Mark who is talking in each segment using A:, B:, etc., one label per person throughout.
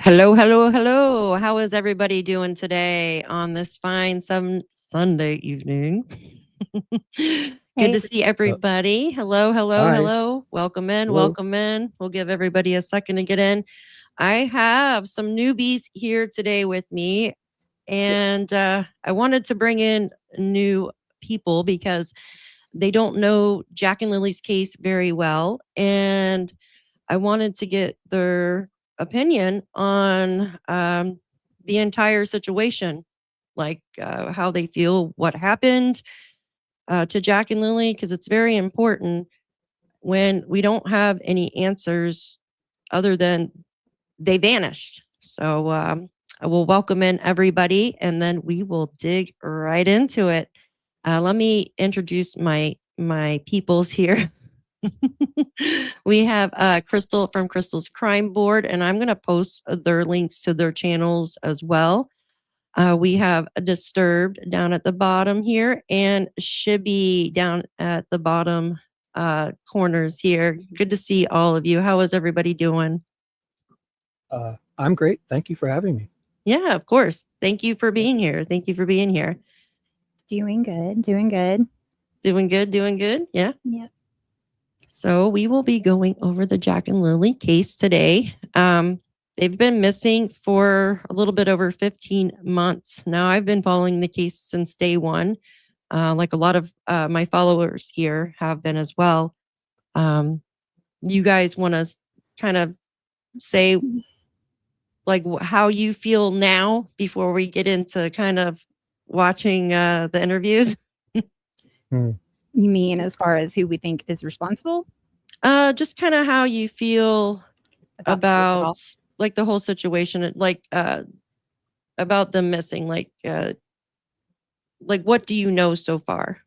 A: Hello, hello, hello. How is everybody doing today on this fine Sunday evening? Good
B: Hey,
A: to see everybody. Hello, hello,
C: Hi.
A: hello. Welcome in,
C: Hello.
A: welcome in. We'll give everybody a second to get in. I have some newbies here today with me, and I wanted to bring in new people because they don't know Jack and Lily's case very well. And I wanted to get their opinion on the entire situation, like how they feel, what happened to Jack and Lily, because it's very important when we don't have any answers other than they vanished. So I will welcome in everybody, and then we will dig right into it. Let me introduce my peoples here. We have Crystal from Crystal's Crime Board, and I'm going to post their links to their channels as well. We have Disturbed down at the bottom here, and Shibby down at the bottom corners here. Good to see all of you. How is everybody doing?
C: I'm great. Thank you for having me.
A: Yeah, of course. Thank you for being here. Thank you for being here.
B: doing good, doing good.
A: Doing good, doing good. Yeah.
B: Yep.
A: So we will be going over the Jack and Lily case today. They've been missing for a little bit over 15 months. Now, I've been following the case since day one, like a lot of my followers here have been as well. You guys want to kind of say like how you feel now before we get into kind of watching the interviews?
B: You mean as far as who we think is responsible?
A: Just kind of how you feel about like the whole situation, like about them missing, like what do you know so far?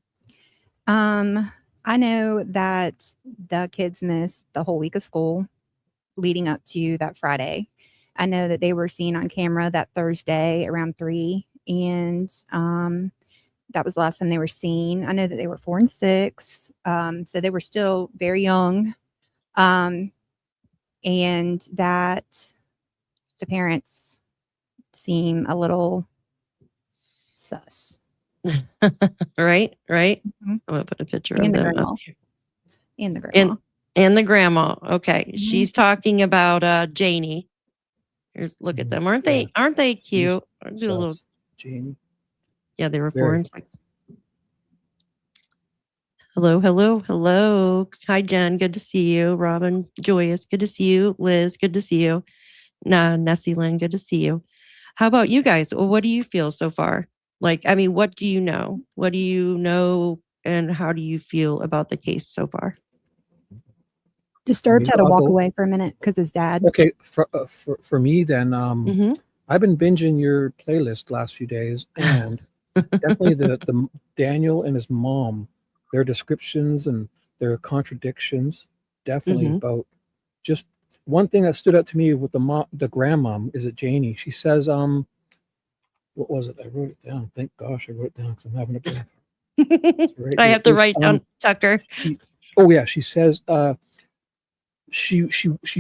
B: I know that the kids missed the whole week of school leading up to that Friday. I know that they were seen on camera that Thursday around 3, and that was the last time they were seen. I know that they were 4 and 6, so they were still very young, and that the parents seem a little sus.
A: Right.
B: Mhm.
A: I'm gonna put a picture
B: And
A: of
B: the
A: them
B: grandma.
A: up here.
B: And the grandma.
A: And the grandma. Okay.
B: Mhm.
A: She's talking about Janie. Here's look at them. Aren't
C: Yeah.
A: they cute? Do a
C: So,
A: little.
C: Jamie.
A: Yeah, they were 4
C: Very.
A: and 6. Hello, hello, hello. Hi, Jen. Good to see you. Robin, Joyous, good to see you. Liz, good to see you. Nessie Lynn, good to see you. How about you guys? Well, what do you feel so far? Like, I mean, what do you know? What do you know, and how do you feel about the case so far?
B: Disturbed had to
C: I'll
B: walk
C: go.
B: away for a minute because his dad.
C: Okay, for me then,
A: Mm-hmm.
C: I've been binging your playlist last few days, and definitely the Daniel and his mom, their descriptions and their contradictions, definitely
A: Mm-hmm.
C: about just one thing that stood out to me with the grandmom is it Janie. She says, what was it? I wrote it down. Thank gosh I wrote it down because I'm having a brain fart. Right
A: I
C: here.
A: have to
C: It's
A: write down Tucker.
C: oh yeah, she says she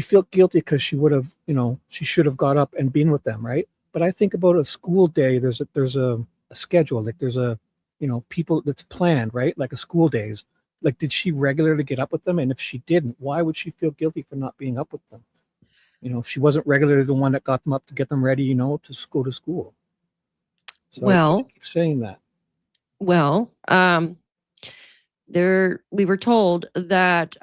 C: felt guilty because she would have, she should have got up and been with them, right? But I think about a school day. There's a schedule, like there's a, people that's planned, right? Like a school days. Like, did she regularly get up with them? And if she didn't, why would she feel guilty for not being up with them? If she wasn't regularly the one that got them up to get them ready, to go to school. So I
A: Well,
C: keep saying that.
A: well, we were told that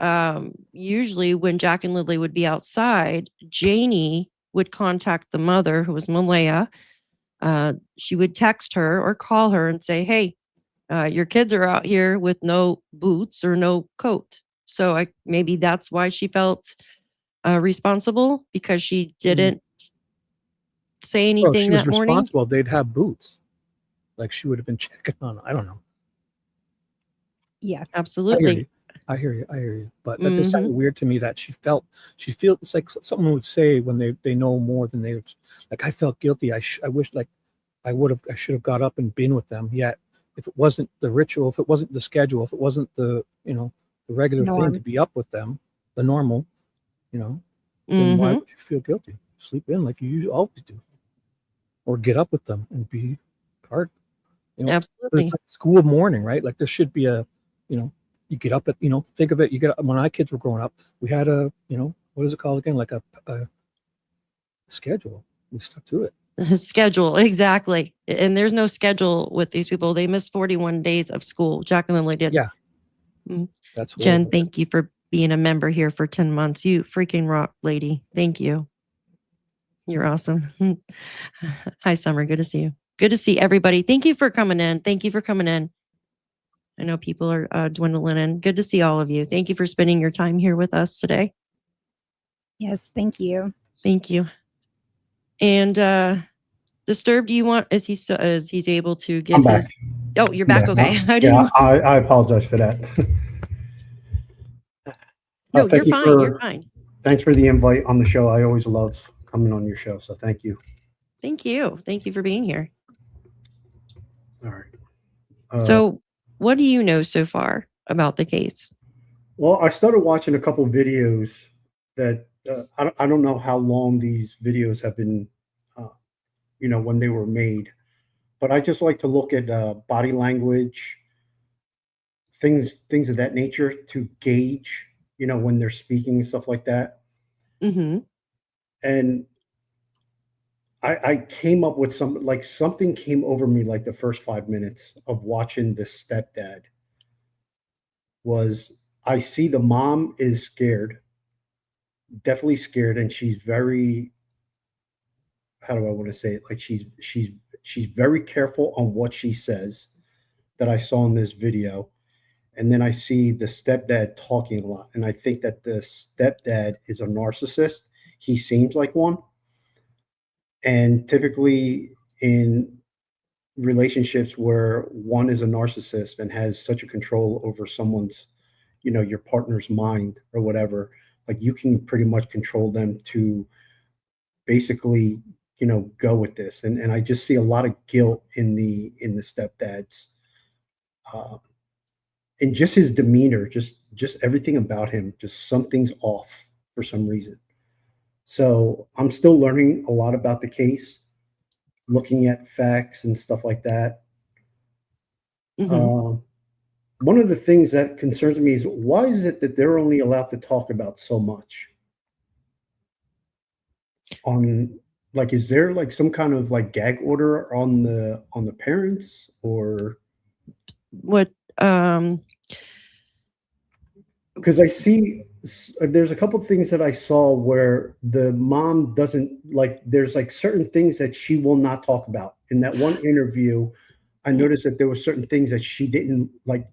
A: usually when Jack and Lily would be outside, Janie would contact the mother, who was Malaya. She would text her or call her and say, hey, your kids are out here with no boots or no coat. So maybe that's why she felt responsible, because she didn't say
C: Well, if
A: anything
C: she was
A: that morning.
C: responsible, they'd have boots. Like, she would have been checking on them. I don't know.
B: Yeah,
A: Absolutely.
C: I hear you. But that just
A: Mm-hmm.
C: sounded weird to me that she feels it's like someone would say when they know more than they, like, I felt guilty. I wish, like, I should have got up and been with them. Yet, if it wasn't the ritual, if it wasn't the schedule, if it wasn't the, the regular thing to
B: norm.
C: be up with them, the normal, then why
A: Mm-hmm.
C: would you feel guilty? sleep in like you always do, or get up with them and be part. You know,
A: Absolutely.
C: it's like school morning, right? Like there should be a, you know, you get up at, you know, think of it. You get up, when our kids were growing up, we had a, you know, what is it called again? Like a schedule. We stuck to it.
A: Schedule, exactly. And there's no schedule with these people. They missed 41 days of school. Jack and Lilly did.
C: Yeah.
A: Mm.
C: That's
A: Jen,
C: horrible.
A: thank you for being a member here for 10 months. You freaking rock, lady. Thank you. You're awesome. Hi, Summer. Good to see you. Good to see everybody. Thank you for coming in. Thank you for coming in. I know people are dwindling in. Good to see all of you. Thank you for spending your time here with us today.
B: Yes, thank you.
A: Thank you. And Disturbed, do you want, is he's able to give
D: I'm back.
A: his, oh, you're back. Okay.
D: I I apologize for that.
A: No,
D: Thank
A: you're
D: you
A: fine. You're fine.
D: Thanks for the invite on the show. I always love coming on your show, so thank you.
A: Thank you. Thank you for being here.
D: All right.
A: So what do you know so far about the case?
D: Well, I started watching a couple videos that I don't know how long these videos have been, you know, when they were made, but I just like to look at body language, things of that nature to gauge, you know, when they're speaking and stuff like that.
A: Mm-hmm.
D: And I came up with something came over me like the first 5 minutes of watching the stepdad was I see the mom is scared, definitely scared, and she's very, how do I want to say it? Like she's very careful on what she says that I saw in this video. And then I see the stepdad talking a lot. And I think that the stepdad is a narcissist. He seems like one. And typically in relationships where one is a narcissist and has such a control over someone's, you know, your partner's mind or whatever, like you can pretty much control them to basically, you know, go with this. And I just see a lot of guilt in the stepdad's, and just his demeanor, just everything about him, just something's off for some reason. So I'm still learning a lot about the case, looking at facts and stuff like that.
A: Mm-hmm.
D: One of the things that concerns me is why is it that they're only allowed to talk about so much? On like, is there like some kind of like gag order on the parents or
A: What,
D: because I see there's a couple of things that I saw where the mom doesn't like, there's like certain things that she will not talk about. In that one interview, I noticed that there were certain things that she didn't like.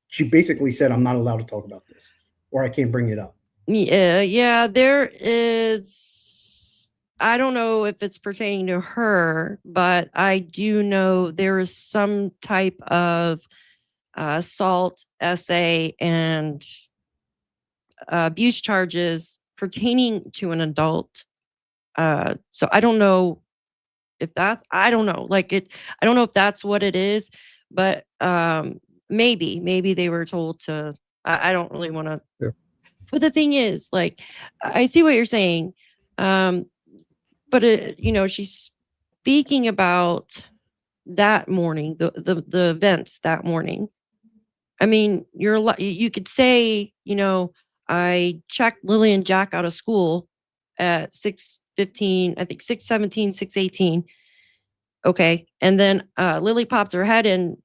D: She basically said, I'm not allowed to talk about this, or I can't bring it up.
A: yeah, there is, I don't know if it's pertaining to her, but I do know there is some type of assault, essay, and abuse charges pertaining to an adult. So I don't know if that's, I don't know, like it, I don't know if that's what it is, but maybe they were told to, I don't really want to,
C: Yeah.
A: But the thing is, like, I see what you're saying. But you know, she's speaking about that morning, the events that morning. I mean, you could say, you know, I checked Lilly and Jack out of school at 6:15, I think 6:17, 6:18. Okay. And then Lilly popped her head in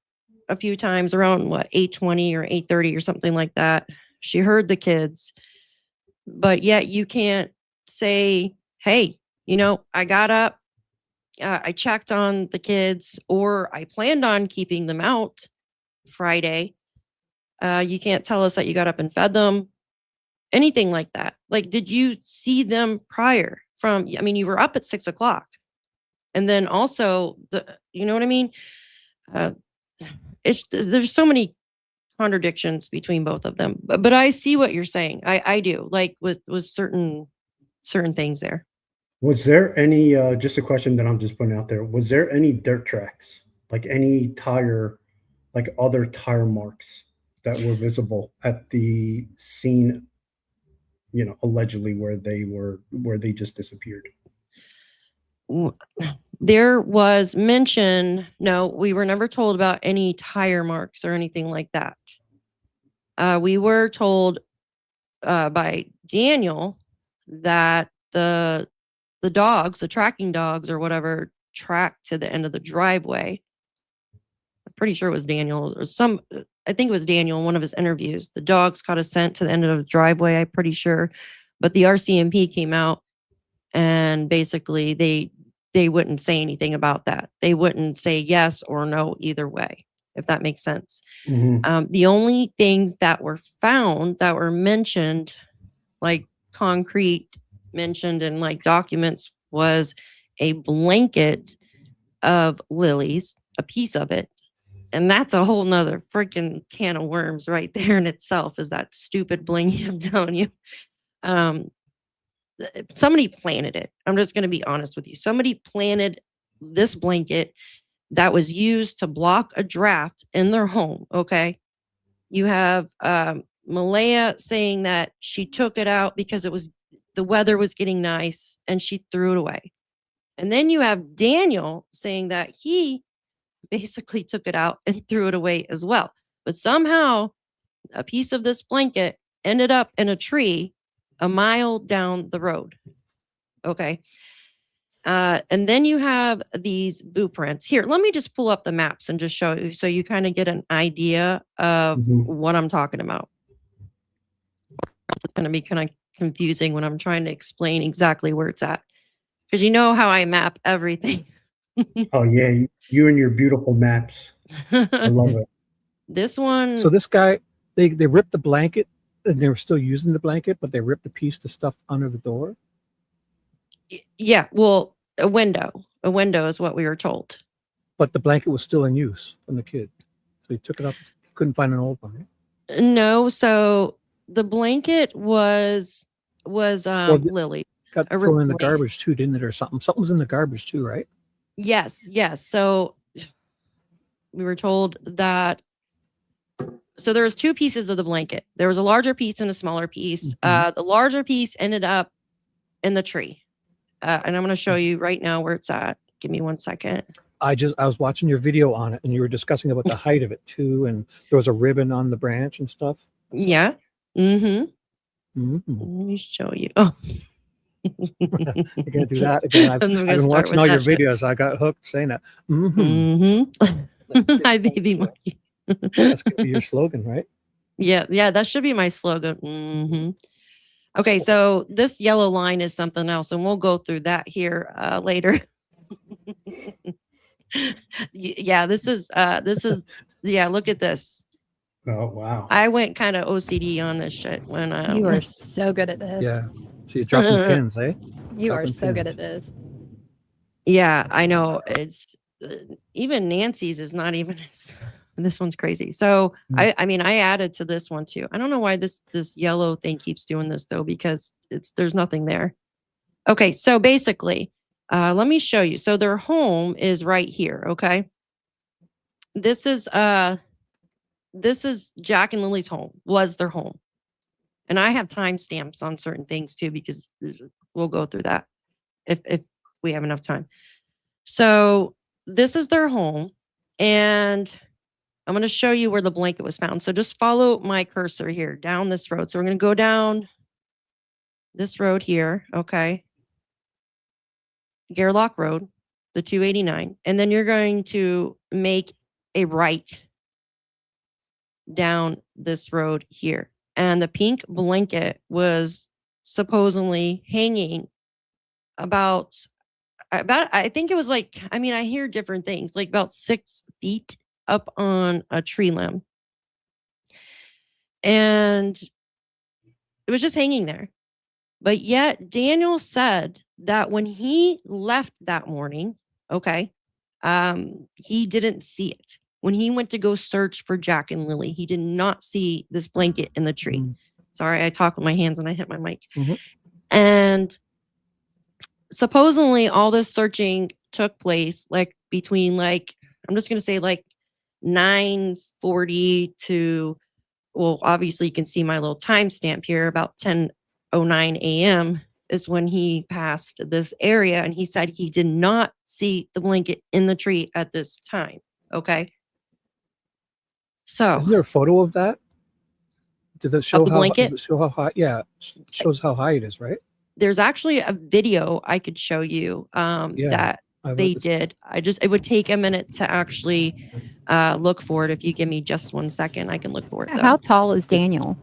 A: a few times around 8:20 or 8:30 or something like that. She heard the kids, but yet you can't say, hey, you know, I got up, I checked on the kids, or I planned on keeping them out Friday. You can't tell us that you got up and fed them, anything like that. Like, did you see them prior from, I mean, you were up at 6:00. And then also you know what I mean? There's so many contradictions between both of them, but I see what you're saying. I do, like with certain things there.
D: Was there any, just a question that I'm just putting out there, was there any dirt tracks, like any tire, like other tire marks that were visible at the scene, you know, allegedly where they just disappeared?
A: There was mention, no, we were never told about any tire marks or anything like that. We were told by Daniel that the dogs, the tracking dogs or whatever, tracked to the end of the driveway. I'm pretty sure it was Daniel or I think it was Daniel in one of his interviews. The dogs caught a scent to the end of the driveway, I'm pretty sure. But the RCMP came out and basically they wouldn't say anything about that. They wouldn't say yes or no either way, if that makes sense. The only things that were found that were mentioned, like concrete mentioned in like documents, was a blanket of Lily's, a piece of it. And that's a whole nother freaking can of worms right there in itself, is that stupid blanket, I'm telling you. Somebody planted it. I'm just going to be honest with you. Somebody planted this blanket that was used to block a draft in their home. Okay. You have Malaya saying that she took it out because the weather was getting nice and she threw it away. And then you have Daniel saying that he basically took it out and threw it away as well. But somehow a piece of this blanket ended up in a tree a mile down the road. Okay. And then you have these boot prints. Here, let me just pull up the maps and just show you so you kind of get an idea of what I'm talking about. It's going to be kind of confusing when I'm trying to explain exactly where it's at, because you know how I map everything.
D: Oh, yeah. You and your beautiful maps. I love it.
A: This one.
C: So this guy, they ripped the blanket and they were still using the blanket, but they ripped the piece of stuff under the door.
A: Yeah. Well, a window is what we were told.
C: But the blanket was still in use from the kid. So he took it up. Couldn't find an old one. Right?
A: No. So the blanket was Lily.
C: Got thrown in the garbage too, didn't it, or something? Something was in the garbage too, right?
A: Yes. So we were told that. So there was two pieces of the blanket. There was a larger piece and a smaller piece. The larger piece ended up in the tree. And I'm going to show you right now where it's at. Give me 1 second.
C: I was watching your video on it and you were discussing about the height of it too. And there was a ribbon on the branch and stuff.
A: Yeah. Let me show you. Oh.
C: You're going to do that again. I've been watching all your videos. I got hooked saying that.
A: Hi, baby monkey.
C: That's going to be your slogan, right?
A: Yeah, that should be my slogan. Okay, so this yellow line is something else, and we'll go through that here later. Yeah, this is look at this.
D: Oh, wow.
A: I went kind of OCD on this shit when
B: you are so good at this.
C: Yeah. So you're dropping pins, eh?
B: You are so good at this.
A: Yeah, I know. It's even Nancy's is not even this one's crazy. So I mean, I added to this one too. I don't know why this yellow thing keeps doing this though, because there's nothing there. Okay, so basically, let me show you. So their home is right here. Okay, this is Jack and Lily's home. Was their home, and I have timestamps on certain things too, because we'll go through that if we have enough time. So this is their home, and I'm going to show you where the blanket was found. So just follow my cursor here down this road. So we're going to go down this road here. Okay. Gairloch Road, the 289. And then you're going to make a right down this road here. And the pink blanket was supposedly hanging about, I think it was like, I mean, I hear different things, like about 6 feet up on a tree limb. And it was just hanging there. But yet Daniel said that when he left that morning, okay, he didn't see it. When he went to go search for Jack and Lily, he did not see this blanket in the tree. Sorry, I talk with my hands and I hit my mic. And supposedly all this searching took place like between like, I'm just going to say like 9:40 to, well, obviously you can see my little timestamp here, about 10:09 a.m. is when he passed this area, and he said he did not see the blanket in the tree at this time. Okay. So
C: Isn't there a photo of that? Does it show
A: the
C: how?
A: blanket?
C: Does it show how high? Yeah, it shows how high it is, right?
A: there's actually a video I could show you
C: Yeah,
A: that they did. It would take a minute to actually look for it. If you give me just 1 second, I can look for it. Though.
B: How tall is Daniel?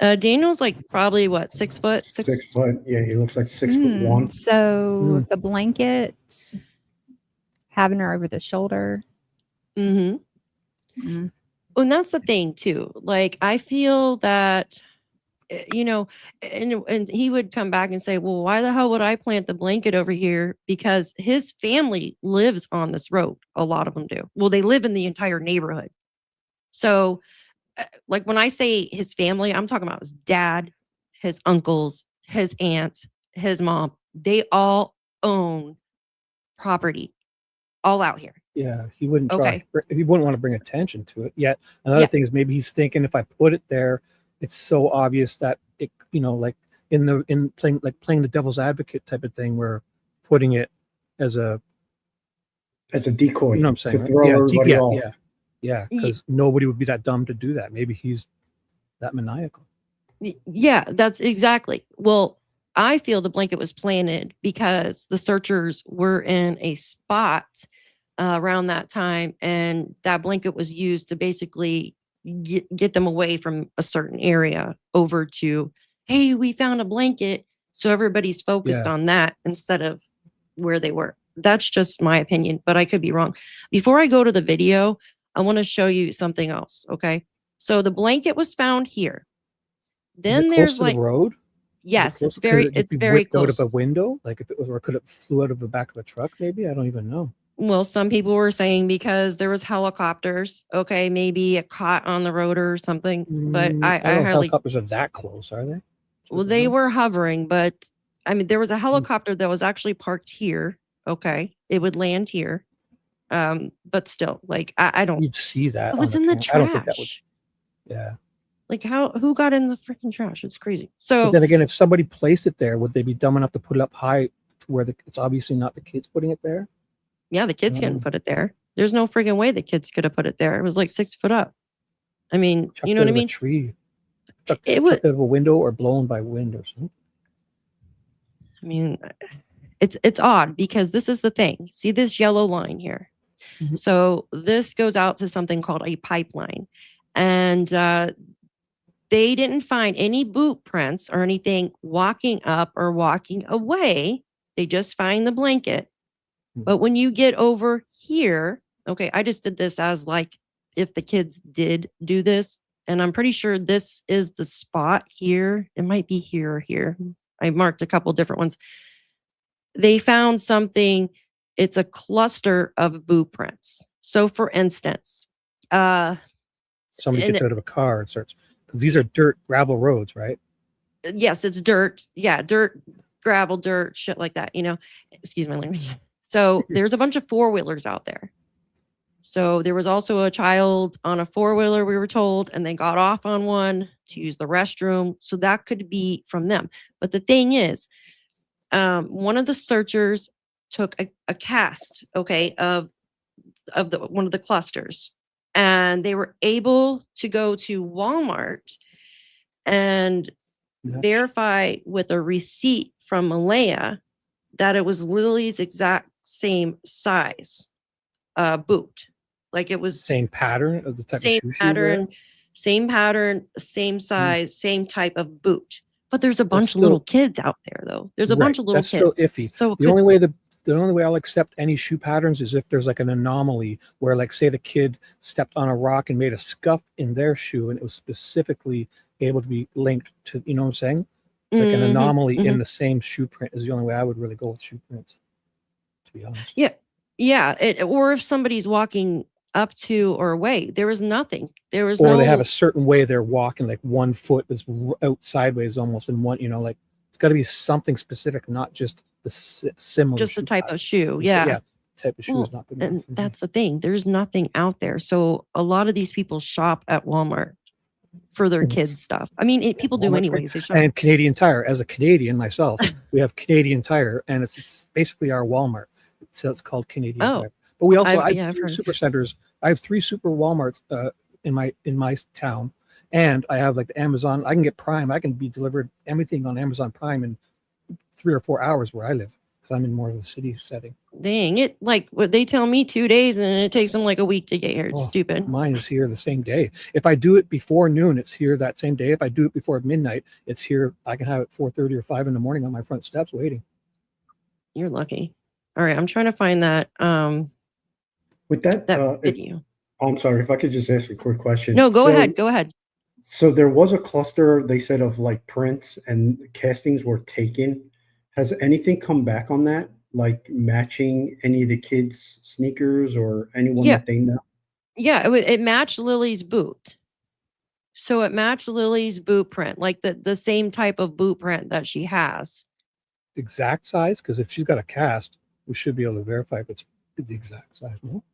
A: Daniel's like probably what, 6 foot?
D: 6 foot. Yeah, he looks like 6'1".
B: So the blanket, having her over the shoulder.
A: Mm-hmm. And that's the thing too. Like, I feel that, you know, and he would come back and say, well, why the hell would I plant the blanket over here? Because his family lives on this road. A lot of them do. Well, they live in the entire neighborhood. So like when I say his family, I'm talking about his dad, his uncles, his aunts, his mom. They all own property all out here.
C: Yeah, he wouldn't
A: Okay.
C: he wouldn't want to bring attention to it. Yet another thing is maybe he's thinking, if I put it there, it's so obvious that it, like in playing the devil's advocate type of thing, where putting it as a
D: decoy.
C: You know what I'm saying?
D: To throw everybody off.
C: Yeah, because nobody would be that dumb to do that. Maybe he's that maniacal.
A: Yeah, that's exactly. Well, I feel the blanket was planted because the searchers were in a spot around that time, and that blanket was used to basically get them away from a certain area over to, hey, we found a blanket. So everybody's focused on that instead of where they were. That's just my opinion, but I could be wrong. Before I go to the video, I want to show you something else. Okay. So the blanket was found here. Then there's
C: close to the road.
A: Yes, it's very close.
C: Out of a window, like if it was, or could it flew out of the back of a truck? Maybe, I don't even know.
A: Well, some people were saying because there was helicopters. Okay, maybe it caught on the road or something. But I
C: don't know if
A: hardly.
C: Helicopters are that close, are they?
A: Well, they were hovering, but I mean, there was a helicopter that was actually parked here. Okay, it would land here. But still, like I don't.
C: You'd see that.
A: It was in the trash.
C: I don't think that would. Yeah.
A: Like who got in the freaking trash? It's crazy. So
C: but then again, if somebody placed it there, would they be dumb enough to put it up high to where it's obviously not the kids putting it there?
A: Yeah, the kids couldn't put it there. There's no freaking way the kids could have put it there. It was like 6 foot up. I mean, you know what I mean?
C: Tree. It would out of a window or blown by wind or something.
A: I mean, it's odd because this is the thing. See this yellow line here? Mm-hmm. So this goes out to something called a pipeline. And they didn't find any boot prints or anything walking up or walking away. They just find the blanket. But when you get over here, okay, I just did this as like if the kids did do this, and I'm pretty sure this is the spot here. It might be here or here. I marked a couple different ones. They found something. It's a cluster of boot prints. So for instance,
C: somebody gets out of a car and starts, because these are dirt, gravel roads, right?
A: Yes, it's dirt. Yeah, dirt, gravel, dirt, shit like that, Excuse my language. So there's a bunch of four-wheelers out there. So there was also a child on a four-wheeler, we were told, and they got off on one to use the restroom. So that could be from them. But the thing is, one of the searchers took a cast, okay, of one of the clusters. And they were able to go to Walmart and verify with a receipt from Malaya that it was Lily's exact same size boot. Like it was
C: same pattern of the type
A: same
C: of shoe
A: pattern, same size, same type of boot. But there's a bunch of little kids out there, though. There's a bunch of little kids.
C: Still iffy. So the only way I'll accept any shoe patterns is if there's like an anomaly where, like, say the kid stepped on a rock and made a scuff in their shoe and it was specifically able to be linked to, you know what I'm saying? It's like an anomaly in the same shoe print is the only way I would really go with shoe prints, to be honest.
A: Yeah. Yeah. Or if somebody's walking up to or away, there was nothing. There was
C: or they have a certain way they're walking, like one foot is out sideways almost, and one, like it's got to be something specific, not just the similar.
A: Just the type of shoe. Yeah.
C: Type of shoe is not good.
A: And that's the thing. There's nothing out there. So a lot of these people shop at Walmart. for their
C: Mhm.
A: kids stuff. I mean, people do
C: Walmart's great.
A: anyways. They shop.
C: And Canadian Tire, as a Canadian myself, we have Canadian Tire, and it's basically our Walmart. So it's called Canadian
A: Oh,
C: Tire. But we also I
A: yeah,
C: have
A: I've
C: three
A: heard.
C: super centers. I have 3 super Walmarts in my town, and I have like the Amazon. I can get Prime. I can be delivered everything on Amazon Prime in 3 or 4 hours where I live, because I'm in more of a city setting.
A: Dang it! Like what they tell me 2 days, and it takes them like a week to get here. It's
C: Oh,
A: stupid.
C: Mine is here the same day. If I do it before noon, it's here that same day. If I do it before midnight, it's here. I can have it 4:30 or 5 in the morning on my front steps waiting.
A: You're lucky. All right, I'm trying to find that
D: With that,
A: video.
D: I'm sorry, if I could just ask a quick question.
A: No, go ahead. Go ahead.
D: So there was a cluster, they said, of like prints and castings were taken. Has anything come back on that? Like matching any of the kids' sneakers or anyone
A: Yeah.
D: that they know?
A: Yeah, it matched Lily's boot. So it matched Lily's boot print, like the same type of boot print that she has.
C: Exact size, because if she's got a cast, we should be able to verify if it's the exact size. No?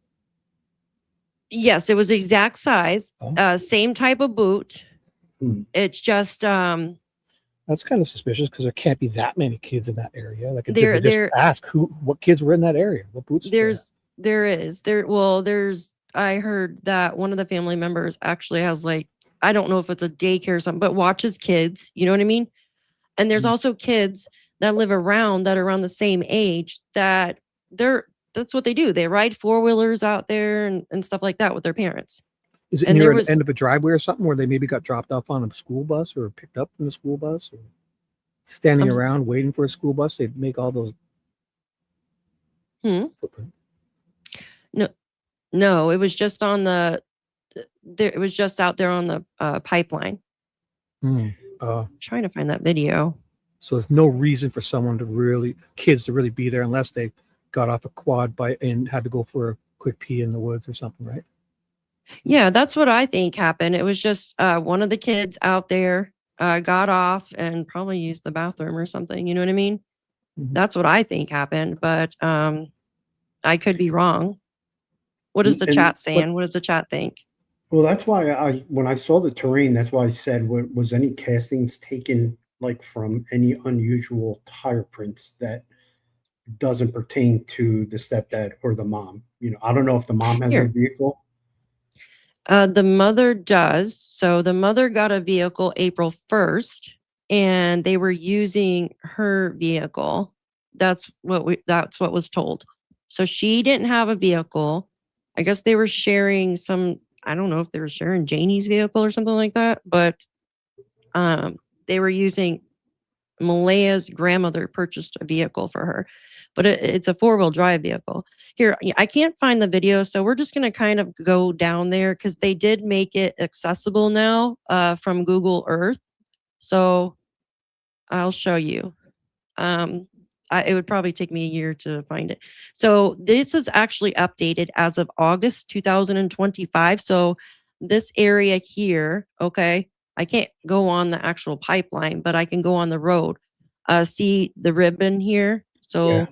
A: Yes, it was the exact size,
C: Oh.
A: same type of boot.
D: Hmm.
A: It's just
C: That's kind of suspicious, because there can't be that many kids in that area. Like, did
A: There-
C: they just
A: there-
C: ask what kids were in that area? What boots?
A: there's I heard that one of the family members actually has, like, I don't know if it's a daycare or something, but watches kids, you know what I mean? And there's
C: Mhm.
A: also kids that live around that are around the same age that that's what they do. They ride four-wheelers out there and stuff like that with their parents.
C: Is it
A: and
C: near
A: there
C: an
A: was-
C: end of a driveway or something where they maybe got dropped off on a school bus or picked up from the school bus, or standing
A: I'm s-
C: around waiting for a school bus? They'd make all those footprints.
A: No, it was just on it was just out there on the pipeline.
C: Hmm.
A: I'm trying to find that video.
C: So there's no reason for kids to really be there unless they got off a quad and had to go for a quick pee in the woods or something, right?
A: Yeah, that's what I think happened. It was just one of the kids out there got off and probably used the bathroom or something. You know what I mean?
C: Mhm.
A: That's what I think happened, but I could be wrong. What is the
D: And-
A: chat saying? What does the chat think?
D: Well, that's why when I saw the terrain, that's why I said, was any castings taken like from any unusual tire prints that doesn't pertain to the stepdad or the mom? I don't know if the mom has a
A: Here.
D: vehicle.
A: The mother does. So the mother got a vehicle April 1st, and they were using her vehicle. That's what was told. So she didn't have a vehicle. I guess they were sharing I don't know if they were sharing Janie's vehicle or something like that, but they were using Malaya's grandmother purchased a vehicle for her, but it's a 4-wheel drive vehicle. Here, I can't find the video, so we're just going to kind of go down there because they did make it accessible now from Google Earth. So I'll show you. It would probably take me a year to find it. So this is actually updated as of August 2025. So this area here, okay, I can't go on the actual pipeline, but I can go on the road. See the ribbon here? So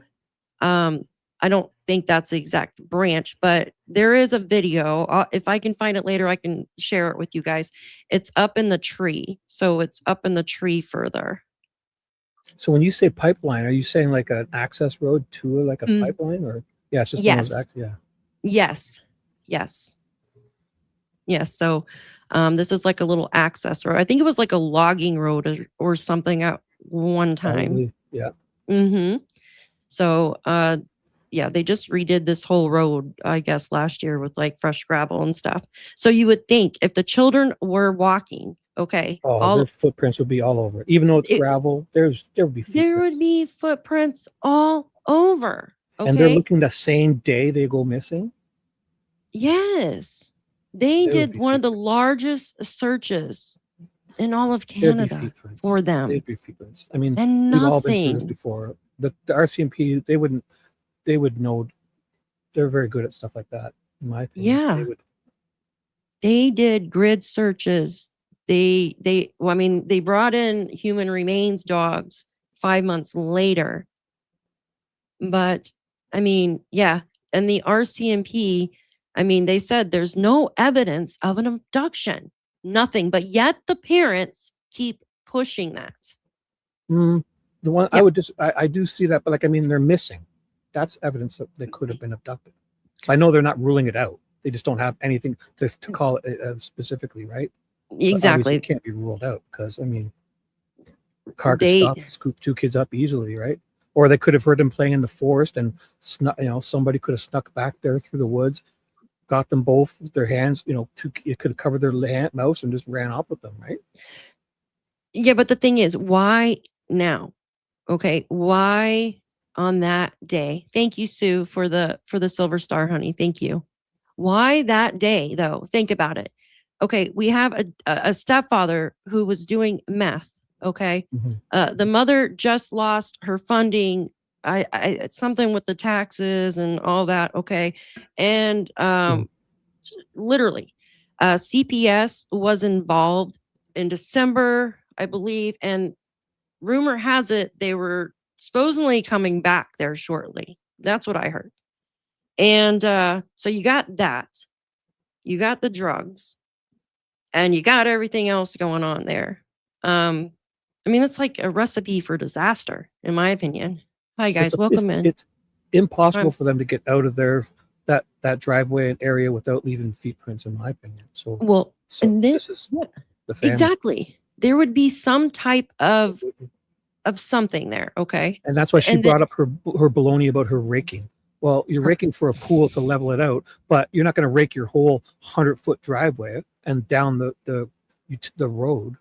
A: I don't think that's the exact branch, but there is a video. If I can find it later, I can share it with you guys. It's up in the tree. So it's up in the tree further.
C: So when you say pipeline, are you saying like an access road to like a
A: Mm.
C: pipeline, or it's just
A: Yes.
C: one of those
A: Yes. So this is like a little access road. I think it was like a logging road or something at one time.
C: probably, yeah.
A: Mm-hmm. So they just redid this whole road, I guess, last year with like fresh gravel and stuff. So you would think if the children were walking, okay,
C: Their footprints would be all over it. Even though it's gravel, there would be footprints.
A: there would be footprints all over. Okay?
C: And they're looking the same day they go missing?
A: Yes. They
C: There would
A: did
C: be
A: one of the
C: footprints.
A: largest searches in all of
C: There'd be
A: Canada
C: footprints.
A: for them.
C: There'd be footprints. I mean,
A: And
C: we've all been through this
A: nothing.
C: before. The RCMP, they would know. They're very good at stuff like that, in my opinion.
A: Yeah. They did grid searches. They brought in human remains dogs 5 months later. But and the RCMP, they said there's no evidence of an abduction. Nothing. But yet the parents keep pushing that.
C: The one
A: Yeah.
C: I do see that, but like, I mean, they're missing. That's evidence that they could have been abducted. So I know they're not ruling it out. They just don't have anything to call it specifically, right? But obviously
A: Exactly.
C: it can't be ruled out because, I mean, the car could
A: They
C: stop and scoop 2 kids up easily, right? Or they could have heard them playing in the forest and somebody could have snuck back there through the woods, got them both with their hands, it could have covered their mouths and just ran off with them, right?
A: Yeah, but the thing is, why now? Okay, why on that day? Thank you, Sue, for the silver star, honey. Thank you. Why that day though? Think about it. Okay, we have a stepfather who was doing meth. Okay, the mother just lost her funding. It's something with the taxes and all that. Okay, and literally, CPS was involved in December, I believe, and rumor has it they were supposedly coming back there shortly. That's what I heard. And so you got that. You got the drugs and you got everything else going on there. I mean, it's like a recipe for disaster, in my opinion. Hi guys, welcome in.
C: It's impossible for them to get out of that driveway and area without leaving footprints, in my opinion. So
A: and then
C: this is the family.
A: exactly. There would be some type of something there, okay?
C: And that's why she brought up her baloney about her raking. Well, you're raking for a pool to level it out, but you're not going to rake your whole 100-foot driveway and down the road.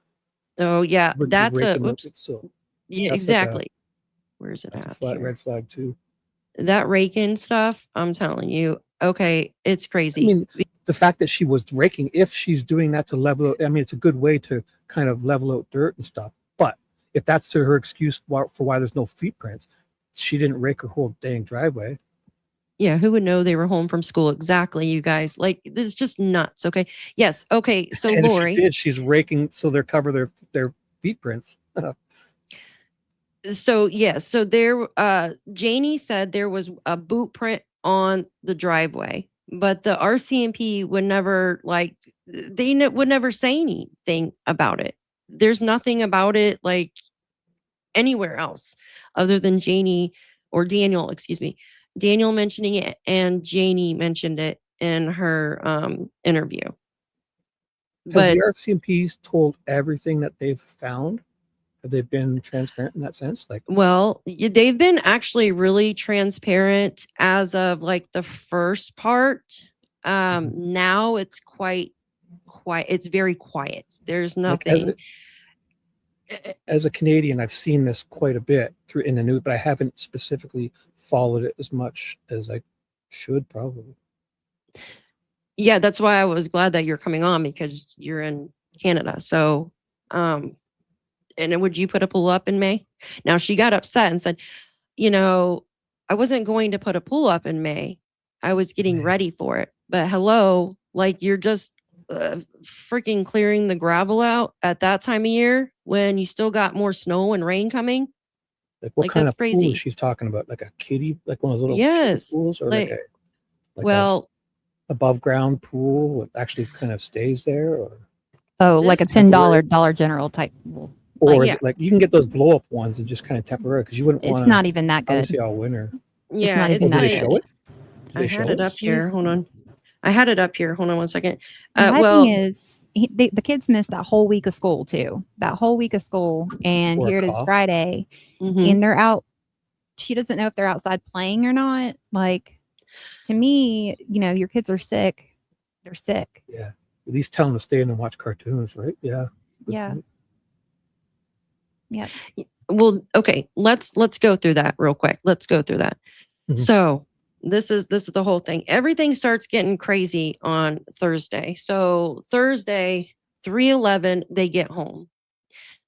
A: Oh yeah, that's a whoops.
C: So
A: yeah, exactly. Where's it
C: at?
A: That's
C: a flat red flag too.
A: That raking stuff, I'm telling you, okay, it's crazy.
C: I mean, the fact that she was raking, if she's doing that to level, I mean, it's a good way to kind of level out dirt and stuff. But if that's her excuse for why there's no footprints, she didn't rake her whole dang driveway.
A: Yeah, who would know they were home from school? Exactly, you guys. Like, this is just nuts. Okay. Yes. Okay. So
C: and
A: Lori,
C: if she did, she's raking so they cover their footprints.
A: So yes, so there Janie said there was a boot print on the driveway, but the RCMP would never would never say anything about it. There's nothing about it like anywhere else other than Janie or Daniel, excuse me. Daniel mentioning it and Janie mentioned it in her interview.
C: Has the RCMP told everything that they've found? Have they been transparent in that sense?
A: Well, they've been actually really transparent as of like the first part. Now it's quite quiet. It's very quiet. There's nothing.
C: As a Canadian, I've seen this quite a bit in the news, but I haven't specifically followed it as much as I should probably.
A: Yeah, that's why I was glad that you're coming on because you're in Canada. So, and would you put a pool up in May? Now she got upset and said, I wasn't going to put a pool up in May. I was getting ready for it. But hello, like you're just freaking clearing the gravel out at that time of year when you still got more snow and rain coming.
C: Like what kind of pool is she talking about? Like a kiddie, like one of those little pools, or like a above ground pool that actually kind of stays there, or
B: like a $10 Dollar General type pool.
C: Or is it like you can get those blow up ones and just kind of temporary because you wouldn't want.
B: It's not even that good.
C: Obviously all winter.
A: Yeah,
B: it's not even that
C: good.
B: good.
C: Show it?
A: I had it up here. Hold on. I had it up here. Hold on one second.
B: My thing is, the kids missed that whole week of school too. That whole week of school, and here it is Friday, and they're out. She doesn't know if they're outside playing or not. Like, to me, your kids are sick. They're sick.
C: Yeah. At least tell them to stay in and watch cartoons, right? Yeah.
B: Yeah. Yeah.
A: Well, okay. Let's go through that real quick. Let's go through that. So this is the whole thing. Everything starts getting crazy on Thursday. So Thursday, 3/11, they get home.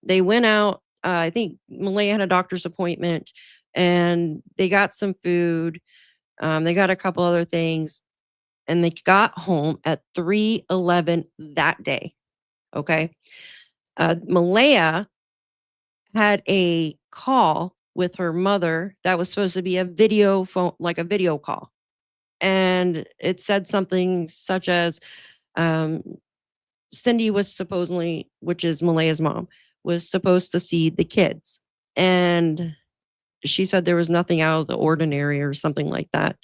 A: They went out. I think Malaya had a doctor's appointment and they got some food. They got a couple other things and they got home at 3/11 that day. Okay. Malaya had a call with her mother that was supposed to be a video phone, like a video call. And it said something such as Cindy was supposedly, which is Malaya's mom, was supposed to see the kids. And she said there was nothing out of the ordinary or something like that.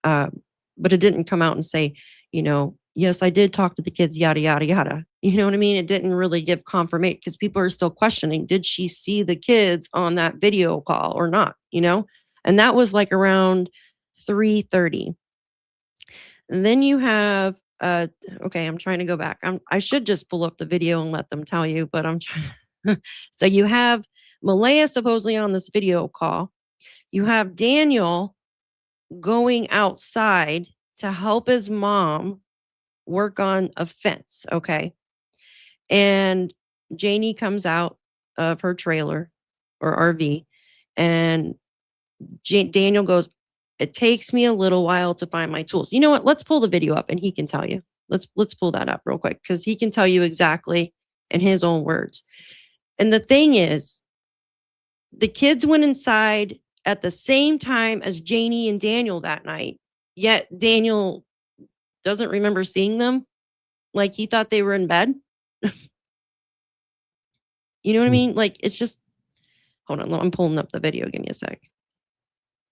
A: But it didn't come out and say, yes, I did talk to the kids, yada, yada, yada. You know what I mean? It didn't really give confirmation because people are still questioning, did she see the kids on that video call or not? And that was like around 3:30. And then you have, okay, I'm trying to go back. I should just pull up the video and let them tell you, but I'm trying. So you have Malaya supposedly on this video call. You have Daniel going outside to help his mom work on a fence. Okay. And Janie comes out of her trailer or RV, and Daniel goes, it takes me a little while to find my tools. You know what? Let's pull the video up and he can tell you. Let's pull that up real quick because he can tell you exactly in his own words. And the thing is, the kids went inside at the same time as Janie and Daniel that night, yet Daniel doesn't remember seeing them. Like he thought they were in bed. You know what I mean? Like it's just, hold on, I'm pulling up the video. Give me a sec.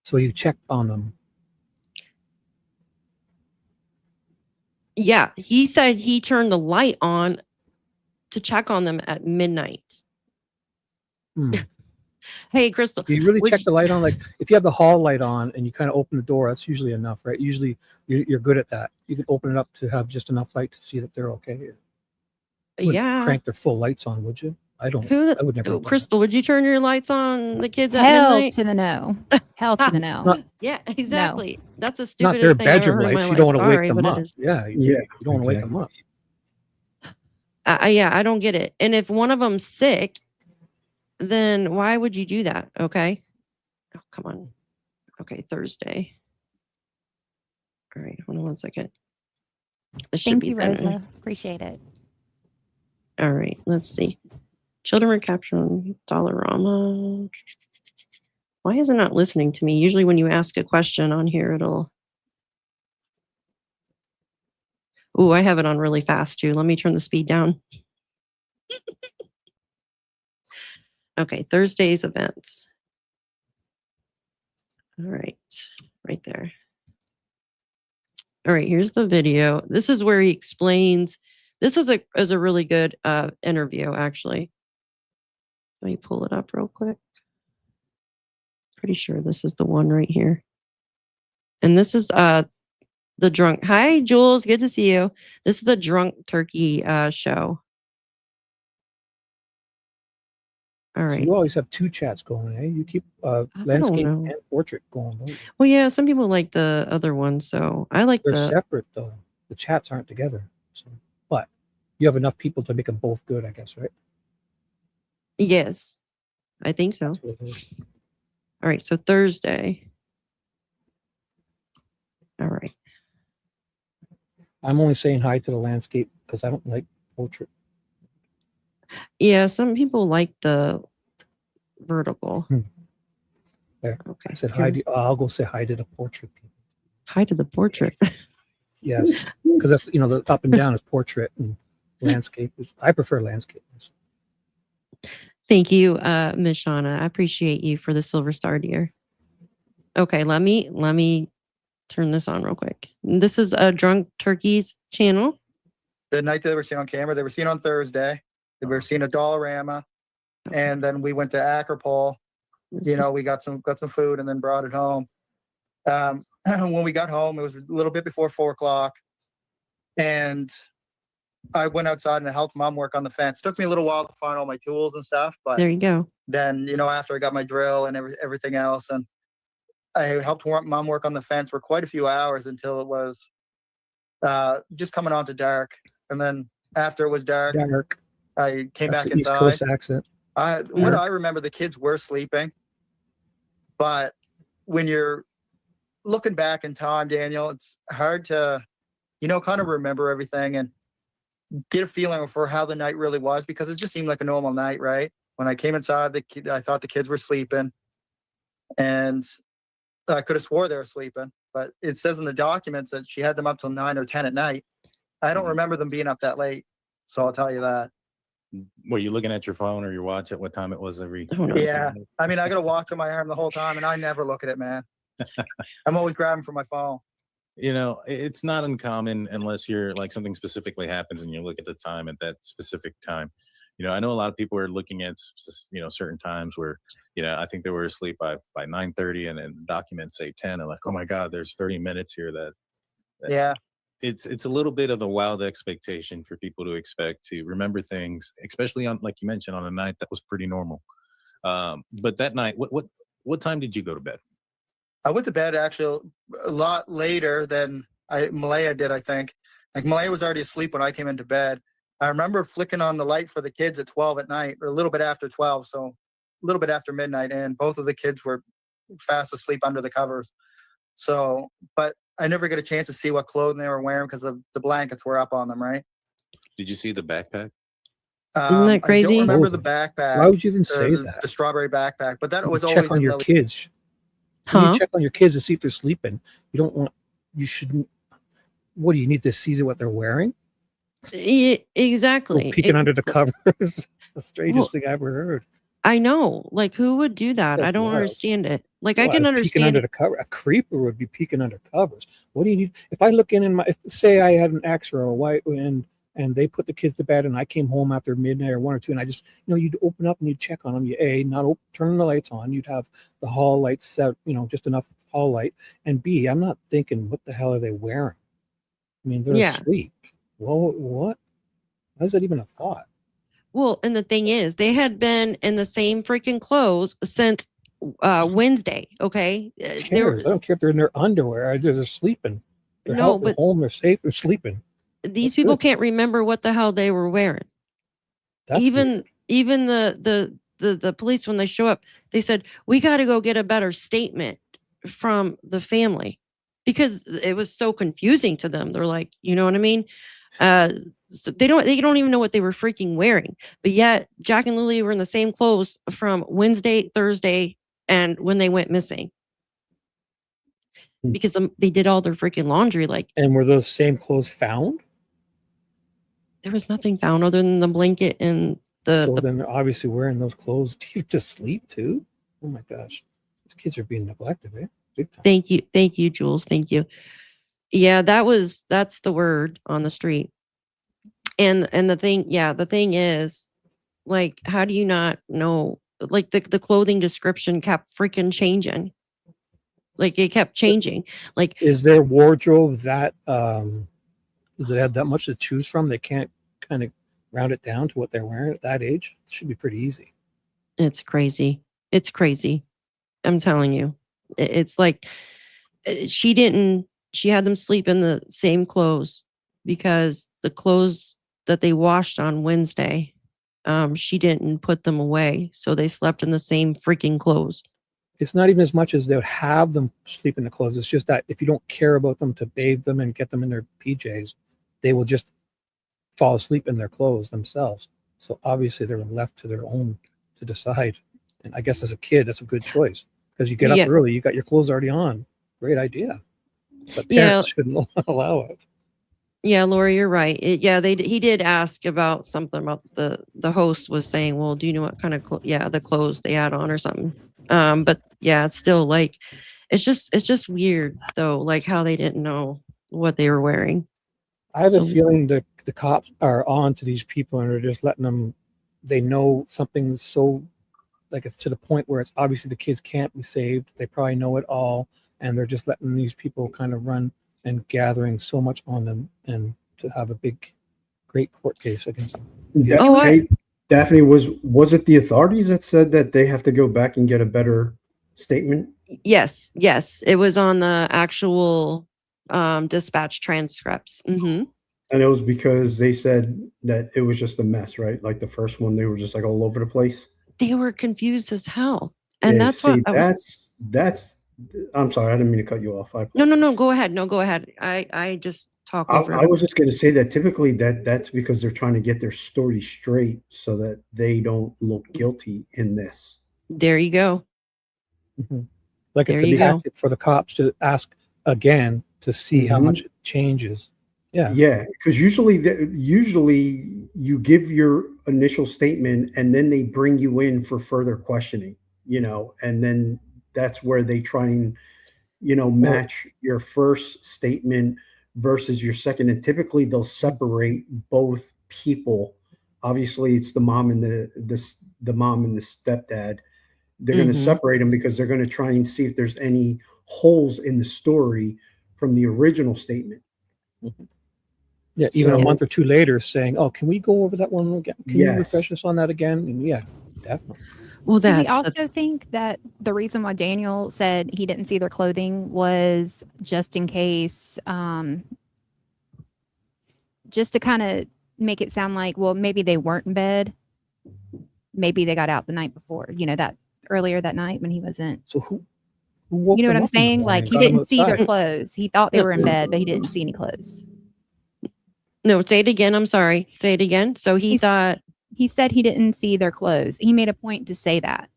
C: So you checked on them.
A: Yeah, he said he turned the light on to check on them at midnight. Hey, Crystal.
C: Do you really check the light on? Like if you have the hall light on and you kind of open the door, that's usually enough, right? Usually you're good at that. You can open it up to have just enough light to see that they're okay. You wouldn't
A: Yeah.
C: crank their full lights on, would you? I don't. I would never.
A: Crystal, would you turn your lights on the kids at
B: Hell
A: midnight?
B: to the no. Hell to the no.
C: Not-
A: Yeah, exactly.
B: No.
A: That's the
C: Not
A: stupidest
C: their
A: thing I've ever
C: bedroom
A: heard in my
C: lights. You
A: life.
C: don't want to
A: Sorry,
C: wake them
A: but
C: up.
A: it is.
C: Yeah, you don't want to wake them up.
A: Yeah, I don't get it. And if one of them's sick, then why would you do that? Okay. Oh, come on. Okay, Thursday. All right, hold on one second. This should
B: Thank
A: be
B: you,
A: better.
B: Rosa. Appreciate it.
A: All right, let's see. Children were captured on Dollarama. Why is it not listening to me? Usually when you ask a question on here, it'll... Oh, I have it on really fast too. Let me turn the speed down. Okay, Thursday's events. All right, right there. All right, here's the video. This is where he explains. This is a really good interview, actually. Let me pull it up real quick. Pretty sure this is the one right here. And this is the drunk. Hi, Jules. Good to see you. This is the Drunk Turkey show. All
C: So
A: right.
C: you always have two chats going, eh? You keep landscape
A: know.
C: and portrait going. Don't you?
A: Well, yeah, some people like the other one, so I like
C: They're
A: the.
C: separate though. The chats aren't together. So, but you have enough people to make them both good, I guess, right?
A: Yes, I think so.
C: That's what it is.
A: All right, so Thursday. All right.
C: I'm only saying hi to the landscape because I don't like portrait.
A: Yeah, some people like the vertical.
C: There.
A: Okay.
C: I said hi. I'll go say hi to the portrait people.
A: Hi to the portrait.
C: Yes, because that's the up and down is portrait and landscape is. I prefer landscape.
A: Thank you, Ms. Shauna. I appreciate you for the silver star, dear. Okay, let me turn this on real quick. This is a Drunk Turkey's channel.
E: The night they were seen on camera, they were seen on Thursday. They were seen at Dollarama, and then we went to Acropole. We got some food and then brought it home. When we got home, it was a little bit before 4:00, and I went outside and I helped Mom work on the fence. It took me a little while to find all my tools and stuff, but
A: there you go.
E: then after I got my drill and everything else, and I helped Mom work on the fence for quite a few hours until it was just coming on to dark. And then after it was dark, I came
C: That's
E: back
C: the East
E: inside.
C: Coast accent.
E: What I remember, the kids were sleeping, but when you're looking back in time, Daniel, it's hard to, kind of remember everything and get a feeling for how the night really was, because it just seemed like a normal night, right? When I came inside, I thought the kids were sleeping, and I could have swore they were sleeping, but it says in the documents that she had them up till 9 or 10 at night. I don't remember them being up that late. So I'll tell you that.
F: Were you looking at your phone or your watch at what time it was every?
A: Oh, no.
E: Yeah. I mean, I got a watch on my arm the whole time, and I never look at it, man. I'm always grabbing for my phone.
F: You know, it's not uncommon unless you're like something specifically happens and you look at the time at that specific time. You know, I know a lot of people are looking at, you know, certain times where, you know, I think they were asleep by 9:30 and then documents say 10 and like, oh my God, there's 30 minutes here that
E: Yeah.
F: it's a little bit of a wild expectation for people to expect to remember things, especially on, like you mentioned, on a night that was pretty normal. But that night, what time did you go to bed?
E: I went to bed actually a lot later than Malaya did, I think. Like Malaya was already asleep when I came into bed. I remember flicking on the light for the kids at 12 at night, or a little bit after 12, so a little bit after midnight, and both of the kids were fast asleep under the covers. So, but I never get a chance to see what clothing they were wearing because the blankets were up on them, right?
F: Did you see the backpack?
A: Isn't that
E: I
A: crazy?
E: don't remember the backpack.
C: Why would you even say that?
E: The strawberry backpack, but that
C: You
E: was
C: check
E: always
C: on
E: in
C: your
E: Lily.
C: kids.
A: Huh?
C: You check on your kids to see if they're sleeping. You don't want. You shouldn't. What do you need to see what they're wearing?
A: Exactly.
C: Peeking under the covers. The strangest thing I ever heard.
A: I know. Like, who would do that? I
C: That's
A: don't
C: wild.
A: understand it. Like, I
C: Well,
A: can
C: peeking
A: understand
C: under
A: it.
C: the cover. A creeper would be peeking under covers. What do you need? If I look in my, say I had an ex or a wife, and they put the kids to bed, and I came home after midnight or 1 or 2, and I just, you'd open up and you'd check on them. You not turning the lights on. You'd have the hall lights set, just enough hall light. And B, I'm not thinking, what the hell are they wearing? I mean, they're
A: Yeah.
C: asleep. Well, what? How is that even a thought?
A: Well, and the thing is, they had been in the same freaking clothes since Wednesday. Okay.
C: Who
A: They
C: cares? I
A: were,
C: don't care if they're in their underwear. They're sleeping. They're
A: no,
C: healthy,
A: but
C: home. They're safe. They're sleeping.
A: these
C: That's
A: people
C: good.
A: can't remember what the hell they were wearing.
C: That's
A: even
C: good.
A: the police, when they show up, they said, we got to go get a better statement from the family, because it was so confusing to them. They're like, you know what I mean? So they don't even know what they were freaking wearing. But yet Jack and Lilly were in the same clothes from Wednesday, Thursday, and when they went missing, because they did all their freaking laundry. Like,
C: And were those same clothes found?
A: there was nothing found other than the blanket and
C: So
A: the
C: then they're obviously wearing those clothes to sleep too. Oh my gosh, these kids are being neglected, eh? Big time.
A: Thank you, Jules. Thank you. Yeah, that's the word on the street. And the thing is, like, how do you not know? Like, the clothing description kept freaking changing. Like, it kept changing. Like,
C: Is their wardrobe that they have that much to choose from? They can't kind of round it down to what they're wearing at that age. It should be pretty easy.
A: it's crazy. It's crazy. I'm telling you. It's like, she had them sleep in the same clothes, because the clothes that they washed on Wednesday, she didn't put them away. So they slept in the same freaking clothes.
C: It's not even as much as they would have them sleep in the clothes. It's just that if you don't care about them to bathe them and get them in their PJs, they will just fall asleep in their clothes themselves. So obviously they're left to their own to decide. And I guess as a kid, that's a good choice, because you get up early, you got your clothes already on. Great idea. But parents shouldn't allow it.
A: Yeah, Lori, you're right. He did ask about something about the host was saying, well, do you know what kind of the clothes they had on or something? But yeah, it's still like, it's just weird though, like how they didn't know what they were wearing.
C: I have a feeling that the cops are on to these people and are just letting them, they know something's so, like, it's to the point where it's obviously the kids can't be saved. They probably know it all, and they're just letting these people kind of run and gathering so much on them, and to have a great court case against them.
D: Daphne, was it the authorities that said that they have to go back and get a better statement?
A: Yes, it was on the actual dispatch transcripts. Mm-hmm.
D: And it was because they said that it was just a mess, right? Like the first one, they were just like all over the place.
A: They were confused as hell, and that's what
D: that's. I'm sorry, I didn't mean to cut you off.
A: No, go ahead. No, go ahead. I just talk over.
D: I was just going to say that typically that's because they're trying to get their story straight so that they don't look guilty in this.
A: There you go.
C: Mm-hmm. Like, it's a tactic for the cops to ask again to see how much it changes. Yeah.
D: because usually you give your initial statement and then they bring you in for further questioning, and then that's where they try and match your first statement versus your second, and typically they'll separate both people. Obviously, it's the mom and the mom and the stepdad. They're going to
A: Mhm.
D: separate them because they're going to try and see if there's any holes in the story from the original statement.
C: Yeah, even a
D: So-
C: month or two later saying, "Oh, can we go over that one again? Can you
D: Yes.
C: refresh us on that again?" And yeah, definitely.
A: Well,
B: Do we
A: that's
B: also think that the reason why Daniel said he didn't see their clothing was just in case, just to kind of make it sound like, well, maybe they weren't in bed. Maybe they got out the night before, that earlier that night when he wasn't.
C: So who woke
B: You know what
C: them
B: I'm
C: up in the
B: saying?
C: morning
B: Like
C: and
B: he
C: got 'em
B: didn't see their
C: outside?
B: clothes. He thought they
A: No.
B: were in bed, but he didn't see any clothes.
A: no. Say it again. I'm sorry. Say it again. So he
B: He's-
A: thought,
B: He said he didn't see their clothes. He made a point to say that.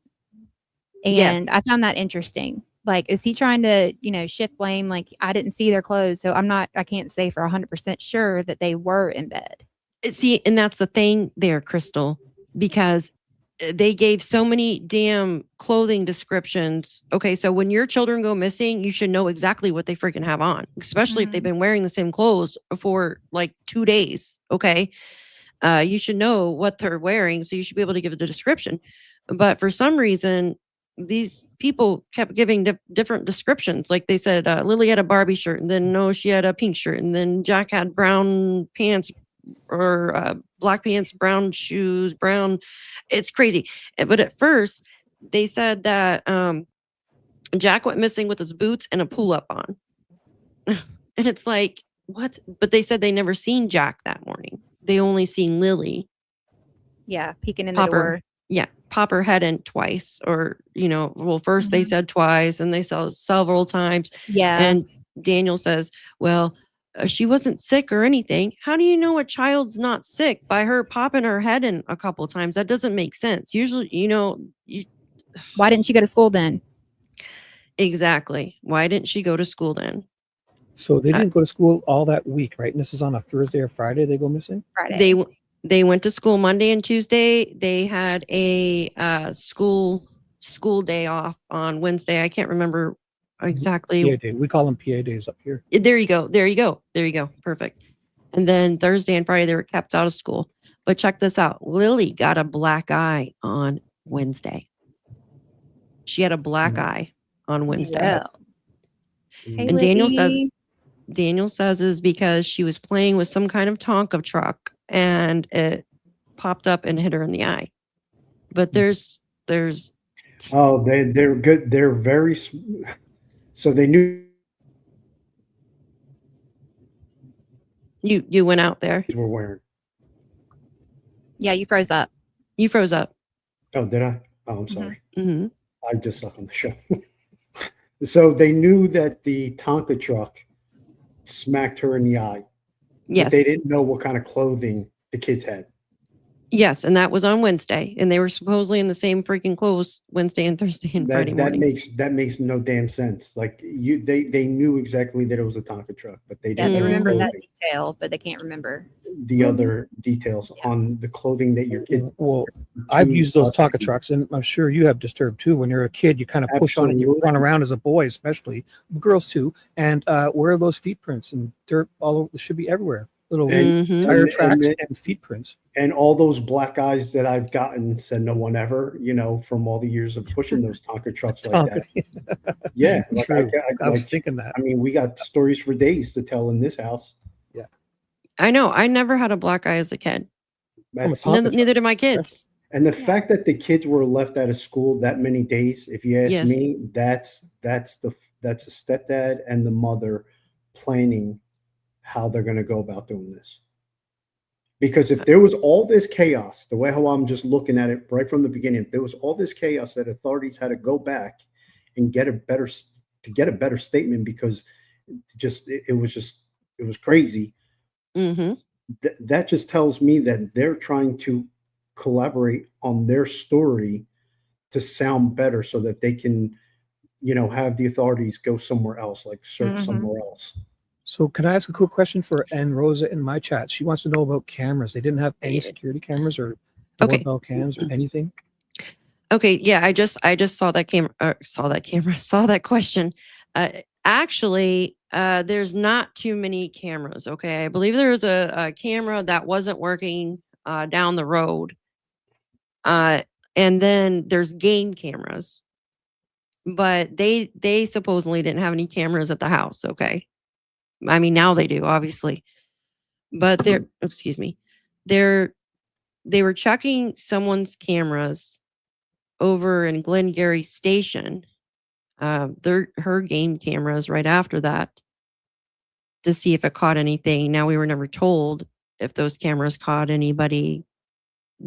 A: Yes.
B: And I found that interesting. Like, is he trying to, shift blame? Like, I didn't see their clothes, so I can't say for 100% sure that they were in bed.
A: see, and that's the thing there, Crystal, because they gave so many damn clothing descriptions. Okay, so when your children go missing, you should know exactly what they freaking have on, especially if they've been wearing the same clothes for like 2 days. Okay, you should know what they're wearing, so you should be able to give the description. But for some reason, these people kept giving different descriptions. Like they said, Lily had a Barbie shirt, and then no, she had a pink shirt, and then Jack had brown pants or black pants, brown shoes, brown. It's crazy. But at first, they said that Jack went missing with his boots and a pull up on. And it's like, what? But they said they never seen Jack that morning. They only seen Lily
B: Yeah, peeking in the
A: pop
B: door.
A: her, pop her head in twice, or well, first they
B: Mhm.
A: said twice, and they saw several times.
B: Yeah.
A: And Daniel says, "Well, she wasn't sick or anything. How do you know a child's not sick by her popping her head in a couple times? That doesn't make sense. Usually,
B: Why didn't you go to school then?
A: exactly. Why didn't she go to school then?
C: So they didn't go to school all that week, right? And this is on a Thursday or Friday they go missing?
B: Friday.
A: They went to school Monday and Tuesday. They had a school day off on Wednesday. I can't remember exactly.
C: PA day. We call them PA days up here.
A: There you go. There you go. There you go. Perfect. And then Thursday and Friday, they were kept out of school. But check this out. Lily got a black eye on Wednesday. She had a black eye on Wednesday.
B: Well, hey,
A: And Daniel
B: Lily.
A: says is because she was playing with some kind of Tonka truck and it popped up and hit her in the eye. But there's
D: Oh, they're good. They're very. So they knew
A: you went out there.
D: were wearing.
B: Yeah, you froze up.
A: You froze up.
D: Oh, did I? Oh, I'm sorry.
A: Hmm.
D: I just suck on the show. So they knew that the Tonka truck smacked her in the eye.
A: Yes.
D: But they didn't know what kind of clothing the kids had.
A: Yes, and that was on Wednesday, and they were supposedly in the same freaking clothes Wednesday and Thursday and Friday
D: That
A: morning.
D: makes no damn sense. Like they knew exactly that it was a Tonka truck, but they
B: Yeah,
D: didn't
B: they
D: know the
B: remember that
D: clothing-
B: detail, but they can't remember.
D: the other details on the clothing that your kids.
C: Well, I've
D: to
C: used those
D: us-
C: Tonka trucks, and I'm sure you have disturbed too. When you're a kid, you kind of push on it, and you
D: Absolutely.
C: run around as a boy, especially girls too. And where are those feet prints and dirt all over? It should be everywhere. Little
D: And-
A: Mhm.
C: tire
D: and
C: tracks
D: then-
C: and feet prints.
D: And all those black eyes that I've gotten said no one ever, from all the years of pushing those Tonka trucks like that. Yeah, like
C: True. I was
D: like,
C: thinking that.
D: I mean, we got stories for days to tell in this house.
A: I know. I never had a black eye as a kid.
D: That's,
C: Tonka truck.
A: Neither did my kids.
D: and the fact that the kids were left out of school that many days, if you ask
A: Yes.
D: me, that's a stepdad and the mother planning how they're going to go about doing this. Because if there was all this chaos, the way how I'm just looking at it right from the beginning, if there was all this chaos that authorities had to go back and get a better statement, because it was crazy.
A: Hmm.
D: That just tells me that they're trying to collaborate on their story to sound better so that they can, have the authorities go somewhere else, like search
B: Mhm.
D: somewhere else.
C: So can I ask a quick question for Ann Rosa in my chat? She wants to know about cameras. They didn't have any security cameras or
A: Okay.
C: doorbell cams or anything.
A: Okay, yeah, I just saw that saw that question. Actually, there's not too many cameras. Okay, I believe there was a camera that wasn't working down the road, and then there's game cameras, but they supposedly didn't have any cameras at the house. Okay, I mean now they do, obviously, but excuse me, they were checking someone's cameras over in Glengarry Station, her game cameras right after that to see if it caught anything. Now we were never told if those cameras caught anybody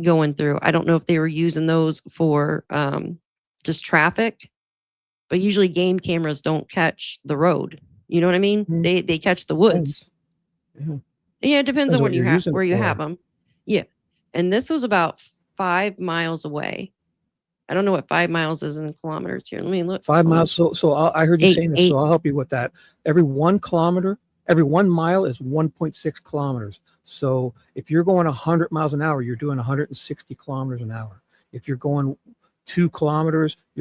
A: going through. I don't know if they were using those for just traffic, but usually game cameras don't catch the road. You know what I mean? They catch the woods.
C: Yeah.
A: Yeah, it depends on
C: what
A: what you
C: you're
A: have,
C: using it
A: where you have
C: for.
A: them. Yeah, and this was about 5 miles away. I don't know what 5 miles is in kilometers here. Let me look.
C: 5 miles. So I heard you saying this, so I'll help you with that. Every 1 kilometer, every 1 mile is 1.6 kilometers. So if you're going 100 miles an hour, you're doing 160 kilometers an hour. If you're going 2 kilometers, if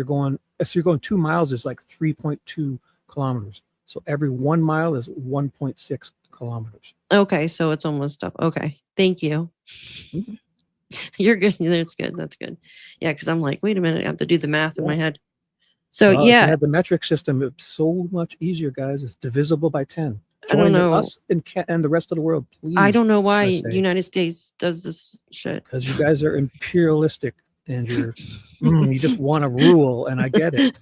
C: you're going 2 miles is like 3.2 kilometers. So every 1 mile is 1.6 kilometers.
A: Okay, so it's almost up. Okay, thank you. You're good. That's good. That's good. Yeah, because I'm like, wait a minute, I have to do the math in my head. So
C: Well, if
A: yeah,
C: you had the metric system, it's so much easier, guys. It's divisible by 10.
A: I don't
C: Join
A: know.
C: us and the rest of the world, please.
A: I don't know why
C: USA.
A: United States does this shit.
C: Because you guys are imperialistic and you just want to rule, and I get it.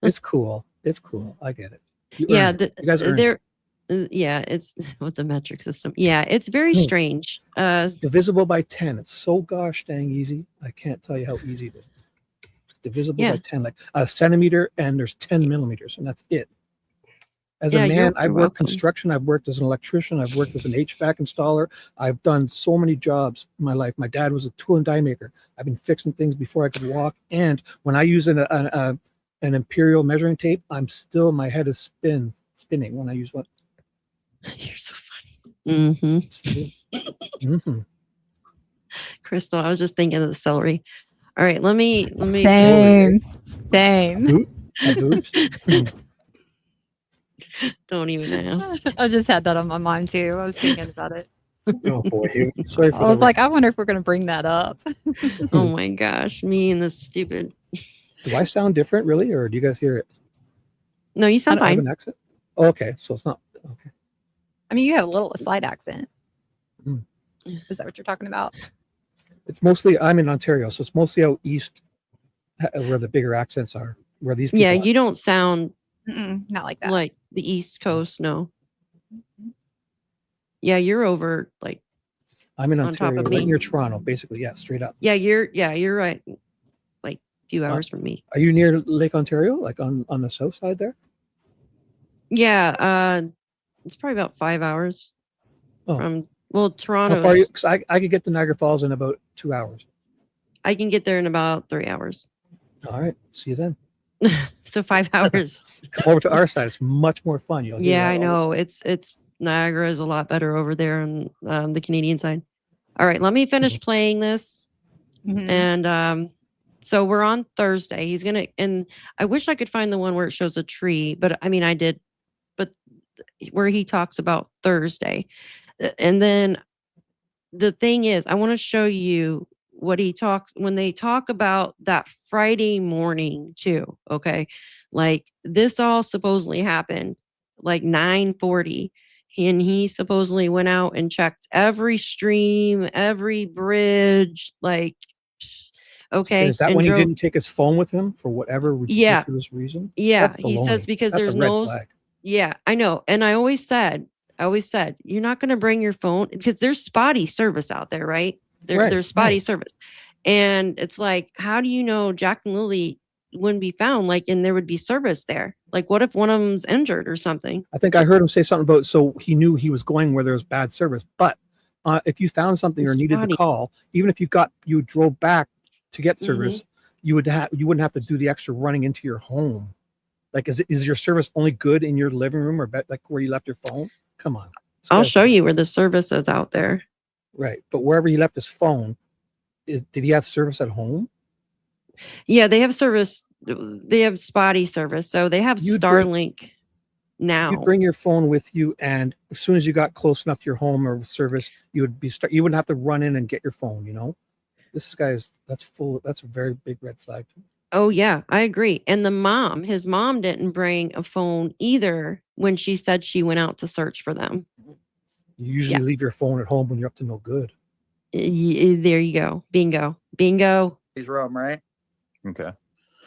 C: It's cool. It's cool. I get it. You guys earn it.
A: Yeah, it's with the metric system. Yeah, it's very strange.
C: Divisible by 10. It's so gosh dang easy. I can't tell you how easy it is. Divisible by 10, like a centimeter, and there's 10 millimeters, and that's it. As a man, I've worked construction. I've worked as an electrician. I've worked as an HVAC installer. I've done so many jobs in my life. My dad was a tool and die maker. I've been fixing things before I could walk. And when I use an imperial measuring tape, my head is spinning when I use one.
A: You're so funny. Mm-hmm. Crystal, I was just thinking of the celery. All right, let me.
B: Same.
A: Don't even ask.
B: I just had that on my mind too. I was thinking about it.
D: Oh boy,
C: sorry for
B: I was like, I wonder if we're going to bring that up.
A: Oh my gosh, me and this stupid.
C: Do I sound different, really, or do you guys hear it?
A: No, you sound
C: I have
A: fine.
C: an accent. Oh, okay, so it's not okay.
B: I mean, you have a slight accent.
C: Mm.
B: Is that what you're talking about?
C: It's mostly, I'm in Ontario, so it's mostly out east where the bigger accents are, where these people
A: Yeah,
C: are.
A: you don't sound
B: Not like that.
A: like the East Coast. No. Yeah, you're over like.
C: I'm in
A: on top
C: Ontario,
A: of
C: right
A: me.
C: near Toronto, basically. Yeah, straight up.
A: Yeah, you're right. Like a few hours from me.
C: Are you near Lake Ontario, like on the south side there?
A: Yeah, it's probably about 5 hours from. Well, Toronto.
C: How far are you? Because I could get to Niagara Falls in about 2 hours.
A: I can get there in about 3 hours.
C: All right, see you then.
A: So 5 hours.
C: Come over to our side. It's much more fun. You'll hear
A: Yeah,
C: that
A: I
C: all the
A: know.
C: time.
A: It's Niagara is a lot better over there on the Canadian side. All right, let me finish playing this. And so we're on Thursday. He's gonna, and I wish I could find the one where it shows a tree, but I mean I did, but where he talks about Thursday. And then the thing is, I want to show you what he talks when they talk about that Friday morning too. Okay. Like this all supposedly happened like 9:40. And he supposedly went out and checked every stream, every bridge, like okay.
C: Is that
A: and
C: when
A: drove,
C: he didn't take his phone with him for whatever ridiculous reason?
A: Yeah.
C: That's
A: He says
C: baloney.
A: because
C: That's
A: there's
C: a red
A: no
C: flag.
A: Yeah, I know. And I always said, you're not going to bring your phone because there's spotty service out there, right? There's spotty service. And it's like, how do you know Jack and Lilly wouldn't be found? Like, and there would be service there. Like, what if one of them's injured or something?
C: I think I heard him say something about, so he knew he was going where there was bad service. But if you found something or needed to call, even if you drove back to get service, you wouldn't have to do the extra running into your home. Like, is your service only good in your living room or like where you left your phone? Come on. This
A: I'll
C: guy's
A: show
C: not-
A: you where the service is out there.
C: Right, but wherever he left his phone, did he have service at home?
A: Yeah, they have service. They have spotty service. So they have
C: You'd bring-
A: Starlink now.
C: You'd bring your phone with you, and as soon as you got close enough to your home or service, you would you wouldn't have to run in and get your phone. You know, this guy's that's a very big red flag.
A: Oh yeah, I agree. And his mom didn't bring a phone either when she said she went out to search for them.
C: You usually leave your phone at home when you're up to no good.
A: There you go. Bingo.
E: Lily's room, right?
F: Okay.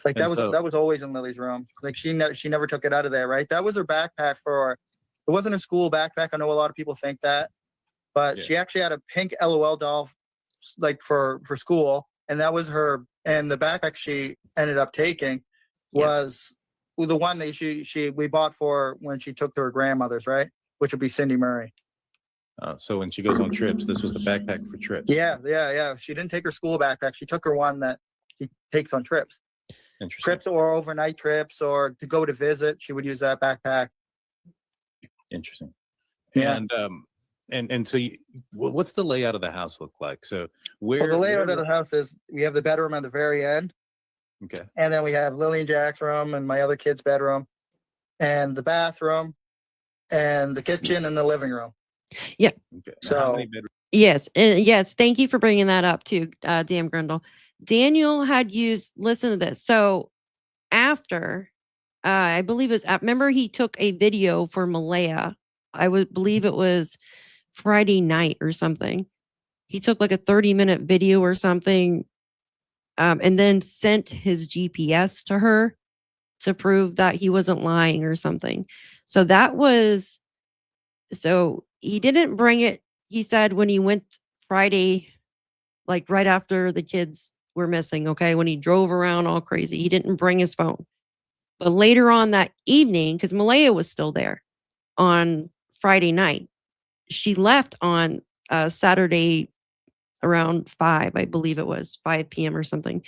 E: Like
F: And so-
E: that was always in Lily's room. Like she never took it out of there, right? That was her backpack it wasn't a school backpack. I know a lot of people think that, but
F: Yeah.
E: she actually had a pink LOL doll like for school, and that was her. And the backpack she ended up taking was the one that we bought for when she took to her grandmother's, right? Which would be Cindy Murray.
F: So when she goes on trips, this was the backpack for trips.
E: Yeah. She didn't take her school backpack. She took her one that she takes on trips.
F: Interesting.
E: Trips or overnight trips or to go to visit. She would use that backpack.
F: Interesting.
E: Yeah.
F: And so what's the layout of the house look like? So
E: Well, the layout of the house is we have the bedroom at the very end,
F: Okay.
E: and then we have Lily and Jack's room and my other kid's bedroom, and the bathroom, and the kitchen and the living room.
F: Okay.
E: So-
F: How many bedrooms?
A: Yes. Thank you for bringing that up too, Dan Grindle. Daniel had used, listen to this. So after, I believe remember he took a video for Malaya. I would believe it was Friday night or something. He took like a 30-minute video or something, and then sent his GPS to her to prove that he wasn't lying or something. So he didn't bring it. He said when he went Friday, like right after the kids were missing, okay, when he drove around all crazy, he didn't bring his phone. But later on that evening, because Malaya was still there on Friday night, she left on Saturday around 5, I believe it was 5 p.m. or something.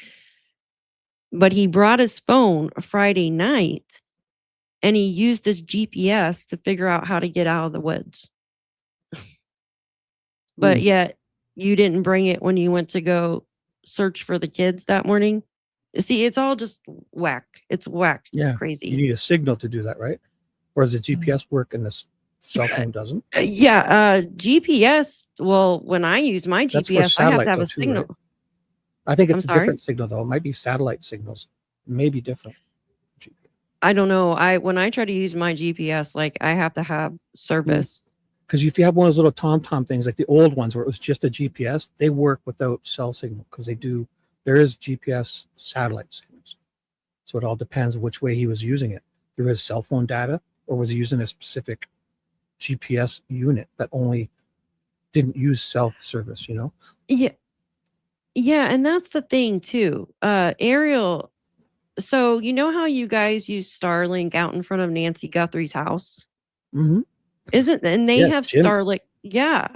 A: But he brought his phone Friday night and he used his GPS to figure out how to get out of the woods. But yet you didn't bring it when you went to go search for the kids that morning. See, it's all just whack. It's whack.
C: Yeah.
A: Crazy.
C: You need a signal to do that, right? Or does the GPS work and the cell phone doesn't?
A: GPS. Well, when I use my
C: That's for
A: GPS, I have
C: satellite
A: to have
C: though,
A: a
C: too,
A: signal.
C: right? I think it's
A: I'm
C: a
A: sorry?
C: different signal though. It might be satellite signals. Maybe different.
A: I don't know. When I try to use my GPS, like I have to have service.
C: Because if you have one of those little TomTom things, like the old ones where it was just a GPS, they work without cell signal because there is GPS satellite signals. So it all depends which way he was using it. Through his cell phone data, or was he using a specific GPS unit that only didn't use self-service, you know?
A: Yeah, and that's the thing too. Ariel, so you know how you guys use Starlink out in front of Nancy Guthrie's house?
C: Mm-hmm.
A: And they
C: Yeah,
A: have
C: Jim.
A: Starlink. Yeah.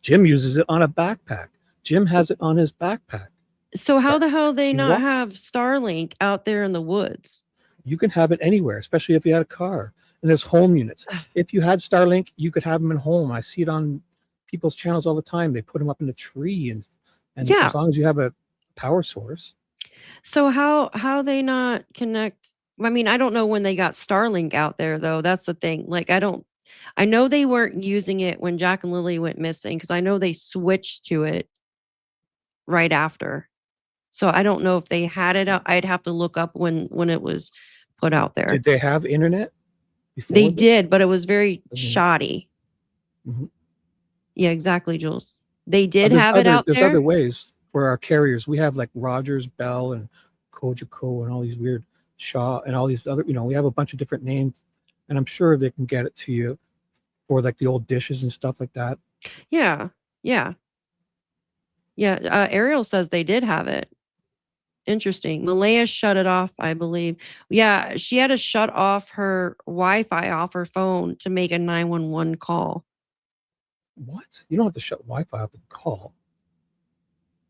C: Jim uses it on a backpack. Jim has it on his backpack.
A: So how the hell they
C: He
A: not
C: walks-
A: have Starlink out there in the woods?
C: You can have it anywhere, especially if you had a car. And there's home units. If you had Starlink, you could have them in home. I see it on people's channels all the time. They put them up in a tree, and
A: Yeah.
C: as long as you have a power source.
A: So how they not connect? I mean, I don't know when they got Starlink out there though. That's the thing. Like I know they weren't using it when Jack and Lilly went missing because I know they switched to it right after. So I don't know if they had it out. I'd have to look up when it was put out there.
C: Did they have internet before?
A: They
C: this?
A: did, but it was very
C: Mhm.
A: shoddy.
C: Mhm.
A: Yeah, exactly, Jules. They did
C: There's
A: have it out
C: There's
A: there.
C: other ways for our carriers. We have like Rogers, Bell, and Cogeco, and all these weird Shaw, and all these other. We have a bunch of different names, and I'm sure they can get it to you for like the old dishes and stuff like that.
A: Yeah. Ariel says they did have it. Interesting. Malaya shut it off, I believe. Yeah, she had to shut off her Wi-Fi off her phone to make a 911 call.
C: What? You don't have to shut Wi-Fi off the call.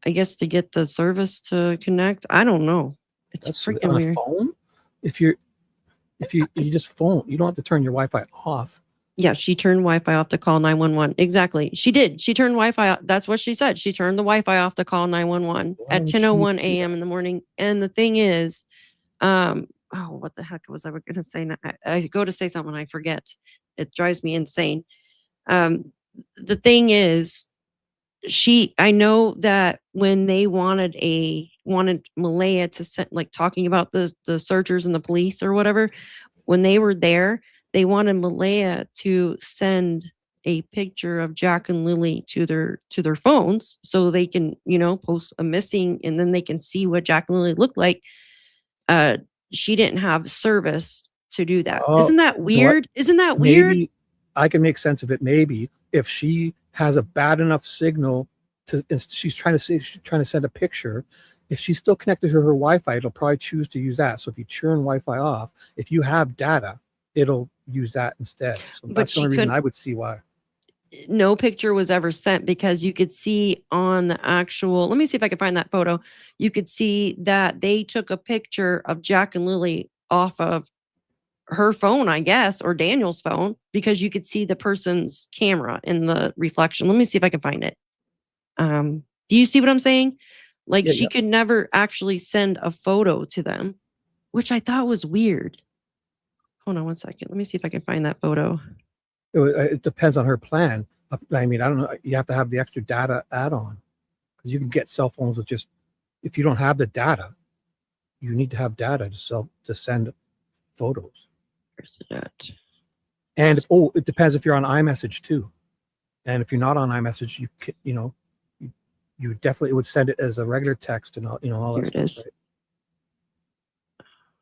A: I guess to get the service to connect. I don't know. It's
C: That's
A: freaking
C: on a
A: weird.
C: phone. If you're If you just phone, you don't have to turn your Wi-Fi off.
A: Yeah, she turned Wi-Fi off to call 911. Exactly. She did. She turned Wi-Fi off. That's what she said. She turned the Wi-Fi off to call 911
C: Why
A: at
C: would she
A: 10:01
C: do
A: a.m. in the morning. And the thing is, oh, what the heck was I going to say? I go to say something, I forget. It drives me insane. The thing is, I know that when they wanted Malaya to send, like talking about the searchers and the police or whatever, when they were there, they wanted Malaya to send a picture of Jack and Lilly to their phones so they can, post a missing and then they can see what Jack and Lilly looked like. She didn't have service to do that.
C: Oh,
A: Isn't that weird? Isn't that weird?
C: Maybe I can make sense of it. Maybe if she has a bad enough signal she's trying to send a picture. If she's still connected to her Wi-Fi, it'll probably choose to use that. So if you turn Wi-Fi off, if you have data, it'll use that instead. So that's the only reason I would see why.
A: No picture was ever sent because you could see on the actual, let me see if I can find that photo. You could see that they took a picture of Jack and Lilly off of her phone, I guess, or Daniel's phone, because you could see the person's camera in the reflection. Let me see if I can find it. Do you see what I'm saying? Like
C: Yeah,
A: she could never actually send a photo to them, which I thought was weird. Hold on one second. Let me see if I can find that photo.
C: It depends on her plan. I mean, I don't know. You have to have the extra data add-on because you can get cell phones with just, if you don't have the data, you need to have data to send photos.
A: Where's it at?
C: And it depends if you're on iMessage too. And if you're not on iMessage, you definitely would send it as a regular text and all
A: Here
C: that
A: it
C: stuff.
A: is.
C: Right?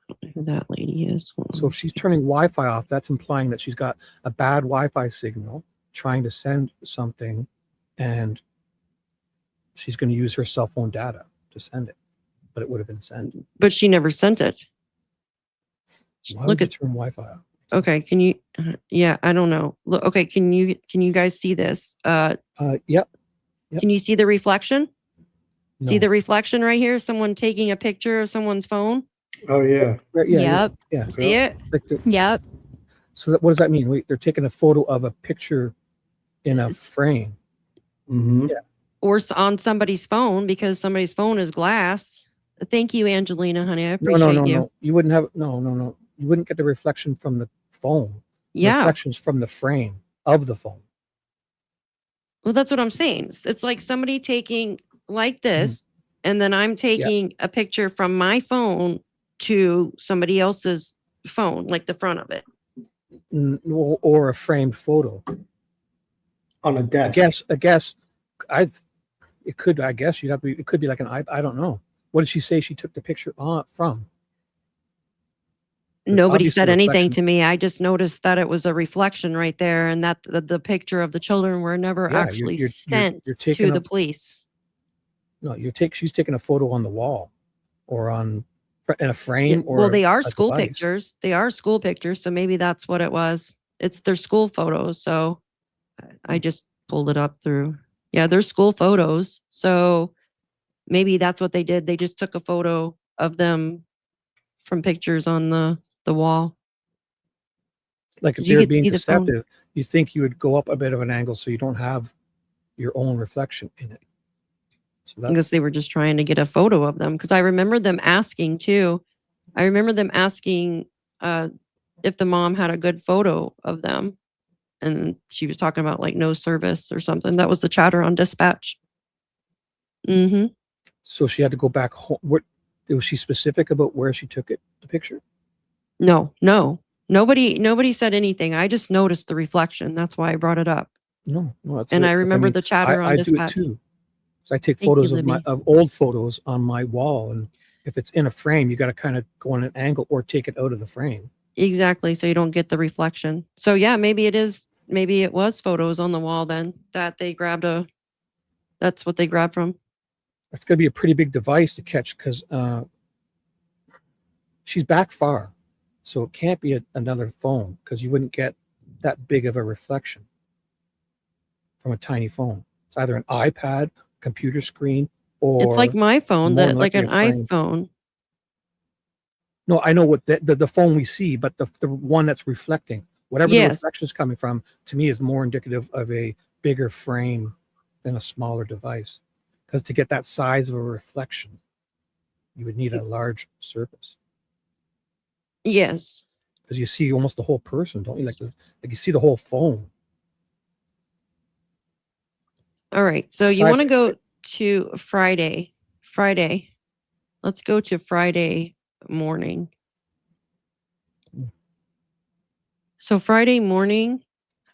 A: I don't know who that lady is.
C: So if she's turning Wi-Fi off, that's implying that she's got a bad Wi-Fi signal trying to send something, and she's going to use her cell phone data to send it, but it would have been sent.
A: But she never sent it.
C: Why
A: Look
C: would you
A: at.
C: turn Wi-Fi off?
A: Okay, can you? Yeah, I don't know. Look, okay, can you guys see this?
C: Yep.
A: Can you see the reflection?
C: No.
A: See the reflection right here? Someone taking a picture of someone's phone.
D: Oh yeah.
C: Right,
B: Yep.
C: Yeah.
A: See it?
B: Yep.
C: So what does that mean? Wait, they're taking a photo of a picture in a frame.
D: Mm-hmm.
C: Yeah.
A: Or on somebody's phone because somebody's phone is glass. Thank you, Angelina, honey. I
C: No,
A: appreciate you.
C: no. You wouldn't have no. You wouldn't get the reflection from the phone.
A: Yeah.
C: Reflections from the frame of the phone.
A: Well, that's what I'm saying. It's like somebody taking like this, and then I'm taking a picture from my phone to somebody else's phone, like the front of it.
C: Or a framed photo.
D: On a desk.
C: I guess it could be like an I don't know. What did she say she took the picture from? There's
A: Nobody
C: obviously
A: said anything
C: reflection.
A: to me. I just noticed that it was a reflection right there, and that the picture of the children were never
C: Yeah,
A: actually
C: you're
A: sent
C: taking
A: to the police.
C: No, she's taking a photo on the wall or in a frame or
A: Well, they are
C: a
A: school
C: device.
A: pictures. They are school pictures, so maybe that's what it was. It's their school photos. So I just pulled it up through. Yeah, they're school photos. So maybe that's what they did. They just took a photo of them from pictures on the wall.
C: Like if
A: Did you
C: they're
A: get to
C: being
A: see the phone?
C: deceptive, you think you would go up a bit of an angle so you don't have your own reflection in it. So
A: I guess they were just trying to get a photo of them, because I remember them asking too. I remember them asking if the mom had a good photo of them, and she was talking about like no service or something. That was the chatter on dispatch. Mm-hmm.
C: So she had to go back home. Was she specific about where she took the picture?
A: No. Nobody said anything. I just noticed the reflection. That's why I brought it up.
C: No. That's
A: And
C: right,
A: I
C: 'cause
A: remember the chatter on
C: I do it
A: dispatch.
C: too. So I take
A: Thank you,
C: photos
A: Libby.
C: of old photos on my wall, and if it's in a frame, you got to kind of go on an angle or take it out of the frame.
A: Exactly. So you don't get the reflection. So yeah, maybe it was photos on the wall then that they grabbed that's what they grabbed from.
C: That's going to be a pretty big device to catch because she's back far. So it can't be another phone because you wouldn't get that big of a reflection from a tiny phone. It's either an iPad, computer screen, or
A: It's like my phone,
C: more
A: that like
C: likely
A: an
C: a frame.
A: iPhone.
C: No, I know what the phone we see, but the one that's reflecting, whatever the
A: Yes.
C: reflection is coming from, to me is more indicative of a bigger frame than a smaller device. Because to get that size of a reflection, you would need a large surface.
A: Yes.
C: Because you see almost the whole person, don't you? Like you see the whole phone.
A: All right. So you
C: Side
A: want to
C: by
A: go
C: side.
A: to Friday. Friday. Let's go to Friday morning. So Friday morning.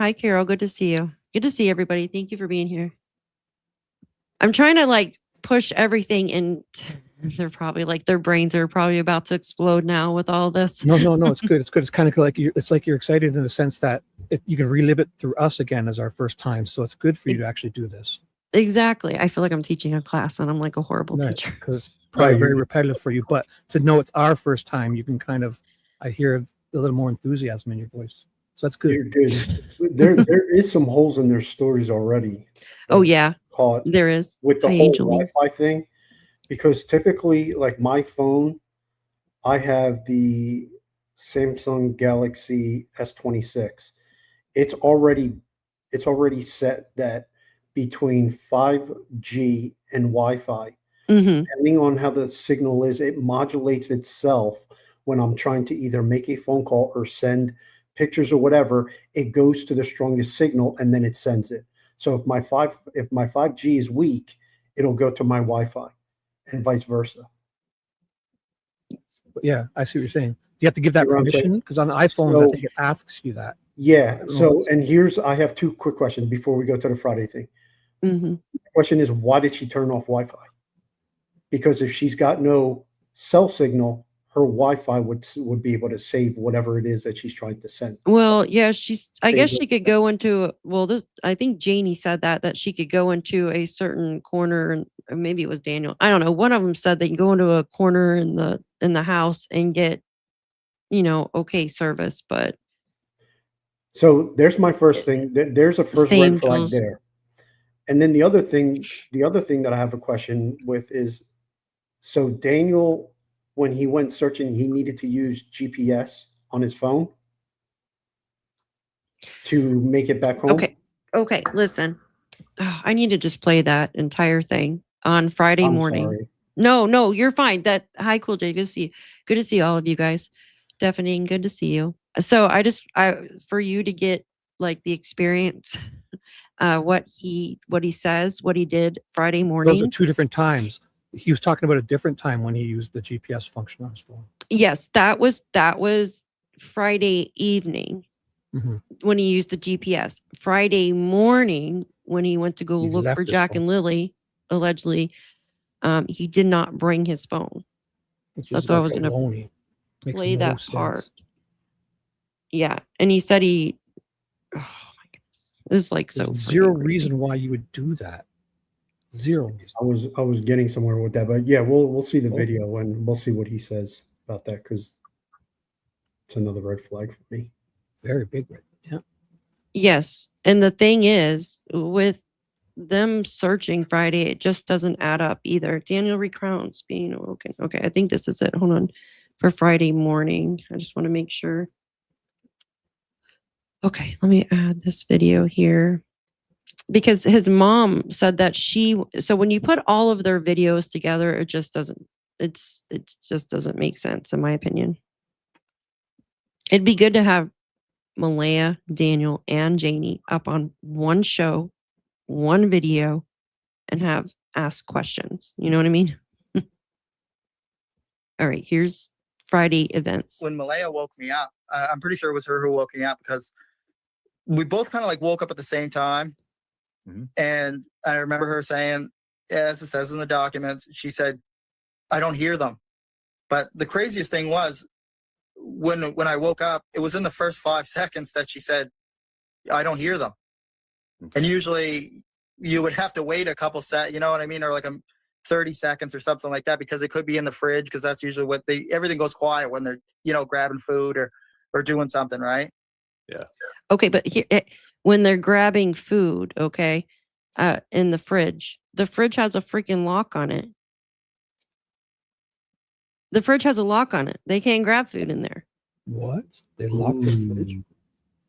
A: Hi, Carol. Good to see you. Good to see everybody. Thank you for being here. I'm trying to like push everything in. They're probably like their brains are probably about to explode now with all this.
C: No, it's good. It's good. It's kind of like you're excited in the sense that you can relive it through us again as our first time. So it's good for you to actually do this.
A: Exactly. I feel like I'm teaching a class and I'm like a horrible teacher.
C: Because it's probably
D: Right.
C: very repetitive for you. But to know it's our first time, you can kind of, I hear a little more enthusiasm in your voice. So that's
D: You're
C: good.
D: good. There is some holes in their stories already.
A: Oh
D: that
A: yeah,
D: Caught
A: there is.
D: with the
A: Hi,
D: whole
A: Angelines.
D: Wi-Fi thing, because typically, like my phone, I have the Samsung Galaxy S26. It's already set that between 5G and Wi-Fi,
A: Mm-hmm.
D: depending on how the signal is, it modulates itself when I'm trying to either make a phone call or send pictures or whatever. It goes to the strongest signal and then it sends it. So if my 5G is weak, it'll go to my Wi-Fi and vice versa.
C: But yeah, I see what you're saying. You have to give that
D: See what I'm saying?
C: permission because on iPhones, I
D: So-
C: think it asks you that.
D: Yeah.
C: don't know
D: So,
C: what's-
D: and I have two quick questions before we go to the Friday thing.
A: Mm-hmm.
D: Question is, why did she turn off Wi-Fi? Because if she's got no cell signal, her Wi-Fi would be able to save whatever it is that she's trying to send.
A: Well, yeah, I guess
D: Save
A: she could go into, I think Janie said that she could go into a certain corner, and or maybe it was Daniel. I don't know. One of them said they can go into a corner in the house and get, okay service, but
D: So there's my first thing. There's a first
A: Same
D: red flag
A: tools.
D: there. And then the other thing that I have a question with is, so Daniel, when he went searching, he needed to use GPS on his phone to make it back home.
A: Okay, listen. Oh, I need to just play that entire thing on Friday
D: I'm
A: morning.
D: sorry.
A: No, you're fine. Hi, Cool J. Good to see you. Good to see all of you guys. Deafening, good to see you. So for you to get like the experience, what he says, what he did Friday morning.
C: Those are two different times. He was talking about a different time when he used the GPS function on his phone.
A: Yes, that was Friday evening
C: Mhm.
A: when he used the GPS. Friday morning when he went to go
C: He
A: look
C: left
A: for
C: his
A: Jack
C: phone.
A: and Lilly, allegedly, he did not bring his phone.
C: Which
A: That's
C: is
A: what I
C: like
A: was gonna
C: baloney. Makes
A: play
C: no
A: that
C: sense.
A: part. Yeah, and he said oh my goodness, it was like so
C: There's zero
A: freaking crazy.
C: reason why you would do that. Zero reason.
D: I was getting somewhere with that, but yeah, we'll see the
C: Okay.
D: video and we'll see what he says about that, because it's another red flag for me.
C: Very big red. Yeah.
A: Yes, and the thing is, with them searching Friday, it just doesn't add up either. Daniel recounts being awoken. Okay, I think this is it. Hold on. For Friday morning, I just want to make sure. Okay, let me add this video here. Because his mom said that so when you put all of their videos together, it just doesn't make sense, in my opinion. It'd be good to have Malaya, Daniel, and Janie up on one show, one video, and have ask questions. You know what I mean? All right, here's Friday events.
E: When Malaya woke me up, I'm pretty sure it was her who woke me up, because we both kind of like woke up at the same time.
F: Mhm.
E: And I remember her saying, as it says in the documents, she said, "I don't hear them." But the craziest thing was when I woke up, it was in the first 5 seconds that she said, "I don't hear them."
F: Okay.
E: And usually you would have to wait a couple you know what I mean? Or like 30 seconds or something like that, because it could be in the fridge, because that's usually what everything goes quiet when they're, grabbing food or doing something, right?
A: Okay, but here, when they're grabbing food, okay, in the fridge has a freaking lock on it. The fridge has a lock on it. They can't grab food in there.
C: What? They locked the fridge?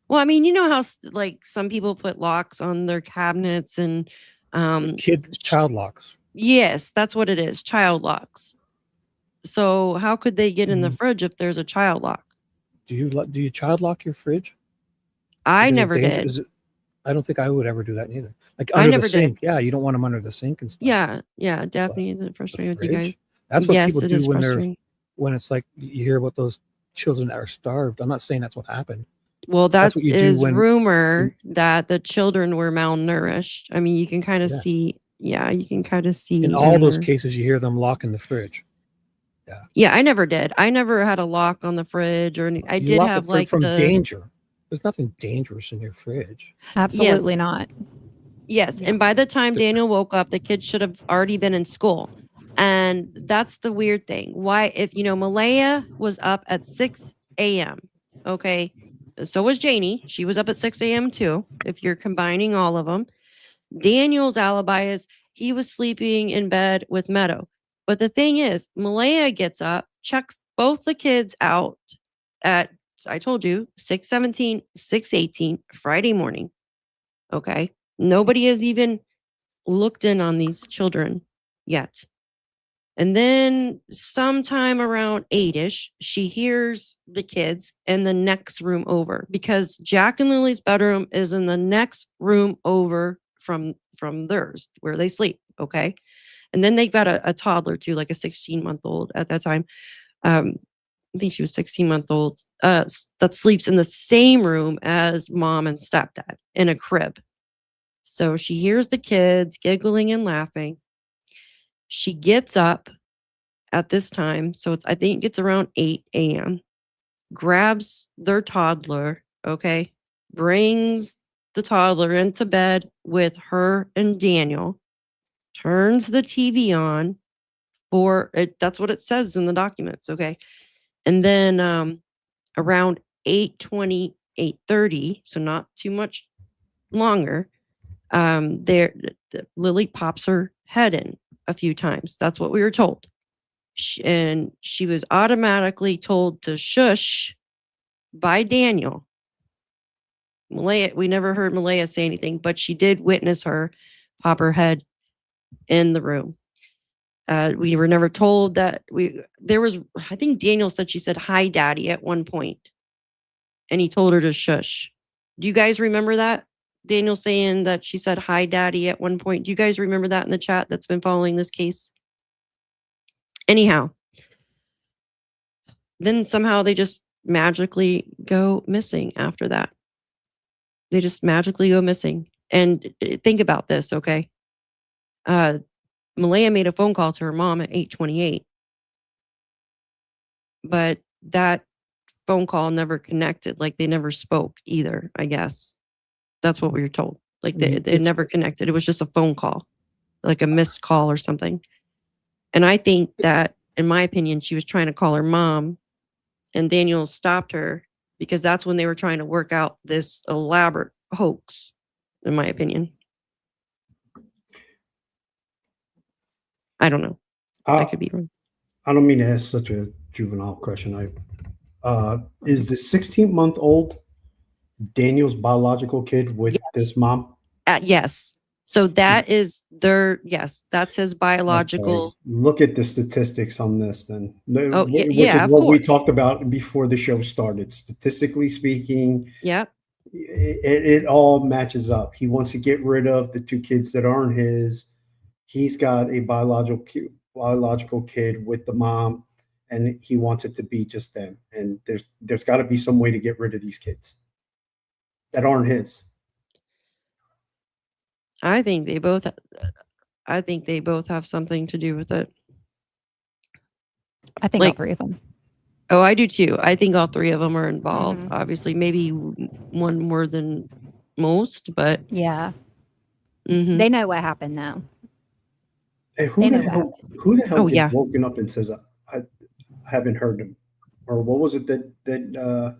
A: Well, I mean, you know how like some people put locks on their cabinets and
C: Child locks.
A: yes, that's what it is, child locks. So how could they get in the fridge if there's a child lock?
C: Do you child lock your fridge?
A: I
C: Is it
A: never
C: danger-
A: did.
C: Is it, I don't think I would ever do that either. Like
A: I
C: under
A: never
C: the
A: did.
C: sink. Yeah, you don't want them under the sink and stuff.
A: Yeah, definitely is it frustrating with you guys.
C: Fridge? That's what
A: Yes,
C: people
A: it
C: do
A: is
C: when
A: frustrating.
C: when it's like you hear about those children that are starved. I'm not saying that's what happened.
A: Well,
C: That's
A: that
C: what you do
A: is
C: when-
A: rumor that the children were malnourished. I mean, you can kind of
C: Yeah.
A: see. Yeah, you can kind of see.
C: In all those
A: their-
C: cases, you hear them locking the fridge.
A: Yeah, I never did. I never had a lock on the fridge, or I
C: You
A: did
C: lock the
A: have
C: fridge
A: like
C: from
A: the
C: danger. There's nothing dangerous in your fridge.
B: Absolutely
A: Yes.
B: not.
A: yes.
B: Yeah.
A: And by the time
C: The-
A: Daniel woke up, the kids should have already been in school. And that's the weird thing. Why, if Malaya was up at 6 a.m. Okay, so was Janie. She was up at 6 a.m. too. If you're combining all of them, Daniel's alibi is he was sleeping in bed with Meadow. But the thing is, Malaya gets up, checks both the kids out at, I told you, 6:17, 6:18, Friday morning. Okay. Nobody has even looked in on these children yet. And then sometime around 8ish, she hears the kids in the next room over because Jack and Lily's bedroom is in the next room over from theirs where they sleep. Okay. And then they've got a toddler too, like a 16-month-old at that time. I think she was 16-month-old that sleeps in the same room as mom and stepdad in a crib. So she hears the kids giggling and laughing. She gets up at this time. So I think it's around 8 a.m. Grabs their toddler, okay, brings the toddler into bed with her and Daniel, turns the TV on for it. That's what it says in the documents, okay. And then around 8:20, 8:30, so not too much longer, Lily pops her head in a few times. That's what we were told. And she was automatically told to shush by Daniel. Malaya, we never heard Malaya say anything, but she did witness her pop her head in the room. We were never told that I think Daniel said she said, "Hi, Daddy," at one point, and he told her to shush. Do you guys remember that? Daniel saying that she said, "Hi, Daddy," at one point. Do you guys remember that in the chat that's been following this case? Anyhow, then somehow they just magically go missing after that. They just magically go missing. And think about this, okay? Malaya made a phone call to her mom at 8:28. But that phone call never connected. Like they never spoke either, I guess. That's what we were told. Like they never connected. It was just a phone call, like a missed call or something. And I think that, in my opinion, she was trying to call her mom and Daniel stopped her because that's when they were trying to work out this elaborate hoax, in my opinion. I don't know. I could be wrong.
D: I don't mean to ask such a juvenile question. Is the 16-month-old Daniel's biological kid with this mom?
A: Yes. So that is that's his biological.
D: Okay. Look at the statistics on this then.
A: Oh,
D: Which
A: yeah,
D: is
A: of
D: what we
A: course.
D: talked about before the show started. Statistically speaking,
A: Yep.
D: it all matches up. He wants to get rid of the two kids that aren't his. He's got a biological kid with the mom, and he wants it to be just them. And there's got to be some way to get rid of these kids that aren't his.
A: I think they both have something to do with it.
B: I think all
A: Like-
B: three of them.
A: Oh, I do too. I think all three of them are involved.
B: Mhm.
A: Obviously, maybe one more than most, but
B: Yeah.
A: mhm.
B: They know what happened though.
D: Hey,
B: They know what happened.
D: who the hell
A: Oh,
D: gets
A: yeah.
D: woken up and says, I haven't heard him? Or what was it that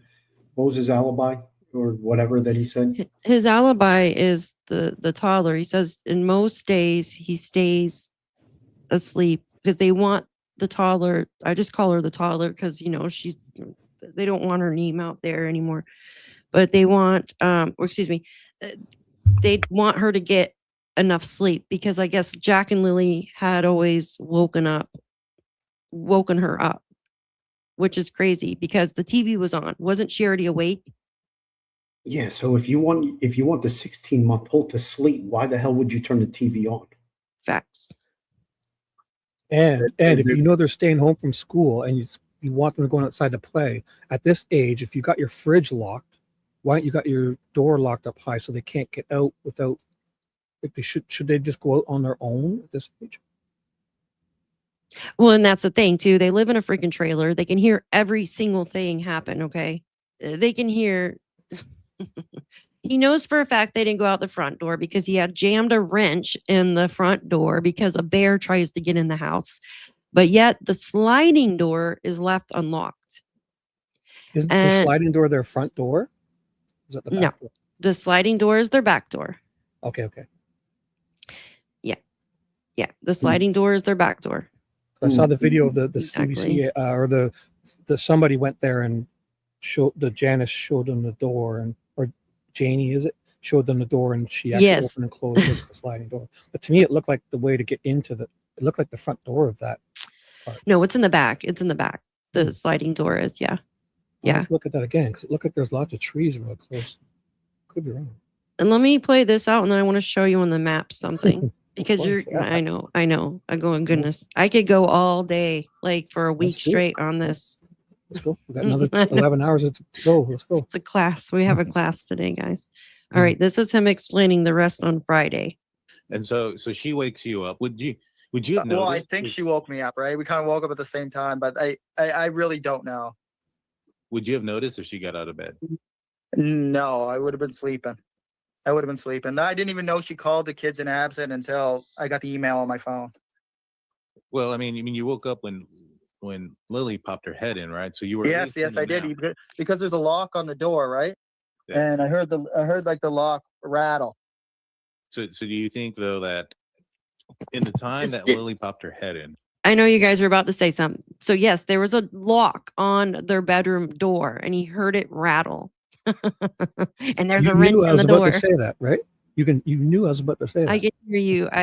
D: what was his alibi or whatever that he said?
A: His alibi is the toddler. He says in most days he stays asleep because they want the toddler. I just call her the toddler because they don't want her name out there anymore. But they want, they want her to get enough sleep because I guess Jack and Lilly had always woken her up, which is crazy because the TV was on. Wasn't she already awake?
D: Yeah. So if you want the 16-month-old to sleep, why the hell would you turn the TV on?
A: Facts.
C: And if you know they're staying home from school and you want them to go outside to play, at this age, if you got your fridge locked, why don't you got your door locked up high so they can't get out without? Like should they just go out on their own at this age?
A: Well, and that's the thing too. They live in a freaking trailer. They can hear every single thing happen. Okay, they can hear. He knows for a fact they didn't go out the front door because he had jammed a wrench in the front door because a bear tries to get in the house. But yet the sliding door is left unlocked.
C: Isn't the sliding door their front door? Is that the back door?
A: The sliding door is their back door.
C: Okay.
A: Yeah. The sliding door is their back door.
C: I saw the video of the
A: Exactly.
C: CBC or the somebody went there and Janice showed them the door or Janie, is it? Showed them the door and she actually
A: Yes.
C: opened and closed it, the sliding door. But to me, it looked like the way to get into it looked like the front door of that part.
A: No, it's in the back. It's in the back. The sliding door is, yeah.
C: I'll have to look at that again because it looked like there's lots of trees real close. Could be wrong.
A: And let me play this out and then I want to show you on the map something. Because
C: What's that?
A: I know. I go, goodness. I could go all day, like for a week
C: Let's do it.
A: straight on this.
C: Let's go. We got another 11 hours to go. Let's go.
A: It's a class. We have a class today, guys. All right. This is him explaining the rest on Friday.
F: And so she wakes you up. Would you have
E: Well, I
F: noticed?
E: think she woke me up, right? We kind of woke up at the same time, but I really don't know.
F: Would you have noticed if she got out of bed?
E: No, I would have been sleeping. I didn't even know she called the kids in absent until I got the email on my phone.
F: Well, I mean, you woke up when Lily popped her head in, right? So you were.
E: Yes, I did. Because there's a lock on the door, right?
F: Yeah.
E: And I heard like the lock rattle.
F: So do you think though that in the time that Lily popped her head in,
A: I know you guys are about to say something. So yes, there was a lock on their bedroom door and he heard it rattle. And there's a wrench in the
C: I was
A: door.
C: about to say that, right? You knew I was about to say that.
A: I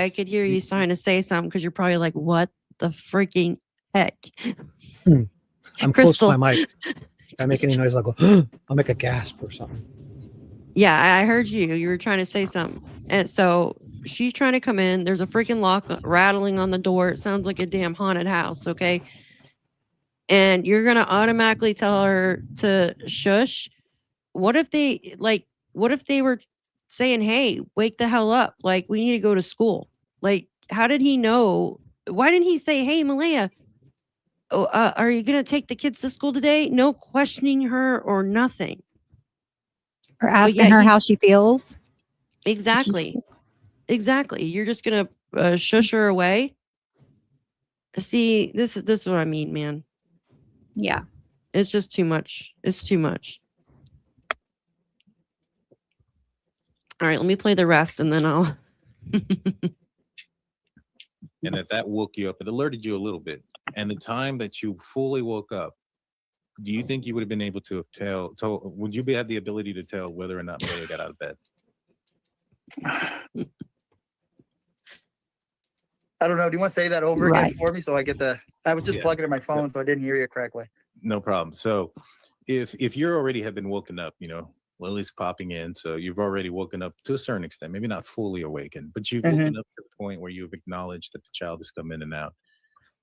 A: could hear you trying to say something because you're probably like, what the freaking heck?
C: I'm close to my mic. If I make any noise, I'll go, I'll make a gasp or something.
A: Yeah, I heard you. You were trying to say something. And so she's trying to come in. There's a freaking lock rattling on the door. It sounds like a damn haunted house, okay? And you're going to automatically tell her to shush. What if they were saying, hey, wake the hell up. Like, we need to go to school. Like, how did he know? Why didn't he say, hey, Malaya, are you going to take the kids to school today? No questioning her or nothing.
B: Or asking her how she feels.
A: Exactly. You're just going to shush her away. See, this is what I mean, man.
B: Yeah.
A: It's just too much. It's too much. All right, let me play the rest and then I'll.
F: and if that woke you up, it alerted you a little bit. And the time that you fully woke up, do you think you would have been able to would you have the ability to tell whether or not Mary got out of bed?
E: I don't know. Do you want to say that over again for me so I get I was just plugging in my phone, so I didn't hear you correctly.
F: No problem. So if you're already have been woken up, Lily's popping in, so you've already woken up to a certain extent, maybe not fully awakened, but you've woken up to the point where you've acknowledged that the child has come in and out.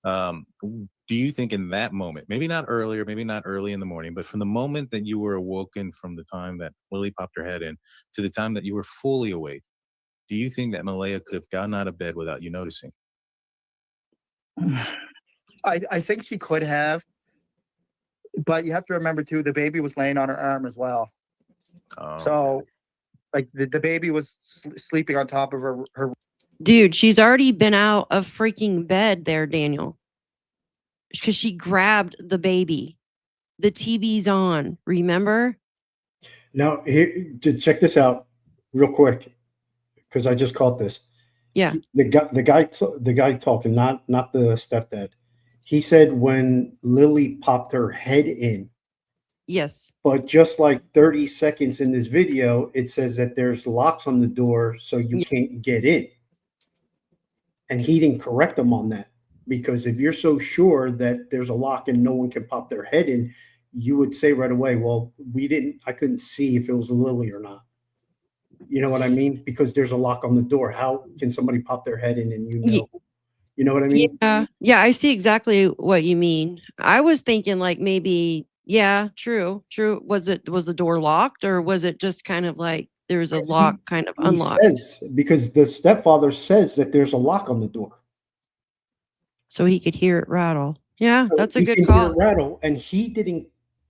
F: Do you think in that moment, maybe not earlier, maybe not early in the morning, but from the moment that you were awoken, from the time that Lily popped her head in to the time that you were fully awake, do you think that Malaya could have gotten out of bed without you noticing?
E: I think she could have, but you have to remember too, the baby was laying on her arm as well. So like the baby was sleeping on top of her.
A: Dude, she's already been out of freaking bed there, Daniel. Because she grabbed the baby. The TV's on, remember?
D: Now, here, check this out real quick, because I just caught this.
A: Yeah.
D: The guy talking, not the stepdad. He said when Lily popped her head in,
A: Yes.
D: but just like 30 seconds in this video, it says that there's locks on the door so you
A: Yeah.
D: can't get in. And he didn't correct them on that, because if you're so sure that there's a lock and no one can pop their head in, you would say right away, well, I couldn't see if it was Lily or not. You know what I mean? Because there's a lock on the door. How can somebody pop their head in and you know what I mean?
A: Yeah, I see exactly what you mean. I was thinking like maybe, yeah, true. Was the door locked, or was it just kind of like there was a lock kind of
D: He
A: unlocked?
D: says, because the stepfather says that there's a lock on the door.
A: So he could hear it rattle. Yeah,
D: So
A: that's a
D: he
A: good
D: can hear
A: call.
D: it rattle, and he didn't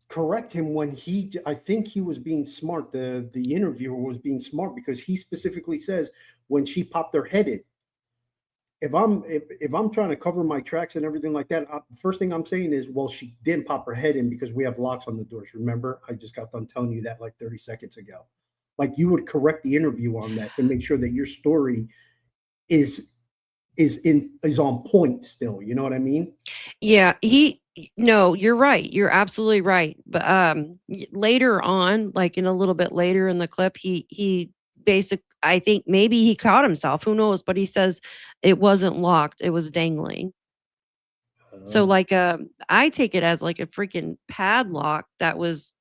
D: correct him when I think he was being smart. The interviewer was being smart, because he specifically says when she popped her head in. If I'm trying to cover my tracks and everything like that, first thing I'm saying is, well, she didn't pop her head in because we have locks on the doors. Remember, I just got done telling you that like 30 seconds ago. Like, you would correct the interview on that to make sure that your story is on point still. You know what I mean?
A: Yeah, no, you're right. You're absolutely right. But later on, like in a little bit later in the clip, he I think maybe he caught himself. Who knows? But he says it wasn't locked. It was dangling. So like I take it as like a freaking padlock that was.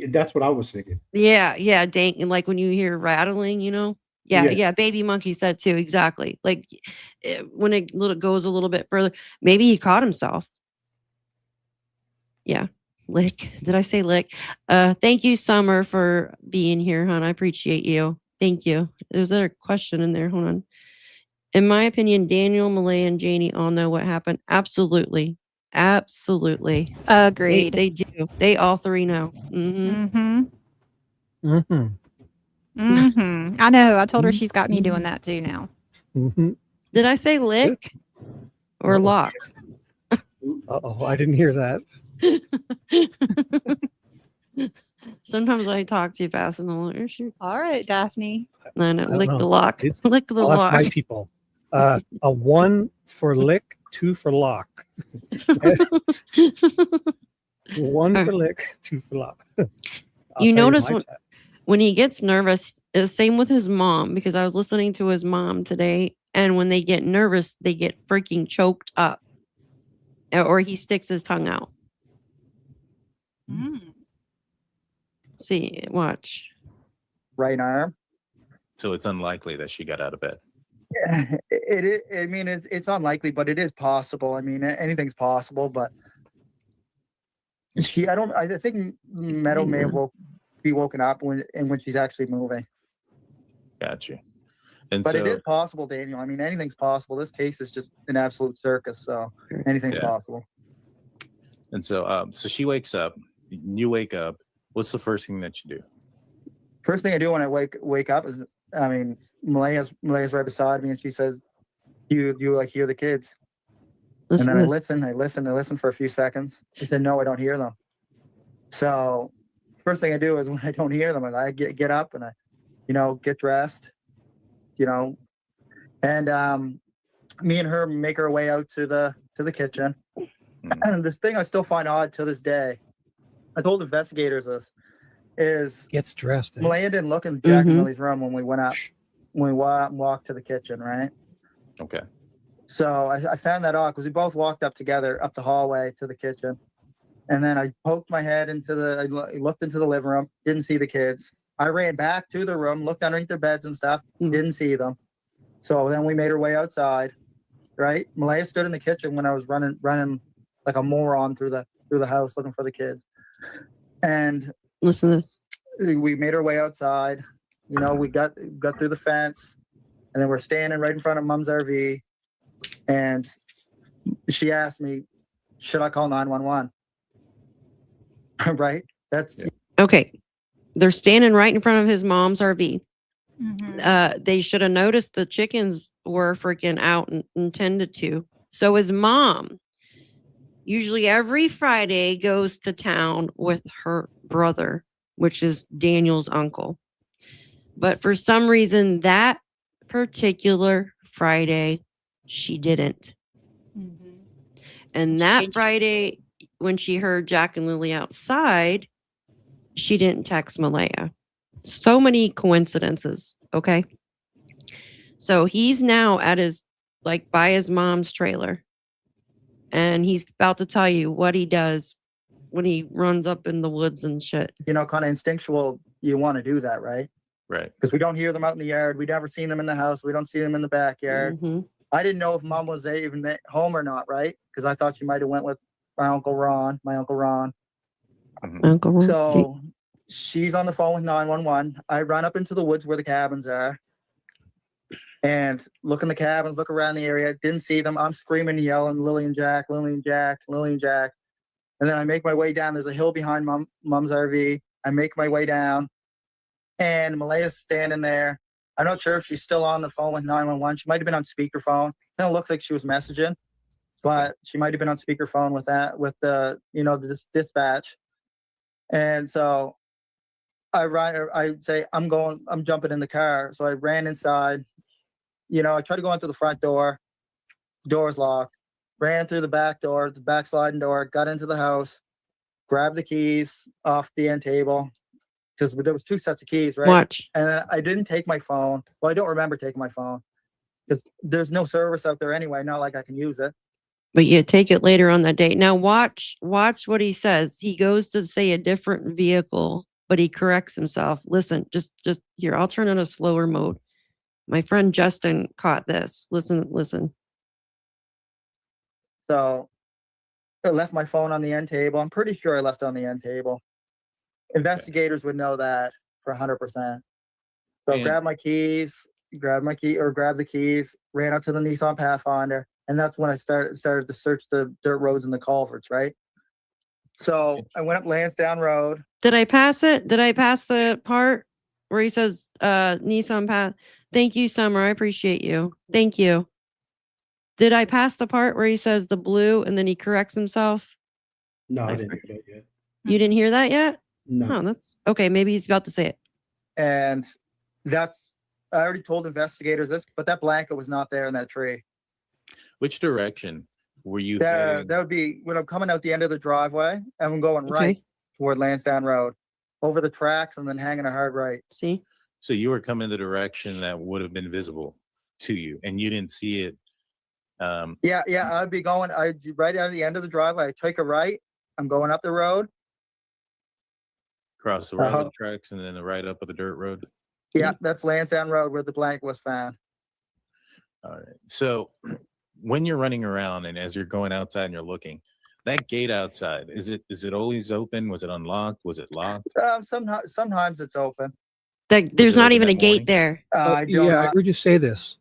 D: That's what I was thinking.
A: Yeah, dang, like when you hear rattling,
D: Yeah.
A: Yeah, Baby Monkey said too, exactly. Like when it goes a little bit further, maybe he caught himself. Yeah. Lick. Did I say lick? Thank you, Summer, for being here, hon. I appreciate you. Thank you. There's a question in there. Hold on. In my opinion, Daniel, Malay, and Janie all know what happened. Absolutely. Absolutely.
B: Agreed.
A: They do. They all three know. Mm-hmm.
B: I know. I told her she's got me doing that too now.
A: Did I say lick or lock?
C: Uh-oh, I didn't hear that.
A: Sometimes I talk too fast and I'm like, oh, shoot.
B: All right, Daphne.
A: No,
C: don't
A: lick
C: know.
A: the lock. Lick the
C: I'll ask
A: lock.
C: my people. A 1 for lick, 2 for lock. 1 for lick, 2 for lock.
A: You notice when he gets nervous, same with his mom, because I was listening to his mom today, and when they get nervous, they get freaking choked up, or he sticks his tongue out. See, watch.
E: Right arm.
F: So it's unlikely that she got out of bed.
E: Yeah, it is. I mean, it's unlikely, but it is possible. I mean, anything's possible. But I think Meadow may have be woken up when she's actually moving.
F: Got you. And
E: But
F: so,
E: it is possible, Daniel. I mean, anything's possible. This case is just an absolute circus, so anything's possible.
F: And so, so she wakes up. You wake up. What's the first thing that you do?
E: First thing I do when I wake up is, I mean, Malaya's right beside me, and she says, "You like hear the kids?"
A: Listen,
E: and then I listen for a few seconds. She said, "No, I don't hear them." So first thing I do is when I don't hear them, I get up and I, get dressed, and me and her make our way out to the kitchen. And this thing I still find odd to this day. I told investigators this is
C: gets dressed.
E: Malaya didn't look in Jack and Lily's room when we went up, when we walked to the kitchen, right?
F: Okay.
E: So I found that odd because we both walked up together up the hallway to the kitchen. And then I poked my head I looked into the living room, didn't see the kids. I ran back to the room, looked underneath their beds and stuff, didn't see them. So then we made our way outside, right? Malaya stood in the kitchen when I was running like a moron through the house looking for the kids. And
A: listen to this.
E: We made our way outside. We got through the fence, and then we're standing right in front of Mom's RV. And she asked me, "Should I call 911?" Right? That's
A: okay. They're standing right in front of his mom's RV. They should have noticed the chickens were freaking out and tended to. So his mom usually every Friday goes to town with her brother, which is Daniel's uncle. But for some reason, that particular Friday, she didn't. And that Friday, when she heard Jack and Lilly outside, she didn't text Malaya. So many coincidences. Okay. So he's now at his, like, by his mom's trailer. And he's about to tell you what he does when he runs up in the woods and shit.
E: You know, kind of instinctual. You want to do that, right?
F: Right.
E: Because we don't hear them out in the yard. We never seen them in the house. We don't see them in the backyard.
A: Mhm.
E: I didn't know if mom was even at home or not, right? Because I thought she might have went with my uncle Ron.
F: Mhm.
A: Uncle Ron.
E: So she's on the phone with 911. I run up into the woods where the cabins are and look in the cabins, look around the area. Didn't see them. I'm screaming and yelling, Lilly and Jack, Lilly and Jack, Lilly and Jack. And then I make my way down. There's a hill behind mom's RV. I make my way down and Malaya's standing there. I'm not sure if she's still on the phone with 911. She might have been on speakerphone. Kind of looks like she was messaging, but she might have been on speakerphone with the, you know, the dispatch. And so I say, I'm jumping in the car. So I ran inside. You know, I tried to go into the front door. Door's locked. Ran through the back door, the back sliding door, got into the house, grabbed the keys off the end table. Because there was 2 sets of keys, right?
A: Watch.
E: And I didn't take my phone. Well, I don't remember taking my phone. Because there's no service out there anyway. Not like I can use it.
A: But you take it later on that day. Now watch what he says. He goes to say a different vehicle, but he corrects himself. Listen, just here, I'll turn on a slower mode. My friend Justin caught this. Listen.
E: So I left my phone on the end table. I'm pretty sure I left it on the end table. Investigators would know that for 100%. So
F: And-
E: grab the keys, ran up to the Nissan Pathfinder, and that's when I started to search the dirt roads and the culverts, right? So I went up Landsdowne Road.
A: Did I pass it? Did I pass the part where he says Nissan Path? Thank you, Summer. I appreciate you. Thank you. Did I pass the part where he says the blue and then he corrects himself?
D: No, I didn't hear that yet.
A: You didn't hear that yet?
D: No.
A: Oh, that's okay. Maybe he's about to say it.
E: And I already told investigators this, but that blanket was not there in that tree.
F: Which direction were you
E: That
F: heading?
E: would be when I'm coming out the end of the driveway and I'm going right
A: Okay.
E: toward Lansdowne Road, over the tracks and then hanging a hard right.
A: See?
F: So you were coming the direction that would have been visible to you, and you didn't see it.
E: Yeah, I'd be going. Right at the end of the driveway. I take a right. I'm going up the road.
F: Across the railroad
E: Uh-huh.
F: tracks and then the right up of the dirt road.
E: Yeah, that's Lansdowne Road where the blanket was found.
F: All right. So when you're running around and as you're going outside and you're looking, that gate outside, is it always open? Was it unlocked? Was it locked?
E: Sometimes it's open.
A: There's
F: it
A: not
F: open
A: even
F: that
A: a gate
F: morning?
A: there.
E: I don't
C: Oh, yeah, I
E: know.
C: heard you say this.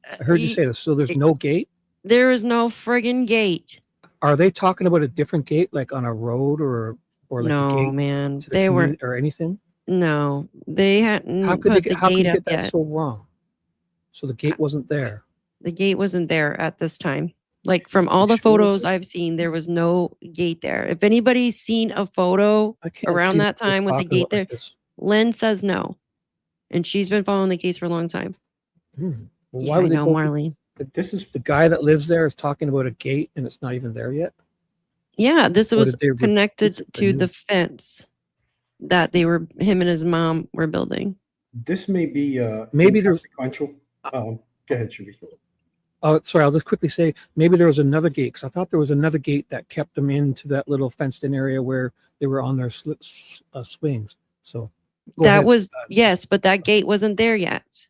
C: So there's no gate.
A: There is no friggin' gate.
C: Are they talking about a different gate, like on a road or like a
A: No,
C: gate
A: man.
C: to the
A: They were
C: community or anything?
A: no. They hadn't
C: How could
A: put
C: they
A: the
C: get, how could
A: gate
C: you
A: up
C: get that
A: yet.
C: so wrong? So the gate wasn't there.
A: The gate wasn't there at this time. Like from all
C: You
A: the
C: sure?
A: photos I've seen, there was no gate there. If anybody's seen a photo
C: I can't
A: around
C: see
A: that
C: what they're
A: time with the
C: talking
A: gate
C: about
A: there,
C: like this.
A: Lynn says no. And she's been following the case for a long time.
C: Well,
A: Yeah,
C: why
A: I
C: would they
A: know,
C: go?
A: Marlene.
D: This is
C: The guy that lives there is talking about a gate and it's not even there yet.
A: Yeah, this
C: Or
A: was
C: did they
A: connected
C: replace it
A: to
C: for
A: the
C: new?
A: fence that him and his mom were building.
D: this may be
C: Maybe there's-
D: inconsequential. Go ahead, Shubi.
C: Oh, sorry. I'll just quickly say maybe there was another gate because I thought there was another gate that kept them into that little fenced-in area where they were on their swings. So go
A: That
C: ahead.
A: was yes, but that gate wasn't there yet.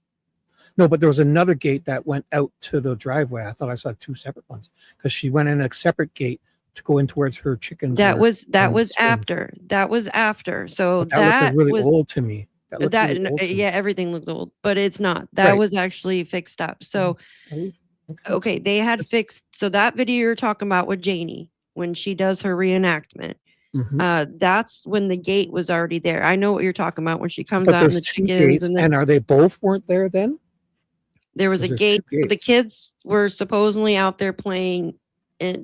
C: No, but there was another gate that went out to the driveway. I thought I saw 2 separate ones because she went in a separate gate to go in towards her chickens.
A: That was
C: on the swings.
A: after. That was after. So
C: But that looked like really
A: was
C: old to me. That looked really old to me.
A: yeah, everything looks old, but it's not. That
C: Right.
A: was actually fixed up. So
C: Okay.
A: okay, they had fixed. So that video you're talking about with Janie when she does her reenactment,
C: Mhm.
A: that's when the gate was already there. I know what you're talking about when she comes
C: But
A: out in
C: there's
A: the
C: 2
A: chickens,
C: gates,
A: and then
C: and are they both weren't there then?
A: there was a
C: 'Cause there's
A: gate.
C: 2
A: The
C: gates.
A: kids were supposedly out there playing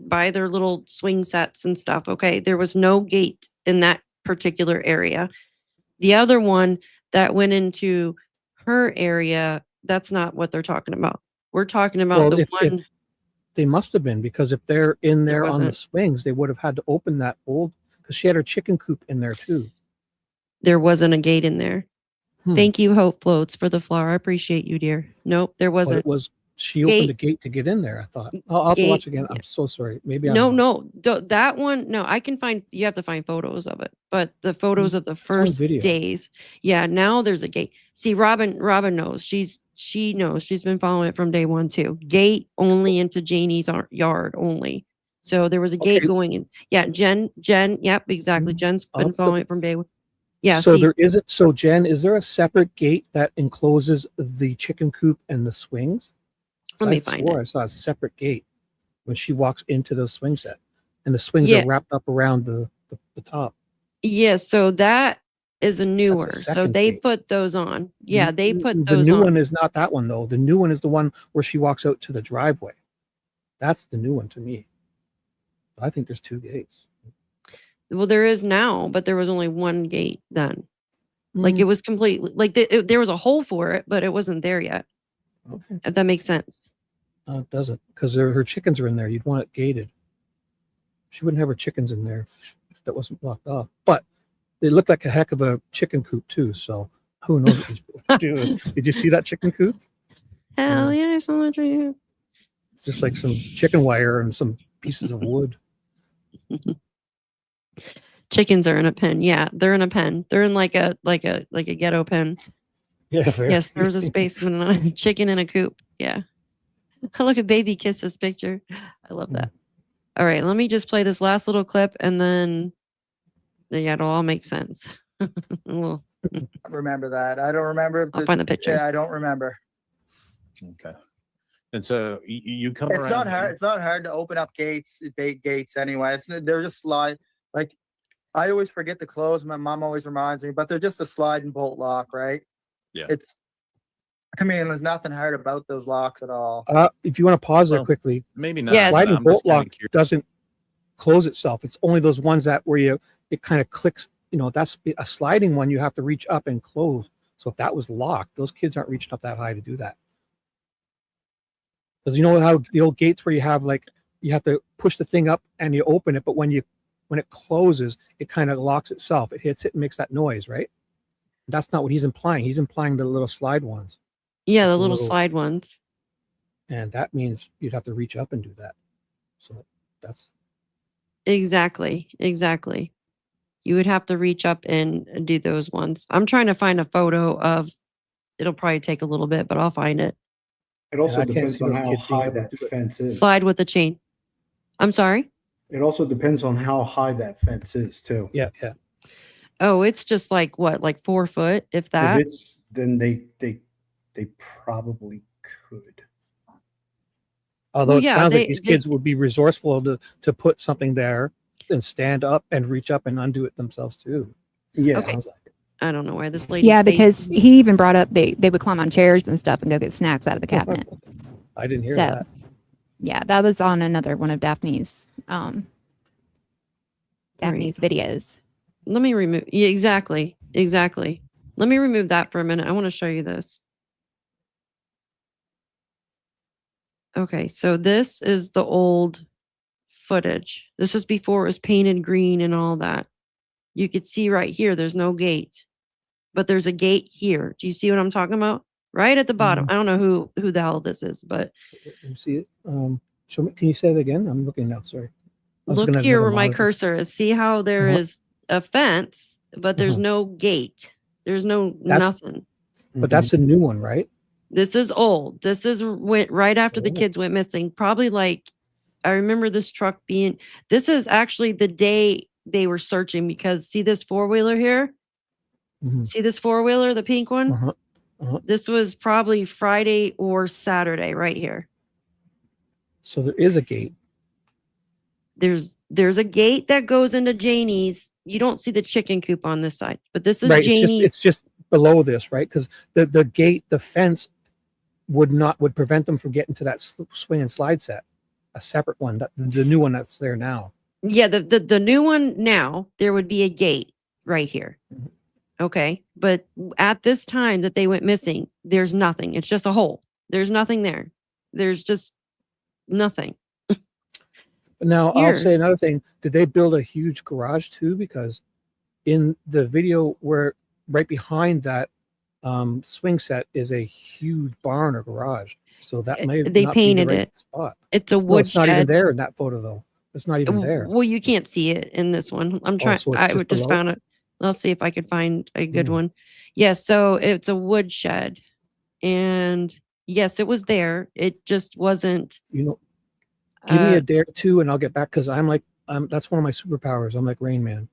A: by their little swing sets and stuff. Okay, there was no gate in that particular area. The other one that went into her area, that's not what they're talking about. We're talking about
C: Well,
A: the
C: if
A: one.
C: They must have been, because if they're in there on the
A: wasn't.
C: swings, they would have had to open that old, because she had her chicken coop in there too.
A: There wasn't a gate in there.
C: Hmm.
A: Thank you, Hope Floats, for the flower. I appreciate you, dear. Nope, there
C: But
A: wasn't.
C: it was, she opened
A: Gate.
C: a gate to get in there, I thought. I'll have to watch
A: Gate,
C: again.
A: yeah.
C: I'm so sorry. Maybe I'm
A: No,
C: wrong.
A: no, that one. No, I can find. You have to find photos of it, but the photos of the
C: on
A: first
C: video.
A: days. Yeah, now there's a gate. See, Robin knows. She knows. She's been following it from day one too. Gate only into Janie's yard only. So there was a gate
C: Okay.
A: going in. Yeah, Jen. Yep, exactly. Jen's
C: I'll
A: been
C: have to-
A: following it from day one. Yeah.
C: So
A: see,
C: there isn't. So Jen, is there a separate gate that encloses the chicken coop and the swings?
A: Let me
C: I
A: find
C: swore
A: it.
C: I saw a separate gate when she walks into the swing set, and the swings
A: Yeah.
C: are wrapped up around the top.
A: Yeah. So that is a newer. So
C: second
A: they
C: gate.
A: put those on. Yeah, they put
C: The
A: those
C: new
A: on.
C: one is not that one though. The new one is the one where she walks out to the driveway. That's the new one to me. I think there's two gates.
A: Well, there is now, but there was only one gate then. Like
C: Mm,
A: it was completely like there was a hole for it, but it wasn't there yet.
C: okay.
A: If that makes sense.
C: No, it doesn't, because her chickens are in there. You'd want it gated. She wouldn't have her chickens in there if that wasn't blocked off. But it looked like a heck of a chicken coop too. So who knows what these people are doing? Did you see that chicken coop?
A: Hell yeah, so much for you.
C: It's just like some chicken wire and some pieces of wood.
A: Chickens are in a pen. Yeah, they're in a pen. They're in like a ghetto pen.
C: Yeah, very.
A: Yes, there was a spaceman and a chicken in a coop. Yeah. Look at baby kiss this picture. I love that. All right, let me just play this last little clip and then yeah, it'll all make sense. Well,
E: I remember that. I don't remember.
A: I'll find the picture.
E: Yeah, I don't remember.
F: Okay. And so you come
E: It's
F: around.
E: not hard.
F: here-
E: It's not hard to open up gates, bait gates anyway. They're just slide. Like I always forget to close. My mom always reminds me, but they're just a slide and bolt lock, right?
F: Yeah.
E: I mean, there's nothing hard about those locks at all.
C: If you want to pause there
F: Well,
C: quickly,
F: Maybe not.
A: Yes.
C: sliding
F: I'm
C: bolt
F: just kinda
C: lock
F: curious.
C: doesn't close itself. It's only those ones that where it kind of clicks. That's a sliding one. You have to reach up and close. So if that was locked, those kids aren't reaching up that high to do that. Because you know how the old gates where you have you have to push the thing up and you open it, but when it closes, it kind of locks itself. It hits it and makes that noise, right? That's not what he's implying. He's implying the little slide ones,
A: yeah, the
C: the
A: little
C: little-
A: slide ones.
C: and that means you'd have to reach up and do that. So that's
A: Exactly. You would have to reach up and do those ones. I'm trying to find a photo of it'll probably take a little bit, but I'll find it.
D: It also
C: I can't
D: depends
C: see
D: on
C: those
D: how
C: kids being
D: high
C: able to
D: that
C: do it.
D: fence is.
A: Slide with the chain. I'm sorry.
D: It also depends on how high that fence is too.
C: yeah.
A: Oh, it's just like what, like 4 foot, if that.
D: If it's then they probably could.
C: Although
A: Well,
C: it
A: yeah,
C: sounds
A: they-
C: like these
A: they-
C: kids would be resourceful to put something there and stand up and reach up and undo it themselves too.
D: Yeah.
A: Okay.
C: Sounds like it.
A: I don't know why this lady.
B: Yeah, because he even brought up they would climb on chairs and stuff and go get snacks out of the cabinet.
C: I didn't hear
B: So,
C: that.
B: Yeah, that was on another one of Daphne's videos.
A: Let me remove. Yeah, exactly. Let me remove that for a minute. I want to show you this. Okay, so this is the old footage. This is before it was painted green and all that. You could see right here, there's no gate, but there's a gate here. Do you see what I'm talking about? Right at the bottom. I don't know who the hell this is, but
C: Let me see it. Show me. Can you say it again? I'm looking now. Sorry. I was
A: look
C: looking at
A: here
C: another
A: where my
C: monitor.
A: cursor is. See how there
C: Uh-huh.
A: is a fence, but there's
C: Uh-huh.
A: no gate. There's no
C: That's-
A: nothing.
C: But that's a new one, right?
A: This is old. This is went right after the
C: Oh.
A: kids went missing. Probably like I remember this truck being. This is actually the day they were searching because see this 4-wheeler here.
C: Mhm.
A: See this 4-wheeler, the pink one.
C: Uh-huh. Uh-huh.
A: This was probably Friday or Saturday, right here.
C: So there is a gate.
A: There's a gate that goes into Janie's. You don't see the chicken coop on this side, but this is
C: Right.
A: Janie's.
C: It's just below this, right? Because the gate, the fence would prevent them from getting to that swing and slide set. A separate one, the new one that's there now.
A: Yeah, the new one now, there would be a gate right here.
C: Mhm.
A: Okay. But at this time that they went missing, there's nothing. It's just a hole. There's nothing there. There's just nothing.
C: But now
A: Here.
C: I'll say another thing. Did they build a huge garage too? Because in the video where right behind that swing set is a huge barn or garage. So that may
A: They
C: not
A: painted
C: be the right
A: it.
C: spot.
A: It's a
C: No,
A: wood
C: it's not even
A: shed.
C: there in that photo though. It's not even there.
A: Well, you can't see it in this one. I'm trying.
C: so it's
A: I
C: just
A: just
C: below?
A: found it. I'll see if I could find a good
C: Hmm.
A: one. Yes, so it's a wood shed, and yes, it was there. It just wasn't.
C: You know, give me
A: Uh,
C: a day or two and I'll get back because I'm that's one of my superpowers. I'm like Rain Man.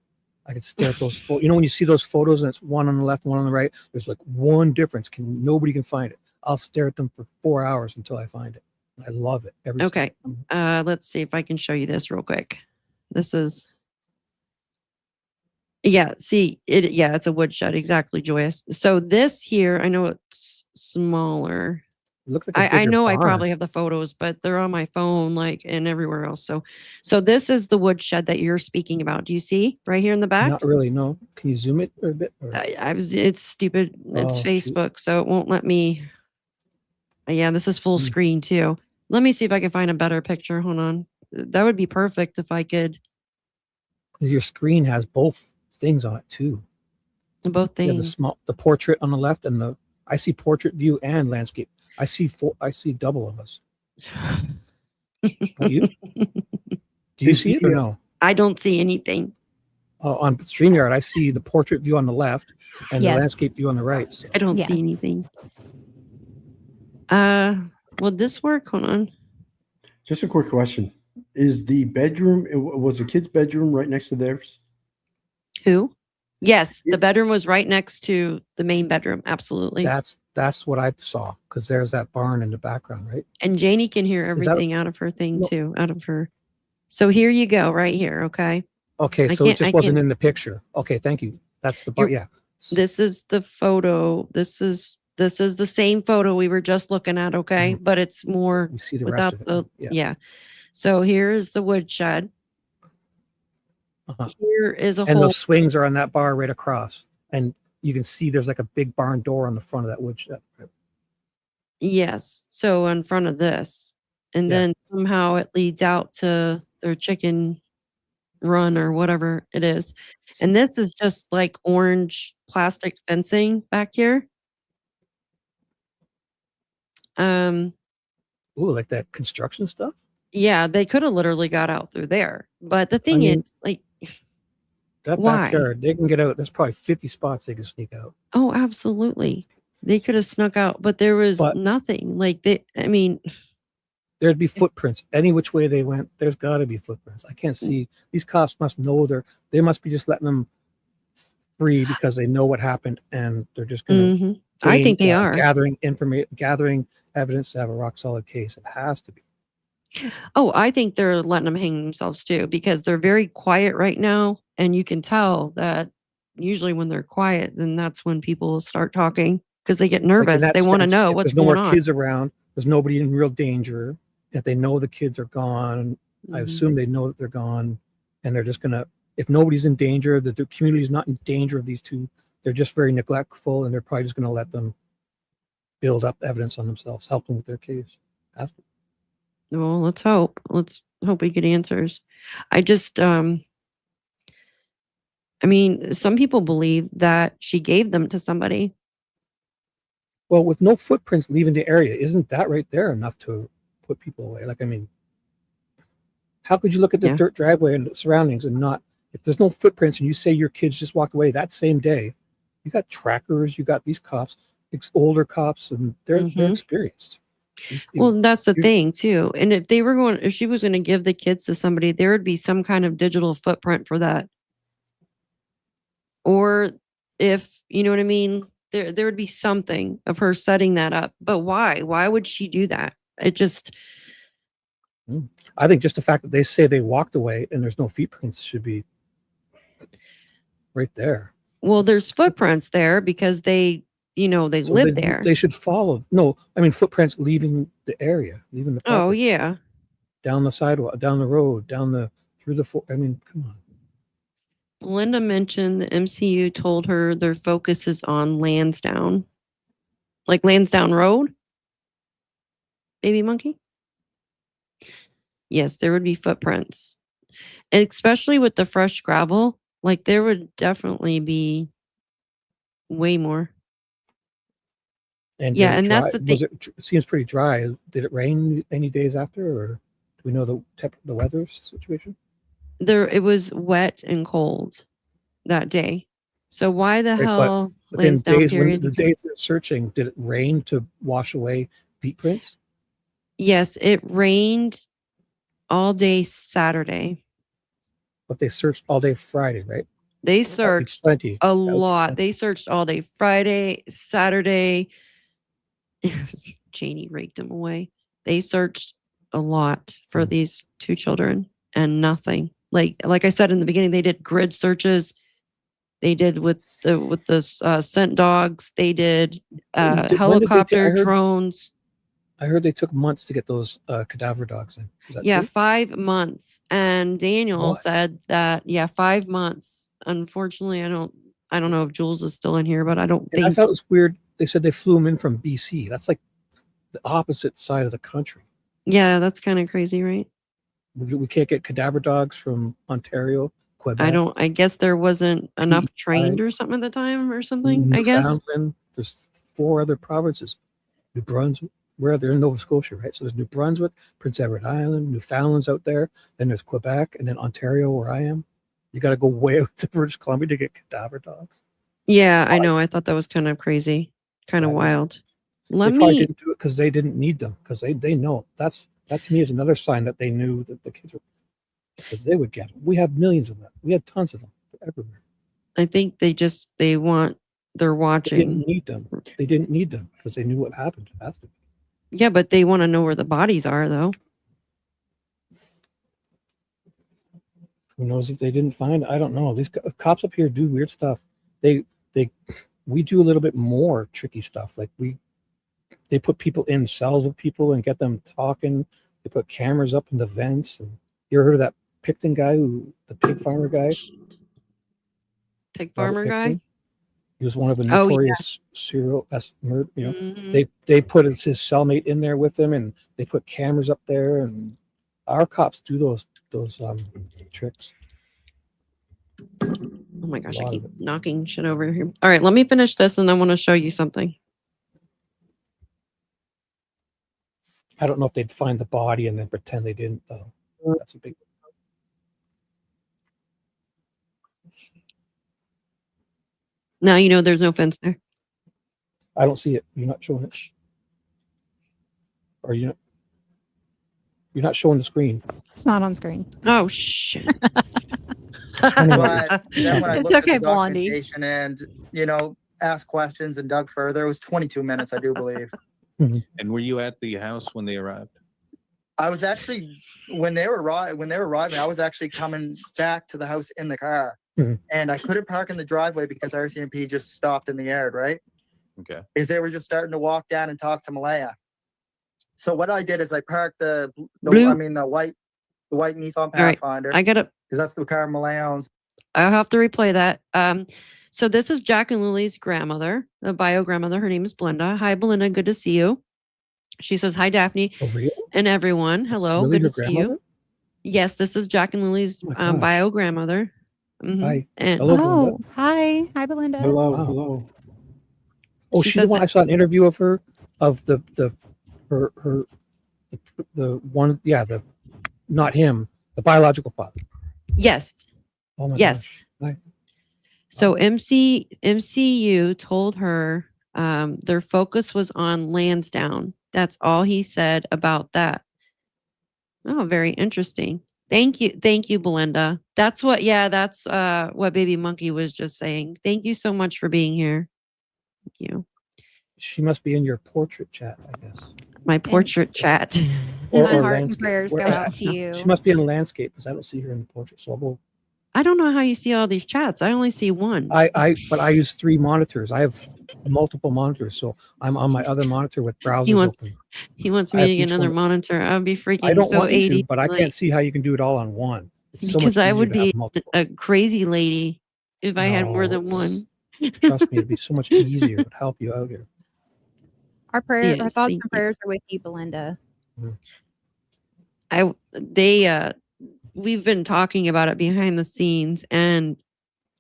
C: I could stare at those photos. You know, when you see those photos and it's one on the left, one on the right, there's like one difference. Nobody can find it. I'll stare at them for 4 hours until I find it. I love it.
A: okay.
C: time.
A: Let's see if I can show you this real quick. This is. Yeah, see it. Yeah, it's a wood shed. Exactly, Joyous. So this here, I know it's smaller.
C: It looked like a
A: I
C: bigger
A: know I
C: barn.
A: probably have the photos, but they're on my phone, like, and everywhere else. So this is the wood shed that you're speaking about. Do you see right here in the back?
C: Not really. No. Can you zoom it a bit? Or?
A: It's stupid. It's
C: Oh, shoot.
A: Facebook, so it won't let me. Yeah, this is full screen too. Let me see if I can find a better picture. Hold on. That would be perfect if I could.
C: Your screen has both things on it too.
A: Both
C: Yeah,
A: things.
C: the portrait on the left and I see portrait view and landscape. I see double of us. Don't you? Do you
D: Is
C: see it or no?
A: I don't see anything.
C: On StreamYard, I see the portrait view on the left and
B: Yes.
C: the landscape view on the right. So.
A: I don't
B: Yeah.
A: see anything. Would this work? Hold on.
D: Just a quick question: is the bedroom? Was the kid's bedroom right next to theirs?
A: Who? Yes,
D: Yeah.
A: the bedroom was right next to the main bedroom. Absolutely.
C: That's what I saw because there's that barn in the background, right?
A: And Janie can hear
C: Is that-
A: everything out of her thing
C: No.
A: too, out of her. So here you go, right here. Okay.
C: Okay,
A: I
C: so it
A: can't- I
C: just wasn't
A: can't-
C: in the picture. Okay, thank you. That's the bar. Yeah.
A: This is the photo. This is the same photo we were just looking at. Okay. But it's more
C: You see the
A: without
C: rest of
A: the,
C: it. Yeah.
A: yeah. So here is the wood shed.
C: Uh-huh.
A: Here is a
C: And
A: hole.
C: those swings are on that bar right across. And you can see there's like a big barn door on the front of that wood shed.
A: Yes. So in front of this. And
C: Yeah.
A: then somehow it leads out to their chicken run or whatever it is. And this is just like orange plastic fencing back here.
C: Ooh, like that construction stuff?
A: Yeah, they could have literally got out through there. But the thing
C: mean,
A: is, like,
C: That
A: Why?
C: backyard, they can get out. There's probably 50 spots they can sneak out.
A: oh, absolutely. They could have snuck out, but there was
C: But-
A: nothing. Like I mean,
C: There'd be footprints. Any which way they went, there's got to be footprints. I can't see. These cops must know they must be just letting them free because they know what happened and they're just going to.
A: mhm. I think they are.
C: gathering evidence to have a rock solid case. It has to be.
A: Oh, I think they're letting them hang themselves too because they're very quiet right now. And you can tell that usually when they're quiet, then that's when people start talking because they get
C: Like, in
A: nervous.
C: that
A: They want to
C: sense,
A: know
C: if
A: what's
C: there's no
A: going
C: more
A: on.
C: kids around. There's nobody in real danger. If they know the kids are gone, I
A: Mhm.
C: assume they know that they're gone, and they're just gonna. If nobody's in danger, the community is not in danger of these two. They're just very neglectful, and they're probably just gonna let them build up evidence on themselves, help them with their case.
A: Well, let's hope. Let's hope we get answers. I just, I mean, some people believe that she gave them to somebody.
C: Well, with no footprints leaving the area, isn't that right there enough to put people away? Like, I mean, how could you look at this
A: Yeah.
C: dirt driveway and the surroundings and not, if there's no footprints and you say your kids just walked away that same day, you got trackers, you got these cops, older cops, and they're
A: Mhm.
C: experienced.
A: Well, that's the
C: you-
A: thing too. And if she was going to give the kids to somebody, there would be some kind of digital footprint for that. Or if, you know what I mean, there would be something of her setting that up. But why? Why would she do that? It just,
C: I think just the fact that they say they walked away and there's no footprints should be right there.
A: well, there's footprints there because they
C: So
A: live there.
C: They should follow. No, I mean footprints leaving the area, leaving the
A: Oh,
C: property,
A: yeah.
C: down the sidewalk, down the road, through the. I mean, come on.
A: Linda mentioned the MCU told her their focus is on Landsdowne. Like Landsdowne Road? Baby monkey? Yes, there would be footprints. And especially with the fresh gravel, like there would definitely be way more.
C: And
A: Yeah,
C: did it
A: and
C: dry?
A: that's the thing.
C: Was it? It seems pretty dry. Did it rain any days after, or do we know the weather situation?
A: It was wet and cold that day. So why the
C: Right,
A: hell
C: Within
A: Lansdowne
C: days, when
A: period?
C: the days they're searching, did it rain to wash away feet prints?
A: Yes, it rained all day Saturday.
C: But they searched all day Friday, right?
A: They
C: That'd be
A: searched
C: plenty.
A: a
C: That would be
A: lot.
C: plenty.
A: They searched all day Friday, Saturday. Janie raked them away. They searched a lot for these 2 children and nothing. Like I said in the beginning, they did grid searches. They did with the scent dogs. They did
C: When did they
A: helicopter,
C: I heard
A: drones.
C: they took months to get those cadaver dogs in. Is that
A: Yeah,
C: true?
A: 5 months. And Daniel
C: What?
A: said that 5 months. Unfortunately, I don't know if Jules is still in here, but I don't
C: And I
A: think.
C: thought it was weird. They said they flew them in from BC. That's like the opposite side of the country.
A: Yeah, that's kind of crazy, right?
C: We can't get cadaver dogs from Ontario, Quebec,
A: I guess there wasn't enough
C: PEI,
A: trained or something at the time or something, I guess.
C: Newfoundland. There's 4 other provinces. New Brunswick, where they're in Nova Scotia, right? So there's New Brunswick, Prince Edward Island, Newfoundland's out there. Then there's Quebec, and then Ontario, where I am. You got to go way out to British Columbia to get cadaver dogs.
A: Yeah, I know. I thought that was kind of crazy, kind of
C: That is-
A: wild.
C: They
A: Let
C: probably
A: me.
C: didn't do it because they didn't need them, because they know that to me is another sign that they knew that the kids were, because they would get them. We have millions of them. We had tons of them everywhere.
A: I think they're
C: They
A: watching.
C: didn't need them. They didn't need them because they knew what happened. That's the
A: Yeah, but they want to know where the bodies are, though.
C: Who knows if they didn't find? I don't know. These cops up here do weird stuff. We do a little bit more tricky stuff. Like they put people in cells with people and get them talking. They put cameras up in the vents. And you ever heard of that PICTOU guy, the pig farmer guy?
A: Pig
C: Robert
A: farmer guy.
C: Picton? He was one of the
A: Oh, yeah.
C: notorious serial murder. You know,
A: Mhm.
C: they put his cellmate in there with him, and they put cameras up there. And our cops do those tricks.
A: Oh my gosh, I
C: lot
A: keep
C: of it.
A: knocking shit over here. All right, let me finish this and I want to show you something.
C: I don't know if they'd find the body and then pretend they didn't, though. That's a big.
A: Now you know there's no fence there.
C: I don't see it. You're not showing it. Or you're not showing the screen.
B: It's not on screen.
A: Oh shit.
C: Funny.
E: But then when I
B: It's
E: looked
B: okay,
E: at the
B: Blondie.
E: documentation and asked questions and dug further, it was 22 minutes, I do believe.
F: And were you at the house when they arrived?
E: I was actually when they were arriving, I was actually coming back to the house in the car,
C: Mhm.
E: and I couldn't park in the driveway because RCMP just stopped in the yard, right?
F: Okay.
E: Because they were just starting to walk down and talk to Malaya. So what I did is I parked the
A: Blue.
E: white Nissan
A: right.
E: Pathfinder,
A: I gotta
E: because that's the car Malaya owns.
A: I'll have to replay that. So this is Jack and Lily's grandmother, the bio grandmother. Her name is Belinda. Hi, Belinda. Good to see you. She says, hi, Daphne
C: Oh, really?
A: and everyone. Hello.
C: Really,
A: Good
C: her
A: to see
C: grandmother?
A: you. Yes, this is Jack and Lily's
C: Oh my gosh.
A: bio grandmother.
C: Hi.
A: And
C: Hello, Belinda.
B: Oh, hi, Belinda.
D: Hello,
C: Wow.
D: hello.
C: Oh,
A: She
C: she's the
A: says
C: one.
A: that-
C: I saw an interview of her, of the one. Yeah, not him, the biological father.
A: yes.
C: Oh my
A: Yes.
C: gosh. Hi.
A: So MCU told her their focus was on Landsdowne. That's all he said about that. Oh, very interesting. Thank you, Belinda. That's what Baby Monkey was just saying. Thank you so much for being here. Thank you.
C: She must be in your portrait chat, I guess.
A: My portrait chat.
B: My
C: Or
B: heart and
C: landscape.
B: prayers go
C: Where-
B: out to you.
C: She must be in the landscape because I don't see her in the portrait. So I'll go.
A: I don't know how you see all these chats. I only see one.
C: But I use 3 monitors. I have multiple monitors, so I'm on my other monitor with browsers
A: wants
C: open.
A: He wants
C: I
A: me
C: have
A: to get
C: each
A: another
C: one.
A: monitor. I'd be freaking
C: I don't
A: so
C: want you
A: 80.
C: to, but I
A: like,
C: can't see how you can do it all on one. It's so
A: because
C: much
A: I
C: easier
A: would
C: to have
A: be
C: multiple.
A: a crazy lady if I had more
C: No,
A: than
C: it's-
A: one.
C: Trust me, it'd be so much easier. It would help you out here.
B: Our
A: Yes,
B: thoughts
A: thank
B: and
A: you.
B: prayers are with you, Belinda.
A: we've been talking about it behind the scenes, and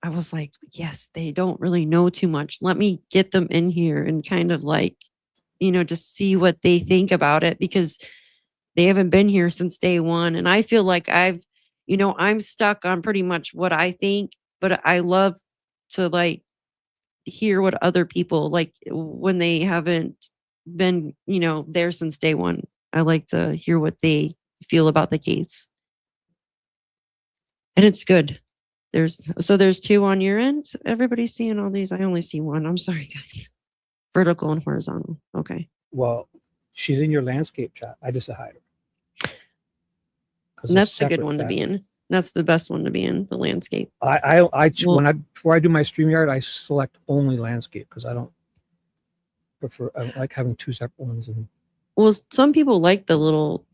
A: I was like, yes, they don't really know too much. Let me get them in here and kind of like, just see what they think about it, because they haven't been here since day one. And I feel like I'm stuck on pretty much what I think, but I love to like hear what other people like when they haven't been, there since day one. I like to hear what they feel about the case. And it's good. There's 2 on your end. So everybody's seeing all these. I only see one. I'm sorry, guys. Vertical and horizontal. Okay.
C: Well, she's in your landscape chat. I just hide her.
A: And that's the good one to be in. That's the best one to be in, the landscape.
C: Before I do my StreamYard, I select only landscape because I don't like having 2 separate ones. And
A: well, some people like the little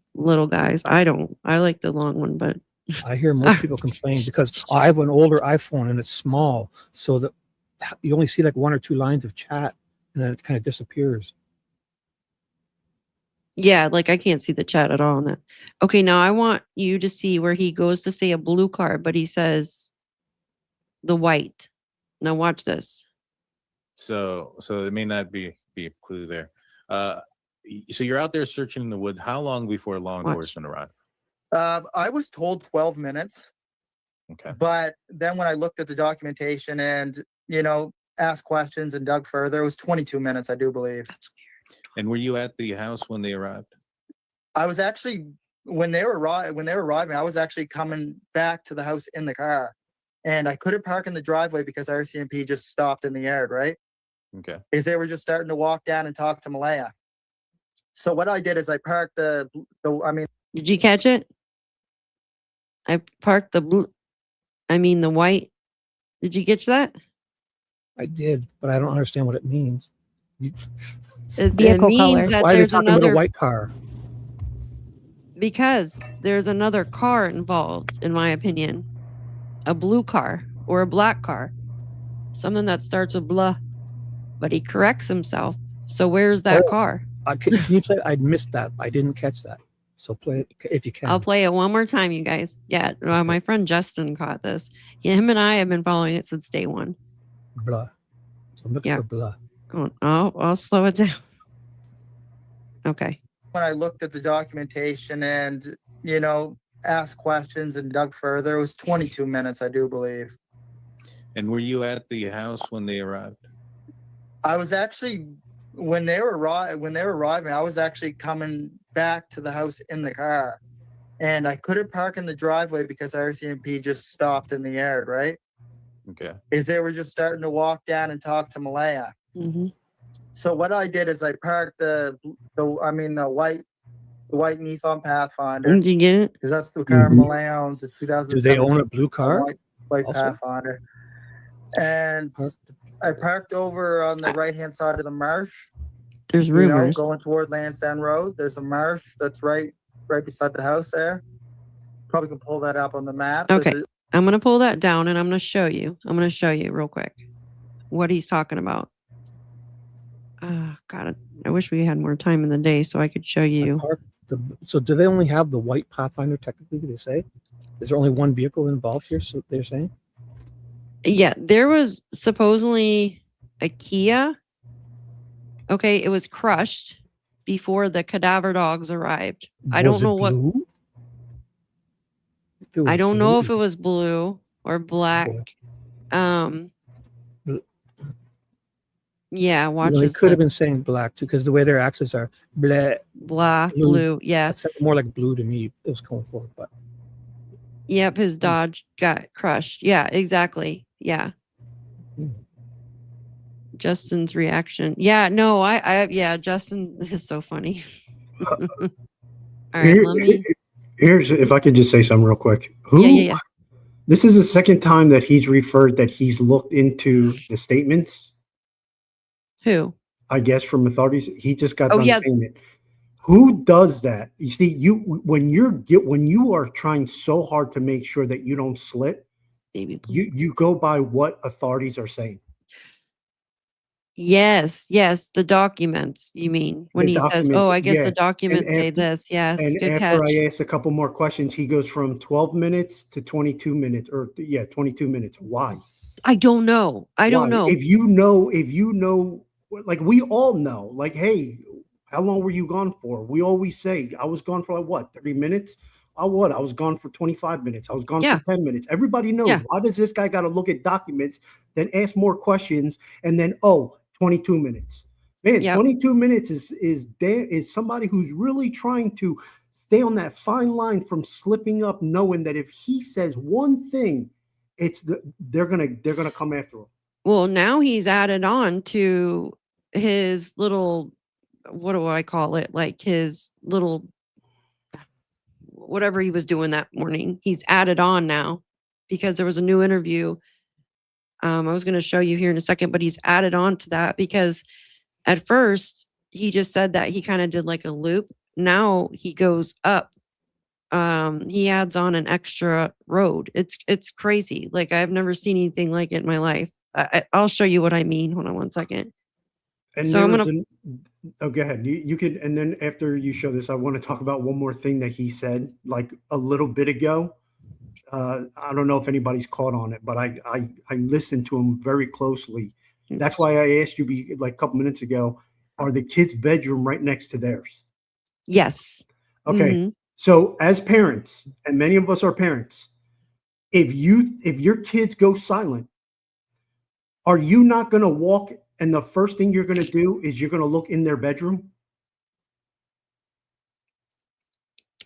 A: guys. I don't. I like the long one, but
C: I hear most people complain because I have an older iPhone and it's small, so that you only see like 1 or 2 lines of chat and then it kind of disappears.
A: yeah, like I can't see the chat at all on that. Okay, now I want you to see where he goes to say a blue car, but he says the white. Now watch this.
F: So it may not be a clue there. So you're out there searching in the woods. How long before law enforcement arrived?
E: I was told 12 minutes.
F: Okay.
E: But then when I looked at the documentation and, asked questions and dug further, it was 22 minutes, I do believe.
A: That's weird.
F: And were you at the house when they arrived?
E: I was actually, when they were arriving, I was actually coming back to the house in the car. And I couldn't park in the driveway because RCMP just stopped in the yard, right?
F: Okay.
E: Because they were just starting to walk down and talk to Malaya. So what I did is I parked
A: Did you catch it? I parked the white. Did you catch that?
C: I did, but I don't understand what it means.
A: It
B: Vehicle
A: means
B: color.
A: that
C: Why are they
A: there's
C: talking about a
A: another,
C: white car?
A: because there's another car involved, in my opinion. A blue car or a black car. Something that starts with blah. But he corrects himself. So where's that car?
C: Can you play? I missed that. I didn't catch that. So play it if you can.
A: I'll play it one more time, you guys. Yeah, my friend Justin caught this. Him and I have been following it since day one.
C: Blah. So I'm looking for blah.
A: I'll slow it down. Okay.
E: when I looked at the documentation and, asked questions and dug further, it was 22 minutes, I do believe.
F: And were you at the house when they arrived?
E: I was actually, when they were arriving, I was actually coming back to the house in the car. And I couldn't park in the driveway because RCMP just stopped in the yard, right?
F: Okay.
E: Because they were just starting to walk down and talk to Malaya.
A: Mm-hmm.
E: So what I did is I parked the white Nissan Pathfinder.
A: Did you get it?
E: Because that's the car Malaya owns, the 2007.
C: Do they own a blue car?
E: White
C: also?
E: Pathfinder. And I parked over on the right-hand side of the marsh.
A: There's rumors.
E: Going toward Landsdowne Road. There's a marsh that's right beside the house there. Probably can pull that up on the map.
A: Okay. I'm going to pull that down and I'm going to show you. Real quick what he's talking about. God, I wish we had more time in the day so I could show you.
C: So do they only have the white Pathfinder technically, do they say? Is there only one vehicle involved here, so they're saying?
A: Yeah, there was supposedly a Kia. Okay, it was crushed before the cadaver dogs arrived. I don't know what. I don't know if it was blue or black. Yeah, watch this.
C: It could have been saying black too, because the way their accents are
A: blah, blue. Yeah,
C: it sounded more like blue to me. It was going forward, but
A: yep, his Dodge got crushed. Yeah, exactly. Yeah. Justin's reaction. Yeah, no, yeah, Justin is so funny. All right, let me.
D: Here's, if I could just say something real quick.
A: Yeah.
D: This is the second time that he's referred that he's looked into the statements.
A: Who?
D: I guess from authorities. He just got done
A: yeah.
D: saying it. Who does that? You see, when you are trying so hard to make sure that you don't slip,
A: Baby,
D: you go by what authorities are saying.
A: Yes, yes, the documents, you mean, when
D: The
A: he says, "Oh,
D: documents,
A: I guess
D: yeah.
A: the documents say this." Yes,
D: And
A: good
D: after
A: catch.
D: I asked a couple more questions, he goes from 12 minutes to 22 minutes, or yeah, 22 minutes. Why?
A: I don't know. I don't
D: Why?
A: know.
D: If you know, like we all know, like, hey, how long were you gone for? We always say, I was gone for like what, 30 minutes? I what? I was gone for 25 minutes. I was gone
A: Yeah,
D: for 10 minutes. Everybody knows.
A: yeah,
D: Why does this guy got to look at documents, then ask more questions, and then, oh, 22 minutes? Man,
A: yep.
D: 22 minutes is somebody who's really trying to stay on that fine line from slipping up, knowing that if he says one thing, they're gonna come after him.
A: Well, now he's added on to his little, what do I call it? Like his little, whatever he was doing that morning. He's added on now because there was a new interview. I was going to show you here in a second, but he's added on to that because at first he just said that he kind of did like a loop. Now he goes up. He adds on an extra road. It's crazy. Like I've never seen anything like it in my life. I'll show you what I mean. Hold on one second.
D: And
A: So I'm
D: there was
A: gonna.
D: oh, go ahead. You could, and then after you show this, I want to talk about one more thing that he said like a little bit ago. I don't know if anybody's caught on it, but I listened to him very closely. That's why I asked you like a couple minutes ago, are the kids' bedroom right next to theirs?
A: Yes.
D: Okay.
A: Mhm.
D: So as parents, and many of us are parents, if your kids go silent, are you not going to walk and the first thing you're going to do is you're going to look in their bedroom?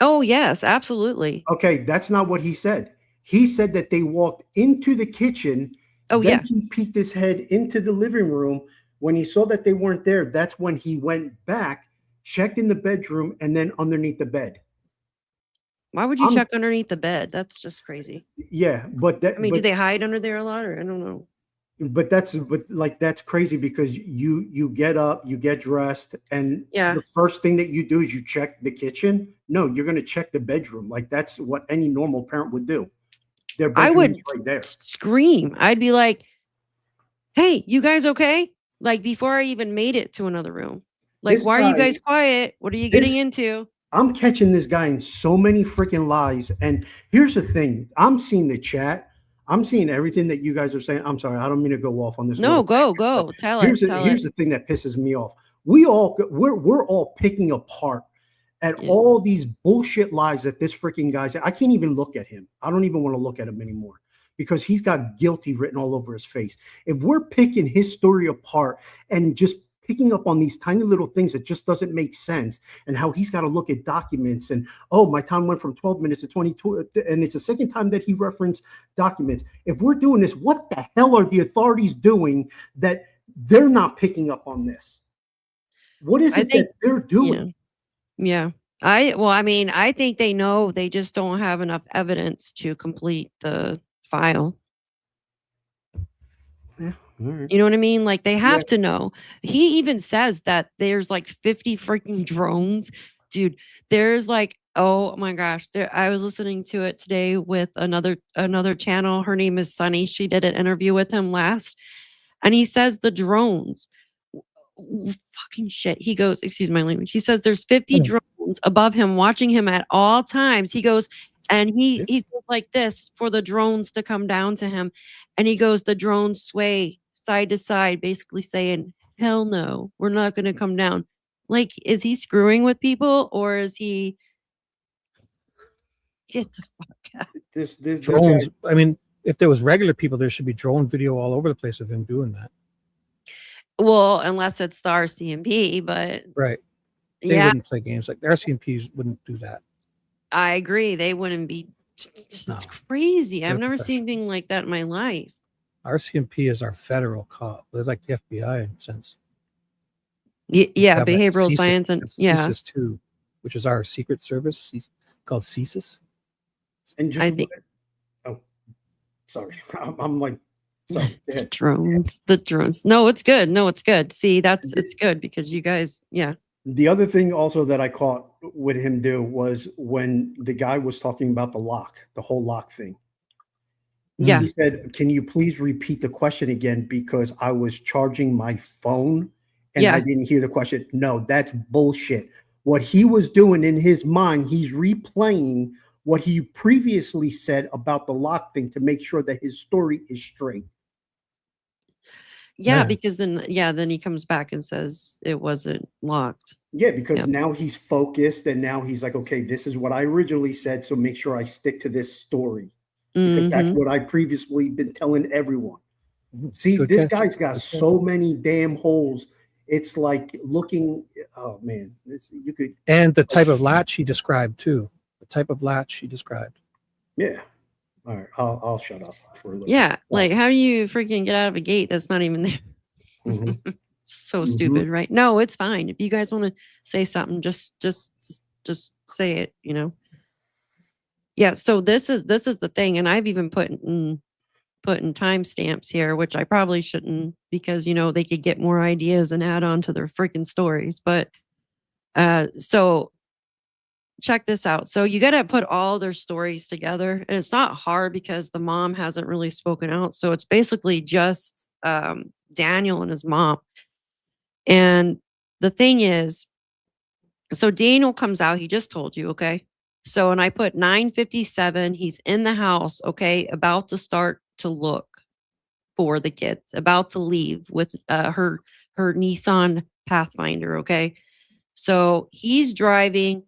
A: Oh yes, absolutely.
D: Okay, that's not what he said. He said that they walked into the kitchen.
A: Oh
D: Then
A: yeah.
D: he peeked his head into the living room. When he saw that they weren't there, that's when he went back, checked in the bedroom, and then underneath the bed.
A: Why would you
D: I'm
A: check underneath the bed? That's just crazy.
D: yeah, but
A: I mean, do they hide under there a lot, or I don't know.
D: that's crazy because you get up, you get dressed, and
A: Yeah,
D: the first thing that you do is you check the kitchen. No, you're going to check the bedroom. Like that's what any normal parent would do. Their
A: I
D: bedroom
A: would
D: is right there.
A: scream. I'd be like, "Hey, you guys okay?" Like before I even made it to another room. Like,
D: This
A: why are you
D: guy,
A: guys quiet? What are you getting
D: this
A: into?
D: I'm catching this guy in so many freaking lies. And here's the thing: I'm seeing the chat. I'm seeing everything that you guys are saying. I'm sorry, I don't mean to go off on this
A: No,
D: little
A: go,
D: tangent, but
A: go. Tell it, tell
D: here's
A: it.
D: the thing that pisses me off. We're all picking apart at
A: Yeah.
D: all these bullshit lies that this freaking guy said. I can't even look at him. I don't even want to look at him anymore because he's got guilty written all over his face. If we're picking his story apart and just picking up on these tiny little things that just doesn't make sense, and how he's got to look at documents, and oh, my time went from 12 minutes to 22, and it's the second time that he referenced documents. If we're doing this, what the hell are the authorities doing that they're not picking up on this? What is
A: I
D: it
A: think
D: that they're doing?
A: yeah. I mean, I think they know, they just don't have enough evidence to complete the file.
D: Yeah, all right.
A: You know what I mean? Like they have
D: Yeah.
A: to know. He even says that there's like 50 freaking drones. Dude, there's like, oh my gosh. I was listening to it today with another channel. Her name is Sunny. She did an interview with him last. And he says the drones. Fucking shit. He goes, excuse my language. He says there's 50 drones above him watching him at all times. He goes, and he goes like this for the drones to come down to him. And he goes, the drones sway side to side, basically saying, hell no, we're not going to come down. Like, is he screwing with people or is he get the fuck out?
D: This guy,
C: Drones. I mean, if there was regular people, there should be drone video all over the place of him doing that.
A: Well, unless it's the RCMP, but
C: Right. They
A: yeah,
C: wouldn't play games like the RCMPs wouldn't do that.
A: I agree. They wouldn't be. It's
C: No.
A: crazy. I've
C: They're
A: never seen
C: professional.
A: anything like that in my life.
C: RCMP is our federal cop. They're like the FBI in a sense.
A: Yeah,
C: We have that
A: behavioral
C: CSIS,
A: science and yeah.
C: CSIS too, which is our secret service called CSIS.
D: and just
A: I think
D: oh, sorry, I'm like, sorry. Go ahead.
A: the drones. No, it's good. No, it's good. See, it's good because you guys, yeah.
D: The other thing also that I caught with him do was when the guy was talking about the whole lock thing.
A: Yeah.
D: He said, "Can you please repeat the question again? Because I was charging my phone and
A: Yeah.
D: I didn't hear the question." No, that's bullshit. What he was doing in his mind, he's replaying what he previously said about the lock thing to make sure that his story is straight.
A: Yeah,
C: Man.
A: because then he comes back and says it wasn't locked.
D: Yeah, because
A: Yep.
D: now he's focused and now he's like, okay, this is what I originally said, so make sure I stick to this story. Because that's
A: Mhm.
D: what I previously been telling everyone.
C: Mhm.
D: See,
C: Good
D: this
C: catch.
D: guy's got
C: Good catch.
D: so many damn holes. It's like looking. Oh man, you could.
C: And the type of latch he described too. The type of latch he described.
D: Yeah. All right, I'll shut up for a little.
A: Yeah, like how do you freaking get out of a gate that's not even there?
D: Mhm.
A: So
D: Mhm.
A: stupid, right? No, it's fine. If you guys want to say something, just say it, you know. Yeah, so this is the thing, and I've even put in timestamps here, which I probably shouldn't because you know they could get more ideas and add on to their freaking stories. But so check this out. So you got to put all their stories together, and it's not hard because the mom hasn't really spoken out. So it's basically just Daniel and his mom. And the thing is, so Daniel comes out. He just told you, okay. So and I put 9:57. He's in the house, okay, about to start to look for the kids, about to leave with her Nissan Pathfinder, okay. So he's driving.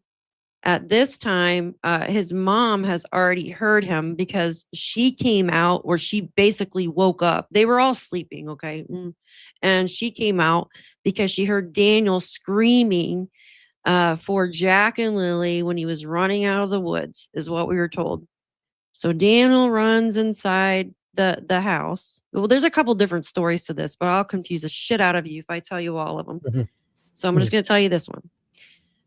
A: At this time, his mom has already heard him because she came out or she basically woke up. They were all sleeping, okay? And she came out because she heard Daniel screaming for Jack and Lilly when he was running out of the woods, is what we were told. So Daniel runs inside the house. Well, there's a couple different stories to this, but I'll confuse the shit out of you if I tell you all of them.
C: Mhm.
A: So I'm just going to tell you this one.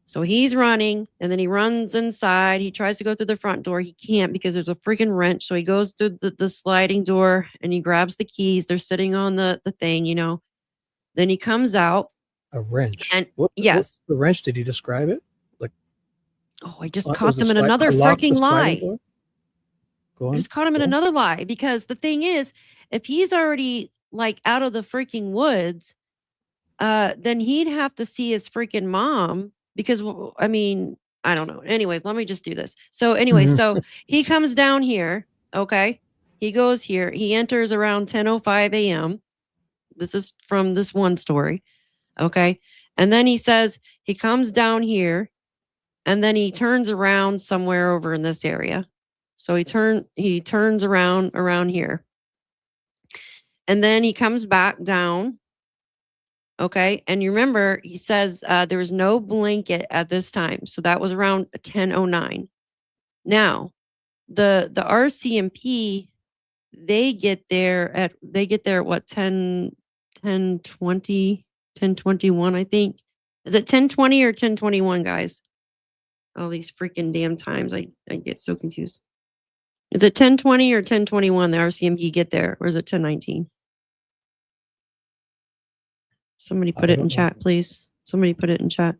A: So he's running and then he runs inside. He tries to go through the front door. He can't because there's a freaking wrench. So he goes through the sliding door and he grabs the keys. They're sitting on the thing, you know. Then he comes out.
C: A wrench.
A: And
C: What
A: yes.
C: the wrench? Did he describe it? Like,
A: Oh, I just
C: it
A: caught
C: was a
A: them in
C: slide-
A: another
C: to lock the
A: freaking
C: sliding
A: lie.
C: door? Go
A: I
C: on.
A: just caught him in
C: Go on.
A: another lie because the thing is, if he's already like out of the freaking woods, then he'd have to see his freaking mom because I mean, I don't know. Anyways, let me just do this. So anyway,
C: Mhm.
A: so he comes down here, okay? He goes here. He enters around 10:05 a.m. This is from this one story, okay? And then he says he comes down here and then he turns around somewhere over in this area. So he turns around here. And then he comes back down. Okay. And you remember, he says there was no blanket at this time. So that was around 10:09. Now, the RCMP, they get there at what 10:20, 10:21, I think. Is it 10:20 or 10:21, guys? All these freaking damn times. I get so confused. Is it 10:20 or 10:21 the RCMP get there? Or is it 10:19? Somebody
C: I
A: put it
C: don't
A: in
C: know.
A: chat, please. Somebody put it in chat.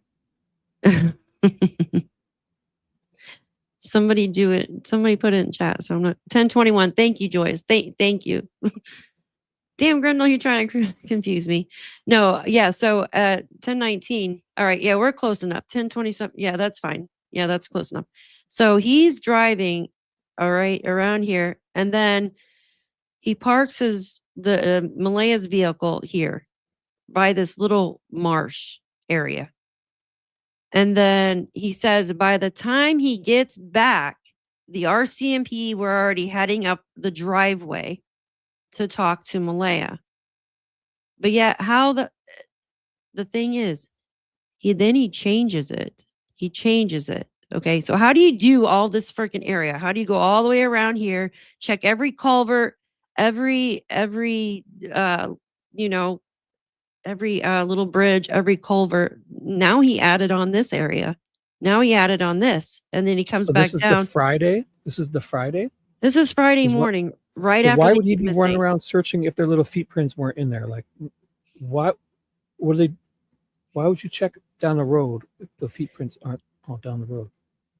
A: Somebody do it. Somebody put it in chat. So I'm not 10:21. Thank you, Joyce. Thank you. Damn, Grendel, you're trying to confuse me. No, yeah. So 10:19. All right. Yeah, we're close enough. 10:20 something. Yeah, that's fine. Yeah, that's close enough. So he's driving, all right, around here, and then he parks the Malaya's vehicle here by this little marsh area. And then he says by the time he gets back, the RCMP were already heading up the driveway to talk to Malaya. But yet how the thing is, he changes it. He changes it. Okay. So how do you do all this freaking area? How do you go all the way around here, check every culvert, every you know, every little bridge, every culvert. Now he added on this area. Now he added on this, and then he comes
C: So
A: back
C: this is
A: down.
C: the Friday. This is the Friday.
A: This is Friday
C: Is what-
A: morning, right
C: So
A: after
C: why
A: they
C: would he
A: get
C: be
A: missing.
C: running around searching if their little feet prints weren't in there? Like, why? What are they? Why would you check down the road if the feet prints aren't all down the road?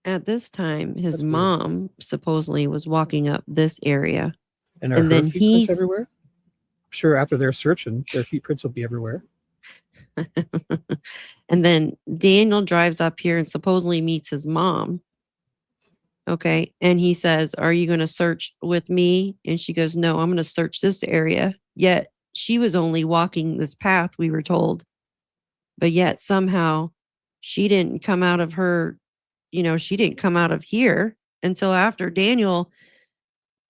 A: At this time, his
C: That's weird.
A: mom supposedly was walking up this area.
C: And are
A: And
C: her
A: then
C: feet prints
A: he's
C: everywhere? Sure, after they're searching, their feet prints will be everywhere.
A: and then Daniel drives up here and supposedly meets his mom. Okay. And he says, "Are you going to search with me?" And she goes, "No, I'm going to search this area." Yet she was only walking this path, we were told. But yet somehow she didn't come out of her, she didn't come out of here until after Daniel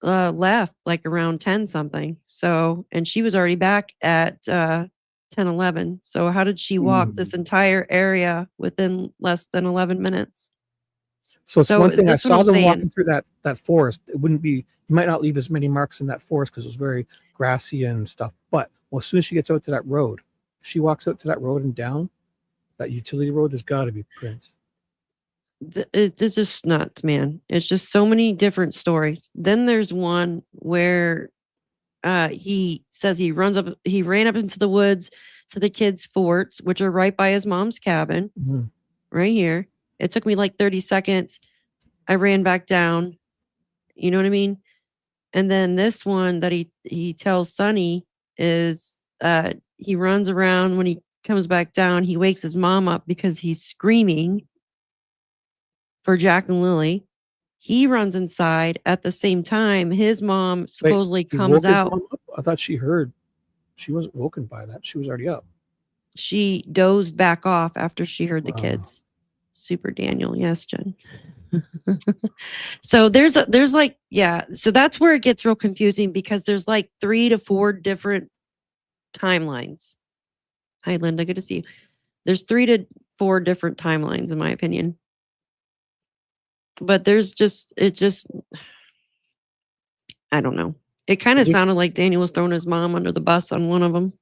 A: left, like around 10 something. So, and she was already back at 10, 11. So how did she walk this entire area within less than 11 minutes?
C: So it's
A: So
C: one thing I
A: that's what
C: saw
A: I'm
C: them
A: saying.
C: walking through that forest. It wouldn't be, you might not leave as many marks in that forest because it was very grassy and stuff. But as soon as she gets out to that road, if she walks out to that road and down that utility road, there's got to be prints.
A: It's just nuts, man. It's just so many different stories. Then there's one where he says he ran up into the woods to the kids' forts, which are right by his mom's cabin, right here. It took me like 30 seconds. I ran back down. You know what I mean? And then this one that he tells Sonny is he runs around. When he comes back down, he wakes his mom up because he's screaming for Jack and Lilly. He runs inside at the same time. His mom supposedly
C: He
A: comes
C: woke his
A: out.
C: mom up? I thought she wasn't woken by that. She was already up.
A: She dozed back off after she heard the
C: Wow.
A: kids. Super Daniel. Yes, Jen. So there's like, yeah. So that's where it gets real confusing because there's like 3 to 4 different timelines. Hi, Linda. Good to see you. There's 3 to 4 different timelines, in my opinion. But I don't know. It kind of sounded like Daniel was throwing his mom under the bus on one of them.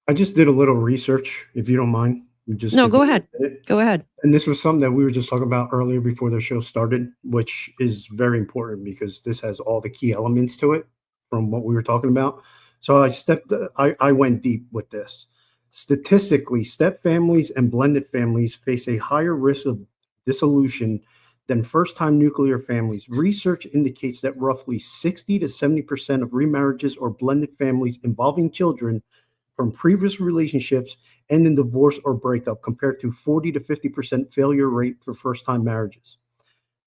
D: I just did a little research, if you don't mind.
A: No, go ahead. Go ahead.
D: And this was something that we were just talking about earlier before the show started, which is very important because this has all the key elements to it from what we were talking about. So I went deep with this. Statistically, step families and blended families face a higher risk of dissolution than first-time nuclear families. Research indicates that roughly 60 to 70% of remarriages or blended families involving children from previous relationships end in divorce or breakup, compared to 40 to 50% failure rate for first-time marriages.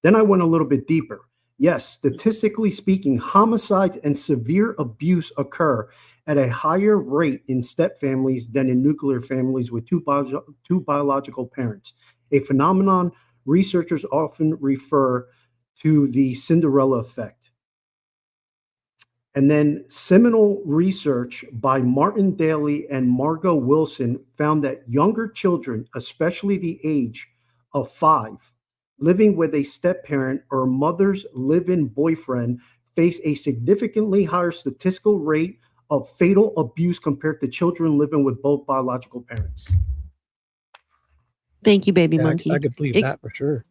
D: Then I went a little bit deeper. Yes, statistically speaking, homicides and severe abuse occur at a higher rate in step families than in nuclear families with two biological parents, a phenomenon researchers often refer to the Cinderella effect. And then seminal research by Martin Daly and Margot Wilson found that younger children, especially the age of 5, living with a step-parent or mother's live-in boyfriend, face a significantly higher statistical rate of fatal abuse compared to children living with both biological parents.
A: Thank you, baby
C: Yeah,
A: monkey.
C: I could believe that for sure.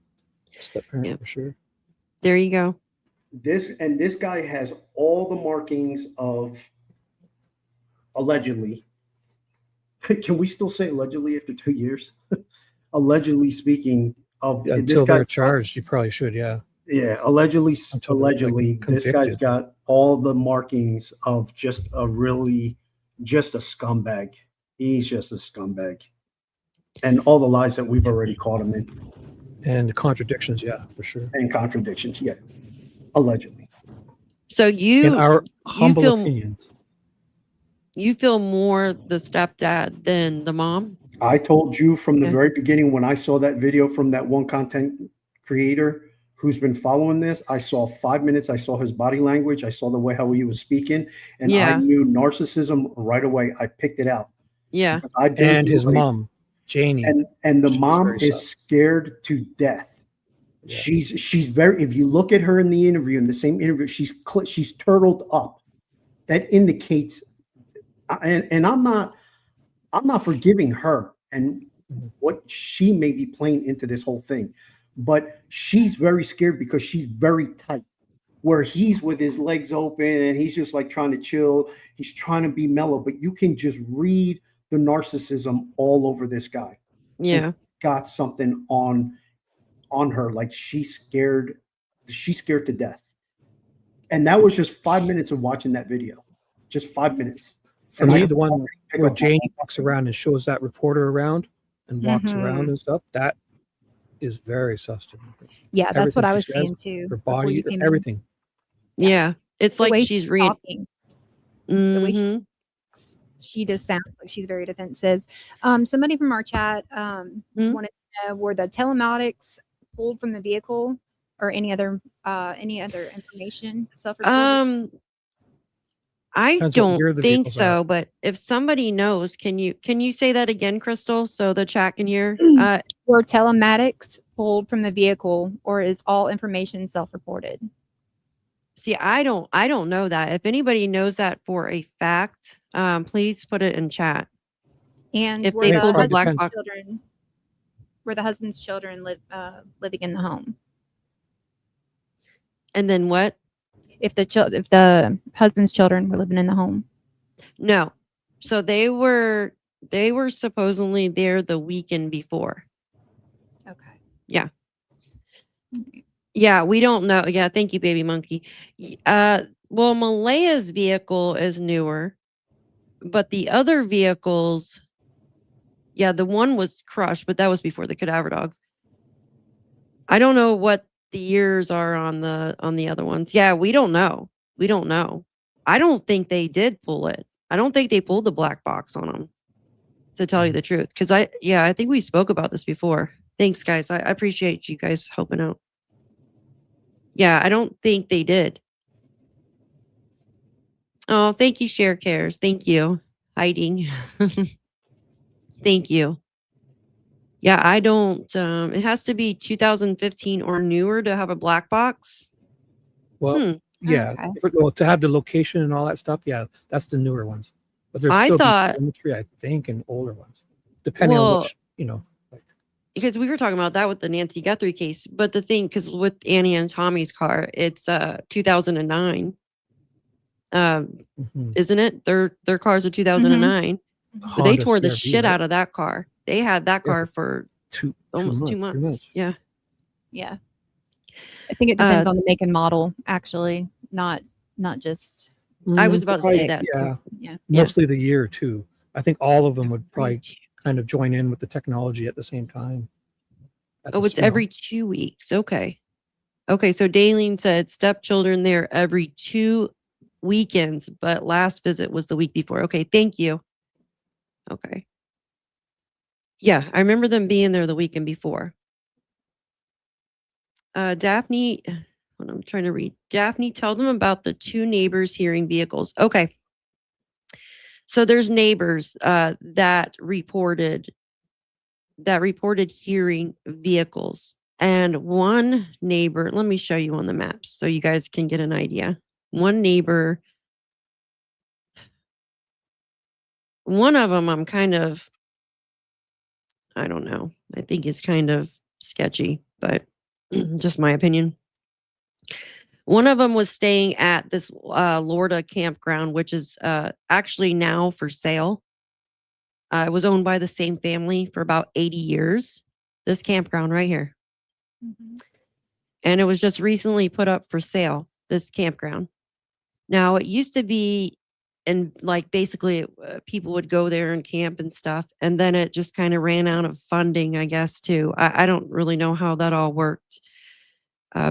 C: Step parent for sure.
A: There you go.
D: This guy has all the markings of allegedly. Can we still say allegedly after 2 years? Allegedly speaking of
C: Until they're charged, you probably should, yeah.
D: Yeah, allegedly,
C: Like,
D: this guy's got all the markings of just a scumbag. He's just a scumbag. And all the lies that we've already caught him in.
C: And the contradictions, yeah, for sure.
D: And contradictions, yeah. Allegedly.
A: So
C: in our humble opinions,
A: you feel more the stepdad than the mom?
D: I told you from the very beginning when I saw that video from that one content creator who's been following this, I saw 5 minutes, I saw his body language, I saw the way how he was speaking, and I knew narcissism right away. I picked it out.
A: Yeah.
C: And his mom, Janie.
D: And the mom is scared to death. Yeah. She's very, if you look at her in the interview, in the same interview, she's turtled up. That indicates, and I'm not forgiving her and what she may be playing into this whole thing, but she's very scared because she's very tight, where he's with his legs open and he's just like trying to chill. He's trying to be mellow, but you can just read the narcissism all over this guy.
A: Yeah.
D: Got something on her. Like she's scared to death. And that was just 5 minutes of watching that video. Just 5 minutes.
C: For
D: And
C: me,
D: I
C: the one
D: pick
C: where
D: up
C: Jane walks around and shows that reporter around and walks around
B: Mhm.
C: and stuff, that is very suspect.
B: Yeah, that's
C: Everything
B: what I
C: she
B: was
C: says,
B: saying too.
C: her
B: before
C: body,
B: you came in.
C: everything.
A: Yeah. It's
B: The
A: like
B: way
A: she's reading.
B: talking, the way
A: Mm-hmm.
B: she just sounds like she's very defensive. Somebody from our chat
A: Hmm?
B: wanted to know, were the telematics pulled from the vehicle or any other information self-reported?
A: I
C: Depends what
A: don't
C: year the
A: think
C: vehicles are.
A: so, but if somebody knows, can you say that again, Crystal, so the chat can hear?
B: Were telematics pulled from the vehicle, or is all information self-reported?
A: See, I don't know that. If anybody knows that for a fact, please put it in chat.
B: And
A: If
B: were
A: they
B: the
A: pulled the black
B: husband's
A: box,
B: children, were the husband's children living in the home?
A: and then what?
B: If the husband's children were living in the home?
A: No. So they were supposedly there the weekend before.
B: Okay.
A: Yeah. Yeah, we don't know. Yeah, thank you, baby monkey. Well, Malaya's vehicle is newer, but the other vehicles, yeah, the one was crushed, but that was before the cadaver dogs. I don't know what the years are on the other ones. Yeah, we don't know. We don't know. I don't think they did pull it. I don't think they pulled the black box on them, to tell you the truth. Because I think we spoke about this before. Thanks, guys. I appreciate you guys helping out. Yeah, I don't think they did. Oh, thank you, Share Cares. Thank you. Hiding. Thank you. Yeah, I don't. It has to be 2015 or newer to have a black box.
C: Well, yeah.
B: Okay.
C: Well, to have the location and all that stuff, yeah, that's the newer ones. But there's
A: I
C: still
A: thought-
C: telemetry, I think, and older ones, depending on which, like,
A: Because we were talking about that with the Nancy Guthrie case. But the thing, because with Annie and Tommy's car, it's 2009. Isn't it? Their cars are 2009. But they
C: Honda
A: tore the
C: CR-V,
A: shit
C: right?
A: out of that car. They had that
C: Yeah,
A: car for almost 2 months.
C: 3 months.
A: Yeah.
B: Yeah. I think it depends on the make and model, actually, not just.
A: I was about to say
C: Probably,
A: that.
C: yeah,
B: Yeah.
C: mostly the year too. I think all of them would probably kind of join in with the technology at the same time.
A: Oh, it's every 2 weeks. Okay. Okay. So Daleen said stepchildren there every 2 weekends, but last visit was the week before. Okay. Thank you. Okay. Yeah. I remember them being there the weekend before. Daphne, what I'm trying to read. Daphne, tell them about the 2 neighbors hearing vehicles. Okay. So there's neighbors that reported hearing vehicles. And one neighbor, let me show you on the maps so you guys can get an idea. One neighbor, one of them I don't know. I think is kind of sketchy, but just my opinion. One of them was staying at this Lorda campground, which is actually now for sale. It was owned by the same family for about 80 years. This campground right here. And it was just recently put up for sale, this campground. Now, it used to be, and like basically people would go there and camp and stuff. And then it just kind of ran out of funding, I guess, too. I don't really know how that all worked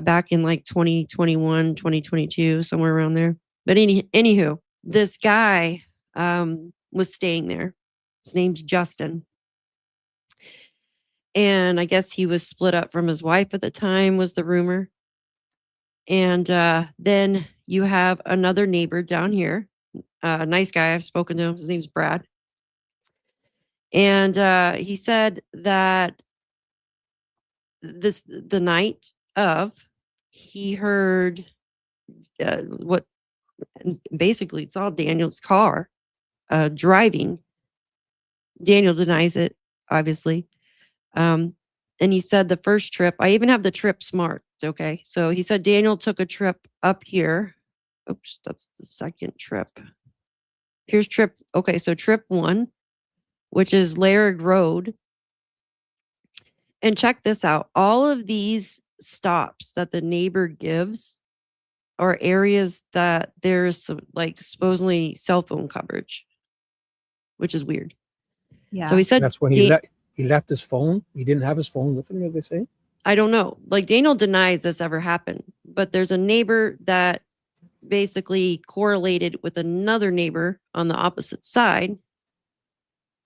A: back in like 2021, 2022, somewhere around there. But anywho, this guy was staying there. His name's Justin. And I guess he was split up from his wife at the time, was the rumor. And then you have another neighbor down here, nice guy. I've spoken to him. His name's Brad. And he said that the night of, he heard what basically it's all Daniel's car driving. Daniel denies it, obviously. And he said the first trip, I even have the trips marked. Okay. So he said Daniel took a trip up here. Oops, that's the second trip. Here's trip. Okay. So trip 1, which is Laird Road. And check this out. All of these stops that the neighbor gives are areas that there's like supposedly cell phone coverage, which is weird.
B: Yeah.
A: So he said,
C: That's when he left his phone. He didn't have his phone with him, did they say?
A: I don't know. Like Daniel denies this ever happened, but there's a neighbor that basically correlated with another neighbor on the opposite side,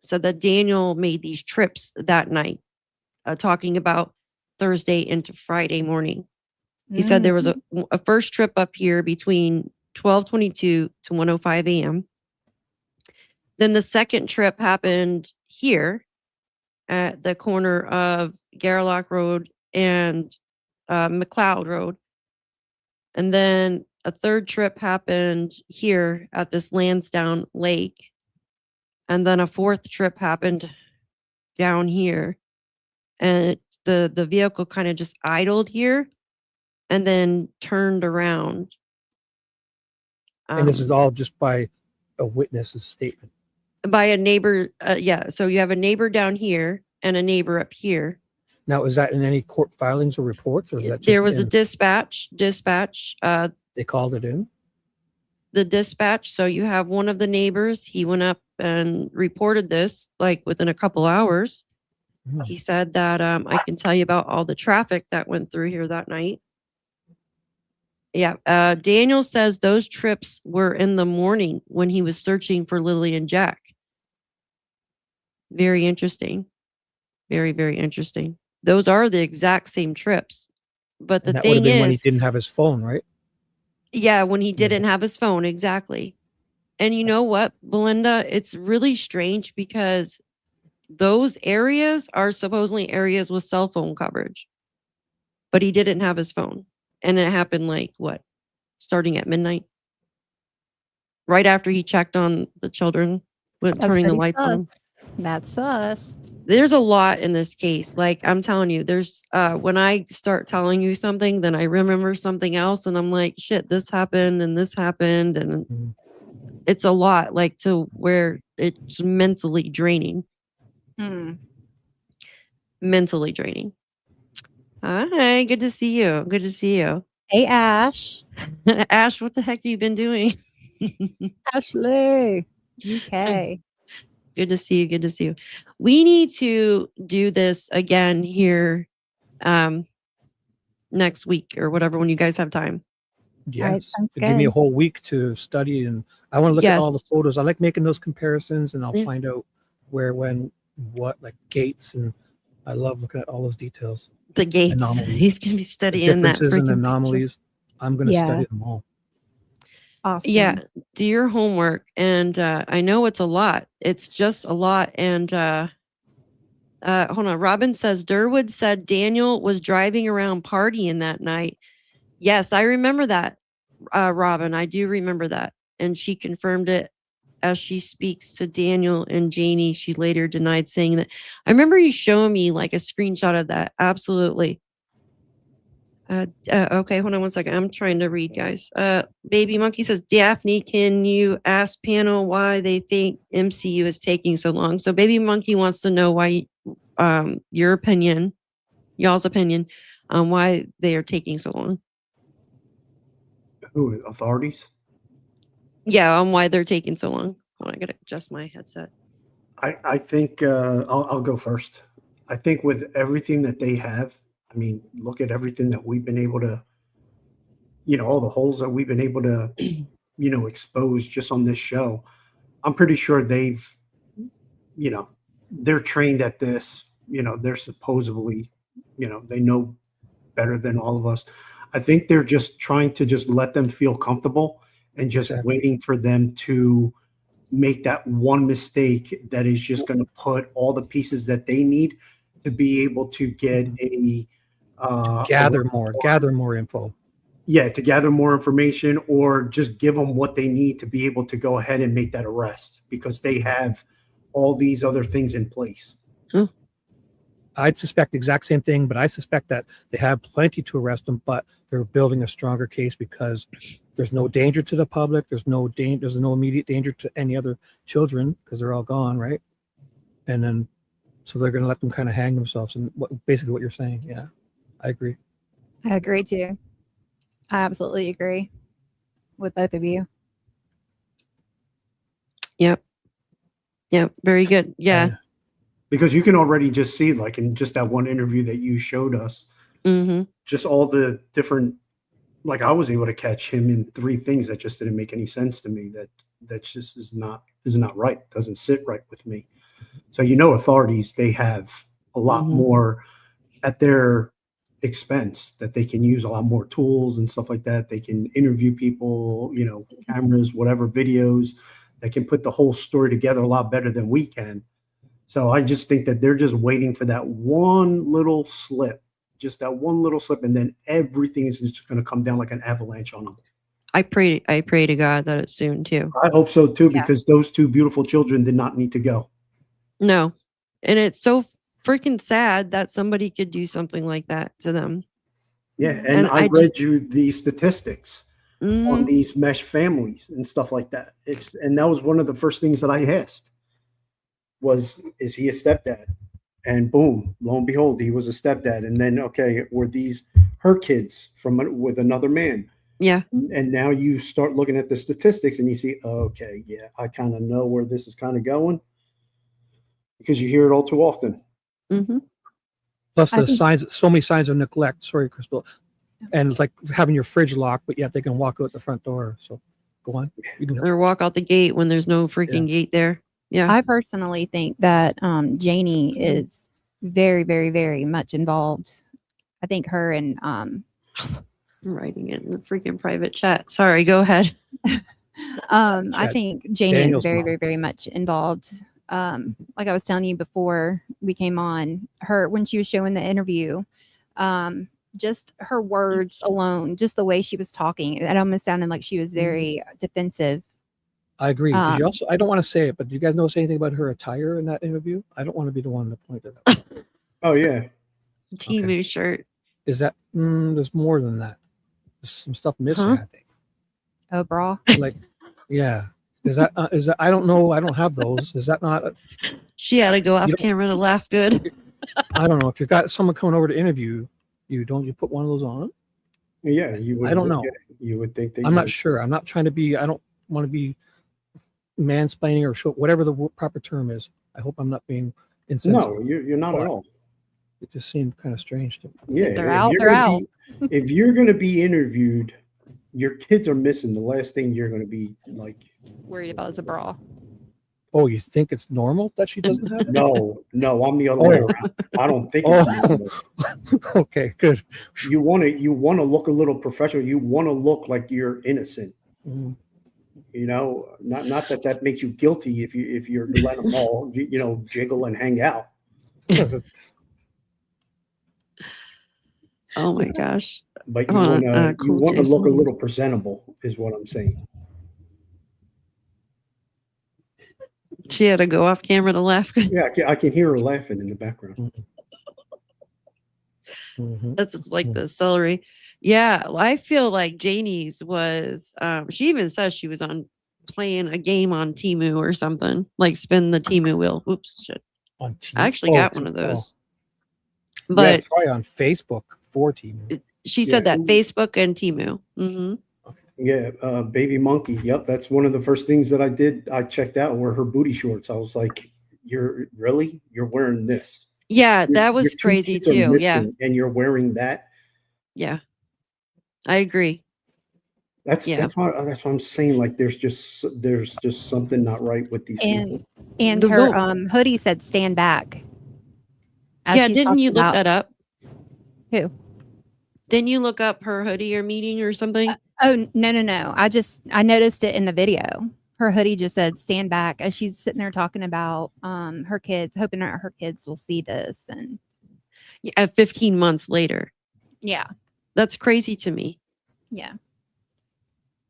A: said that Daniel made these trips that night, talking about Thursday into Friday morning. He said there was a first trip up here between 12:22 to 1:05 a.m. Then the second trip happened here at the corner of Gairloch Road and McLeod Road. And then a third trip happened here at this Landsdowne lake. And then a fourth trip happened down here. And the vehicle kind of just idled here and then turned around.
C: And this is all just by a witness's statement.
A: By a neighbor. Yeah. So you have a neighbor down here and a neighbor up here.
C: Now, is that in any court filings or reports, or is that just
A: There was a
C: in-
A: dispatch.
C: They called it in?
A: The dispatch. So you have one of the neighbors. He went up and reported this like within a couple hours.
C: Hmm.
A: He said that I can tell you about all the traffic that went through here that night. Yeah. Daniel says those trips were in the morning when he was searching for Lilly and Jack. Very interesting. Very, very interesting. Those are the exact same trips. But the
C: And that would have
A: thing
C: been when he
A: is,
C: didn't have his phone, right?
A: yeah, when he didn't have his phone, exactly. And you know what, Belinda? It's really strange because those areas are supposedly areas with cell phone coverage. But he didn't have his phone. And it happened like what? Starting at midnight? Right after he checked on the children with
B: That's
A: turning the
B: pretty
A: lights on.
B: That's us.
A: There's a lot in this case. Like I'm telling you, there's when I start telling you something, then I remember something else and I'm like, shit, this happened and this happened. And
C: Mhm.
A: it's a lot, like to where it's mentally draining. Mentally draining. Hi, good to see you. Good to see you.
B: Hey, Ash.
A: Ash, what the heck have you been doing?
B: Ashley. UK.
A: Good to see you. Good to see you. We need to do this again here next week or whatever when you guys have time.
C: Yes.
B: sounds
C: Give me a
B: good.
C: whole week to study, and I want to look at all the
A: Yes.
C: photos. I like making those comparisons, and I'll
A: Yeah.
C: find out where, when, what, like gates, and I love looking at all those details.
A: The gates.
C: Anomalies.
A: He's gonna be
C: The
A: studying that
C: differences and
A: freaking picture.
C: anomalies. I'm going to
B: Yeah.
C: study them all.
B: Awesome.
A: Yeah, do your homework. And I know it's a lot. It's just a lot. And hold on. Robin says Durwood said Daniel was driving around partying that night. Yes, I remember that, Robin. I do remember that. And she confirmed it as she speaks to Daniel and Janie. She later denied saying that. I remember you showing me like a screenshot of that. Absolutely. Okay, hold on one second. I'm trying to read, guys. Baby Monkey says, Daphne, can you ask panel why they think MCU is taking so long? So Baby Monkey wants to know why, your opinion, y'all's opinion on why they are taking so long.
D: Who, authorities?
A: Yeah, on why they're taking so long. Hold on, I gotta adjust my headset.
D: I think I'll go first. I think with everything that they have, I mean, look at everything that we've been able to, all the holes that we've been able to, expose just on this show. I'm pretty sure they've, they're trained at this, they're supposedly, they know better than all of us. I think they're just trying to just let them feel comfortable and just
C: Exactly.
D: waiting for them to make that one mistake that is just going to put all the pieces that they need to be able to get a
C: Gather more info.
D: yeah, to gather more information, or just give them what they need to be able to go ahead and make that arrest, because they have all these other things in place.
C: I'd suspect the exact same thing, but I suspect that they have plenty to arrest them, but they're building a stronger case because there's no danger to the public. There's no immediate danger to any other children because they're all gone, right? And then, so they're going to let them kind of hang themselves. And what you're saying, yeah, I agree.
B: I agree too. I absolutely agree. with both of you.
A: Yep. Very good. Yeah.
D: Because you can already just see, like in just that one interview that you showed us,
A: Mm-hmm.
D: just all the different, like I was able to catch him in 3 things that just didn't make any sense to me. That just is not right. Doesn't sit right with me. So, authorities, they have a lot
A: Mhm.
D: more at their expense, that they can use a lot more tools and stuff like that. They can interview people, cameras, whatever, videos that can put the whole story together a lot better than we can. So I just think that they're just waiting for that one little slip, and then everything is just going to come down like an avalanche on them.
A: I pray to God that it's soon too.
D: I hope so too,
B: Yeah.
D: because those 2 beautiful children did not need to go.
A: No. And it's so freaking sad that somebody could do something like that to them.
D: Yeah,
A: And
D: and I
A: I
D: read
A: just-
D: you the statistics on
A: Mhm.
D: these mesh families and stuff like that. And that was one of the first things that I asked was, is he a stepdad? And boom, lo and behold, he was a stepdad. And then, okay, were these her kids with another man?
A: Yeah.
D: And now you start looking at the statistics and you see, okay, yeah, I kind of know where this is kind of going, because you hear it all too often.
A: Mm-hmm.
C: Plus
B: I
C: the
B: think-
C: signs, so many signs of neglect. Sorry, Crystal. And it's like having your fridge locked, but yet they can walk out the front door. So go on. You can-
A: Or walk out the gate when there's no freaking gate there. Yeah.
B: I personally think that Janie is very, very, very much involved. I think her and
A: I'm writing it in the freaking private chat. Sorry, go ahead.
B: I
C: Yeah,
B: think Janie
C: Daniel's
B: is very,
C: mom.
B: very, very much involved. Like I was telling you before we came on, when she was showing the interview, just her words alone, just the way she was talking, it almost sounded like she was very defensive.
C: I agree. 'Cause you
B: Um,
C: also, I don't want to say it, but do you guys notice anything about her attire in that interview? I don't want to be the one to point it out.
D: Oh yeah.
A: Timu shirt.
C: Is that, there's more than that. There's some stuff missing,
A: Huh?
C: I think.
B: Oh, bra.
C: Like, yeah. Is that, I don't know. I don't have those. Is that not,
A: She had to go off
C: You don't-
A: camera to laugh good.
C: I don't know. If you've got someone coming over to interview you, don't you put one of those on?
D: Yeah, you would.
C: I don't know.
D: You would think that.
C: I'm not sure. I'm not trying to be, I don't want to be mansplaining or show, whatever the proper term is. I hope I'm not being insensitive.
D: No, you're not at
C: But-
D: all.
C: It just seemed kind of strange to me.
D: Yeah,
B: They're
D: if
B: out,
D: you're
B: they're
D: gonna if you're going to be interviewed, your kids are missing. The last thing you're going to be like,
B: Worried about is a bra.
C: Oh, you think it's normal that she doesn't have it?
D: no, I'm the other way
C: Oh.
D: around. I don't think it's
C: Oh.
D: normal.
C: Okay, good.
D: You want to look a little professional. You want to look like you're innocent.
C: Mhm.
D: Not that makes you guilty if you're letting them all jiggle and hang out.
A: Oh my gosh.
D: But you
A: Oh,
D: want to
A: cool,
D: look a
A: Jason.
D: little presentable, is what I'm saying.
A: She had to go off camera to laugh good.
D: Yeah, I can hear her laughing in the background.
C: Mhm.
A: That's just like the celery. Yeah, well, I feel like Janie's was she even says she was on playing a game on Timu or something, like spin the Timu wheel. Oops, shit.
C: On TV.
A: I actually got one of those.
C: Oh,
A: But
D: Yes.
C: probably on Facebook for TV.
A: she said
D: Yeah.
A: that Facebook and Timu. Mm-hmm.
D: Yeah, Baby Monkey. Yep, that's one of the first things that I did. I checked out were her booty shorts. I was like, you're wearing this?
A: Yeah,
D: Your-
A: that
D: your
A: was
D: 2
A: crazy
D: kids are
A: too. Yeah,
D: missing, and you're wearing that.
A: yeah. I agree.
D: That's
A: Yeah.
D: why I'm saying, like, there's just something not right with these people.
B: And
A: The
B: her
A: vote.
B: hoodie said "stand back." As
A: Yeah,
B: she's
A: didn't you
B: talking
A: look
B: about-
A: that up?
B: Who?
A: Didn't you look up her hoodie or meeting or something?
B: Oh, no. I noticed it in the video. Her hoodie just said "stand back" as she's sitting there talking about her kids, hoping that her kids will see this. And
A: Yeah, 15 months later.
B: yeah,
A: That's crazy to me.
B: yeah.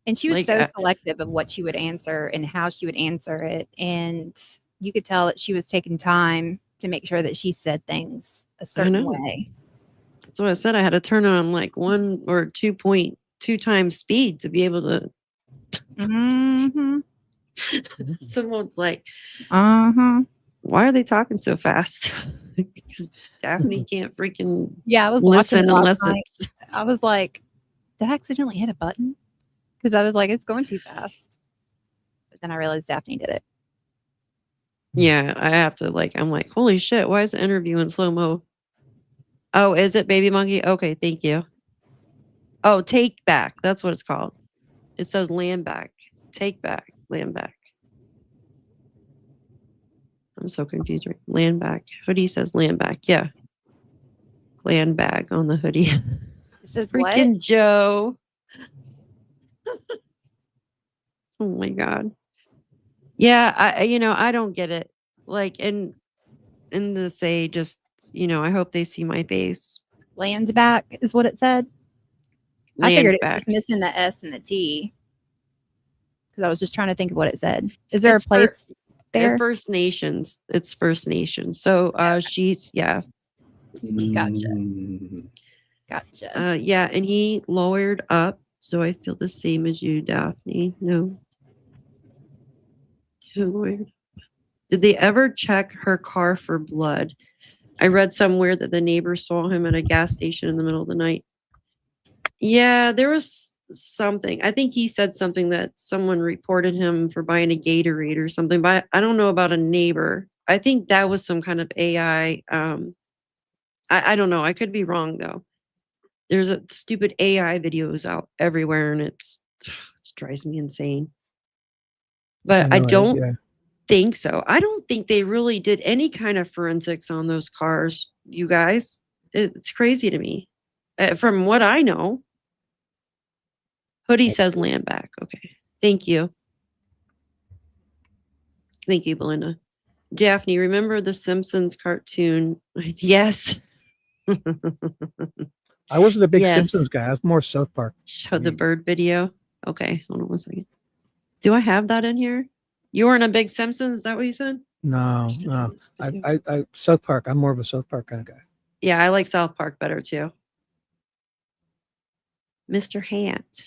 B: And she was
A: Like,
B: so selective of what she would answer and how she would answer it. And you could tell that she was taking time to make sure that she said things a certain
A: know.
B: way.
A: That's what I said. I had to turn it on like 1 or 2.2 times speed to be able to.
B: Mm-hmm.
A: Someone's like,
B: Uh-huh.
A: why are they talking so fast? Because Daphne can't freaking
B: Yeah, I was watching
A: listen
B: it last
A: unless
B: night.
A: it's.
B: I was like, did I accidentally hit a button? because I was like, it's going too fast. But then I realized Daphne did it.
A: Yeah, I have to I'm like, holy shit, why is the interview in slow-mo? Oh, is it Baby Monkey? Okay, thank you. Oh, Take Back. That's what it's called. It says Land Back. Take Back. Land Back. I'm so confused. Right? Land Back. Hoodie says Land Back. Yeah. Land Bag on the hoodie.
B: It says
A: Freaking
B: what?
A: Joe. Oh my God. Yeah, I don't get it. And to say just, I hope they see my face.
B: Land back is what it said. I
A: Land
B: figured it
A: Back.
B: was just missing the S and the T. Because I was just trying to think of what it said. Is there
A: It's
B: a place there?
A: First Nations. It's First Nations. So she's
B: Gotcha.
D: Mm.
B: Gotcha.
A: yeah, and he lawyered up. So I feel the same as you, Daphne. No. Who lawyered? Did they ever check her car for blood? I read somewhere that the neighbor saw him at a gas station in the middle of the night. Yeah, there was something. I think he said something that someone reported him for buying a Gatorade or something, but I don't know about a neighbor. I think that was some kind of AI. I don't know. I could be wrong though. There's a stupid AI videos out everywhere, and it drives me insane. But I
C: know,
A: don't
C: yeah.
A: think so. I don't think they really did any kind of forensics on those cars, you guys. It's crazy to me. From what I know. Hoodie says Land Back. Okay. Thank you. Thank you, Belinda. Daphne, remember the Simpsons cartoon? Yes.
C: I wasn't a big
A: Yes.
C: Simpsons guy. I was more South Park.
A: Show the bird video. Okay, hold on 1 second. Do I have that in here? You weren't a big Simpsons? Is that what you said?
C: No. I South Park. I'm more of a South Park kind of guy.
A: Yeah, I like South Park better too. Mr. Hant.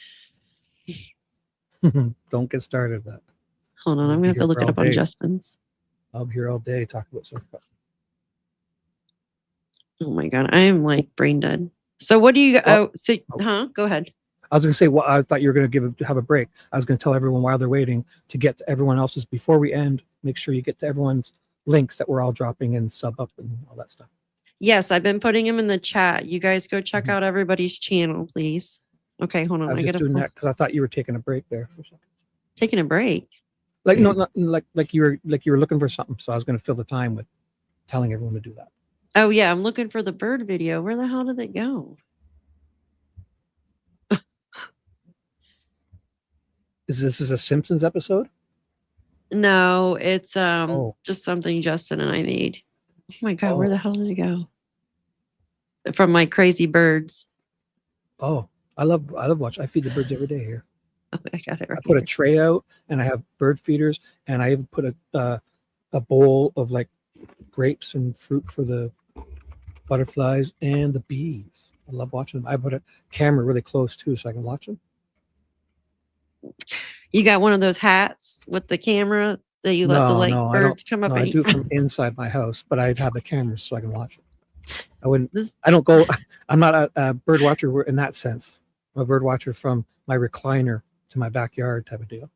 C: Don't get started with that.
A: Hold on, I'm gonna have to look it up on Justin's.
C: I'll be here all day talking about South Park.
A: Oh my God, I am brain dead. So what do you? Go ahead.
C: I was going to say, well, I thought you were going to have a break. I was going to tell everyone while they're waiting to get to everyone else's before we end. Make sure you get to everyone's links that we're all dropping in sub up and all that stuff.
A: Yes, I've been putting them in the chat. You guys go check out everybody's channel, please. Okay, hold on.
C: I was just doing that because I thought you were taking a break there for a second.
A: Taking a break.
C: No, like you were looking for something. So I was going to fill the time with telling everyone to do that.
A: Oh yeah, I'm looking for the bird video. Where the hell did it go?
C: This is a Simpsons episode?
A: No, it's just something Justin and I made. Oh my God, where the hell did it go? From my crazy birds.
C: Oh, I love watching. I feed the birds every day here.
A: Oh, I got it right.
C: I put a tray out and I have bird feeders, and I even put a bowl of grapes and fruit for the butterflies and the bees. I love watching them. I put a camera really close too so I can watch them.
A: You got one of those hats with the camera that you let the birds come up
C: no,
A: and
C: I do it from inside my house, but I'd have the cameras so I can watch it. I'm not a bird watcher in that sense. I'm a bird watcher from my recliner to my backyard type of deal.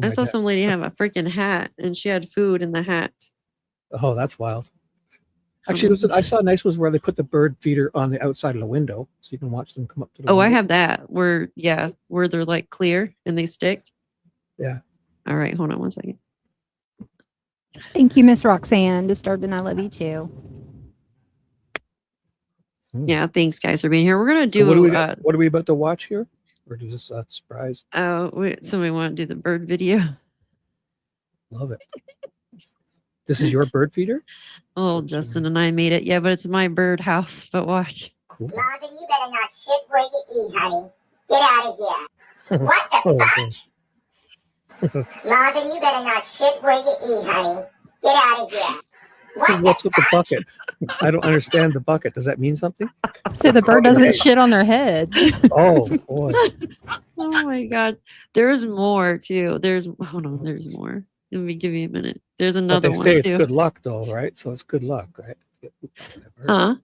A: I saw some lady have a freaking hat and she had food in the hat.
C: Oh, that's wild. Actually, I saw nice ones where they put the bird feeder on the outside of the window so you can watch them come up to the window.
A: I have that where they're clear and they stick.
C: Yeah.
A: All right, hold on 1 second.
B: Thank you, Miss Roxanne. Disturbed and I love you too.
A: Yeah, thanks guys for being here. We're gonna do.
C: What are we about to watch here, or is this a surprise?
A: Oh, somebody want to do the bird video?
C: Love it. This is your bird feeder?
A: Oh, Justin and I made it. Yeah, but it's my bird house. But watch.
C: Cool.
G: Marvin, you better not shit where you eat, honey. Get out of here. What the fuck? Marvin, you better not shit where you eat, honey. Get out of here.
C: What's with the bucket? I don't understand the bucket. Does that mean something?
B: So the bird doesn't shit on their head.
C: Oh, boy.
A: Oh, my God. There's more, too. There's more. Let me give you a minute. There's another one.
C: They say it's
A: too.
C: good luck, though, right? So it's good luck, right?
A: Huh?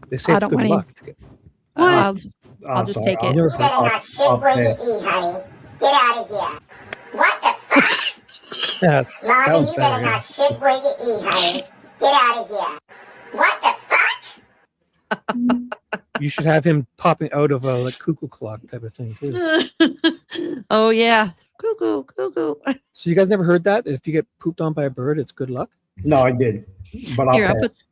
C: They say it's good luck to get.
B: I'll just take it.
G: You better not shit where you eat, honey. Get out of here. What the fuck?
C: Yeah,
G: Marvin,
C: one's
G: you
C: better,
G: better
C: yeah.
G: not shit where you eat, honey. Get out of here. What the fuck?
C: you should have him popping out of a like cuckoo clock type of thing too.
A: Oh yeah, cuckoo, cuckoo.
C: So you guys never heard that? If you get pooped on by a bird, it's good luck.
D: No, I did, but I'll
A: Here, I'll
D: pass.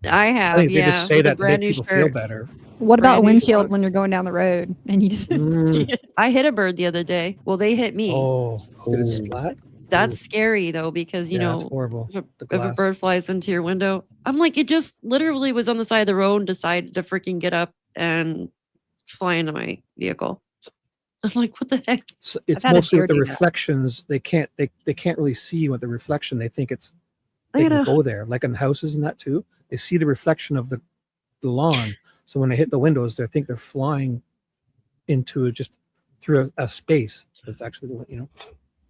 A: I
C: I
A: have,
C: think they
A: yeah,
C: just say
A: with a
C: that to
A: brand
C: make
A: new
C: people feel
A: shirt.
C: better.
B: What about a
A: Brand new
B: windshield
A: shirt.
B: when you're going down the road and you just
C: Mm.
A: I hit a bird the other day. Well, they hit me.
C: Oh, did it
D: Oh.
C: splat?
A: That's scary though, because you
C: Yeah,
A: know,
C: it's horrible.
A: if
C: The
A: a
C: glass.
A: bird flies into your window, I'm like, it just literally was on the side of the road and decided to freaking get up and fly into my vehicle. I'm like, what the heck?
C: It's
B: had a
C: mostly
B: deer
C: with the
B: do that.
C: reflections. They can't really see with the reflection. They think it's
A: I
C: they can
A: gotta-
C: go there, like in houses and that too. They see the reflection of the lawn, so when they hit the windows, they think they're flying into just through a space. It's actually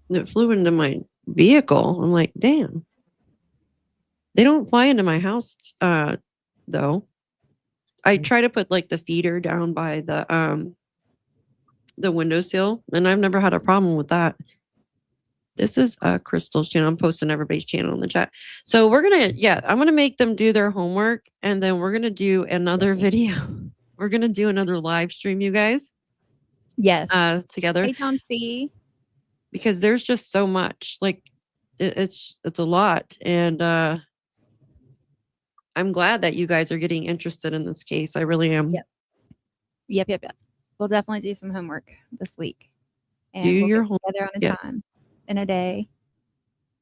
A: It flew into my vehicle. I'm like, damn. They don't fly into my house, though. I try to put like the feeder down by the windowsill, and I've never had a problem with that. This is Crystal's channel. I'm posting everybody's channel in the chat. So I'm gonna make them do their homework, and then we're gonna do another video. We're gonna do another live stream, you guys,
B: yes.
A: together,
B: Hey, Tom C.
A: because there's just so much. Like it's a lot, and I'm glad that you guys are getting interested in this case. I really am.
B: Yep. We'll definitely do some homework this week. And
A: Do
B: we'll
A: your
B: get
A: home-
B: together on a
A: yes.
B: time in a day.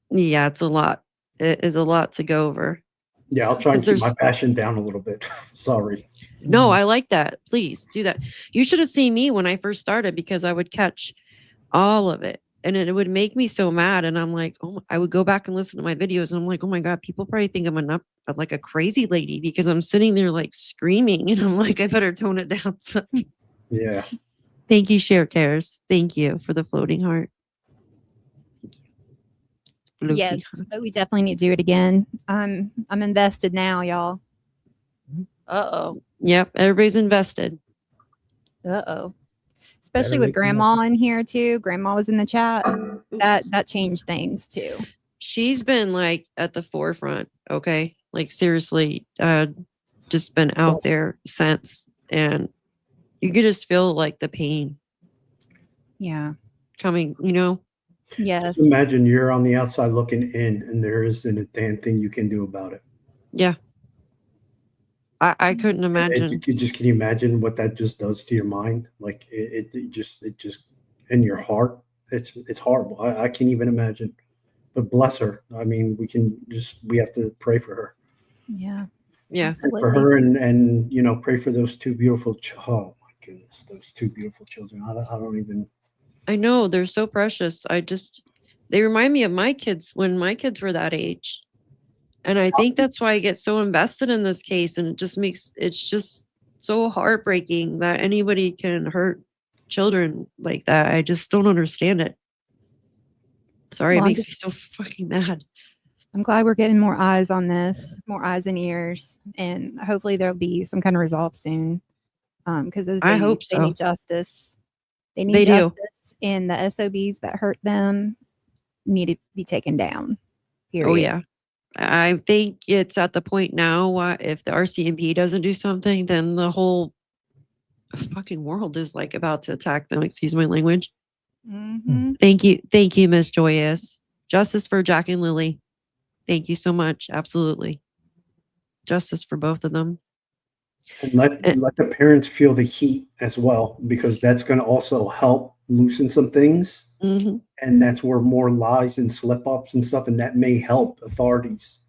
A: Yeah, it's a lot. It is a lot to go over.
D: Yeah, I'll try and
A: 'Cause
D: keep my
A: there's-
D: passion down a little bit. Sorry.
A: No, I like that. Please do that. You should have seen me when I first started, because I would catch all of it and it would make me so mad. And I'm like, oh, I would go back and listen to my videos and I'm like, oh my God, people probably think I'm like a crazy lady because I'm sitting there like screaming and I'm like, I better tone it down. So,
D: Yeah.
A: thank you, Share Cares. Thank you for the floating heart. Thank you. Floating
B: Yes,
A: heart.
B: but we definitely need to do it again. I'm invested now, y'all.
A: Uh-oh. Yep. Everybody's invested.
B: Uh-oh. Especially
C: Better
B: with
C: late than
B: grandma in here too. Grandma was in the chat. That changed things too.
A: She's been like at the forefront. Okay. Like seriously, just been out there since, and you could just feel like the pain
B: Yeah.
A: coming, you know?
B: Yes.
D: Just imagine you're on the outside looking in and there isn't a damn thing you can do about it.
A: Yeah. I couldn't imagine.
D: Can you imagine what that just does to your mind? Like it just in your heart. It's horrible. I can't even imagine. But bless her. I mean, we have to pray for her.
B: Yeah.
A: Yeah.
D: Pray for her and pray for those two beautiful oh my goodness, those two beautiful children. I don't even.
A: I know, they're so precious. They remind me of my kids when my kids were that age. And I think that's why I get so invested in this case. And it's just so heartbreaking that anybody can hurt children like that. I just don't understand it. Sorry,
B: Well,
A: it makes me so fucking mad.
B: I'm glad we're getting more eyes on this, more eyes and ears, and hopefully there'll be some kind of resolve soon. Because
A: I hope
B: they
A: so.
B: need justice. They
A: They
B: need
A: do.
B: justice, and the SOBs that hurt them need to be taken down. Period.
A: Oh yeah. I think it's at the point now, if the RCMP doesn't do something, then the whole fucking world is like about to attack them. Excuse my language.
B: Mm-hmm.
A: Thank you, Miss Joyous. Justice for Jack and Lilly. Thank you so much. Absolutely. Justice for both of them.
D: And let the parents feel the heat as well, because that's going to also help loosen some things.
A: Mm-hmm.
D: And that's where more lies and slip ups and stuff, and that may help authorities,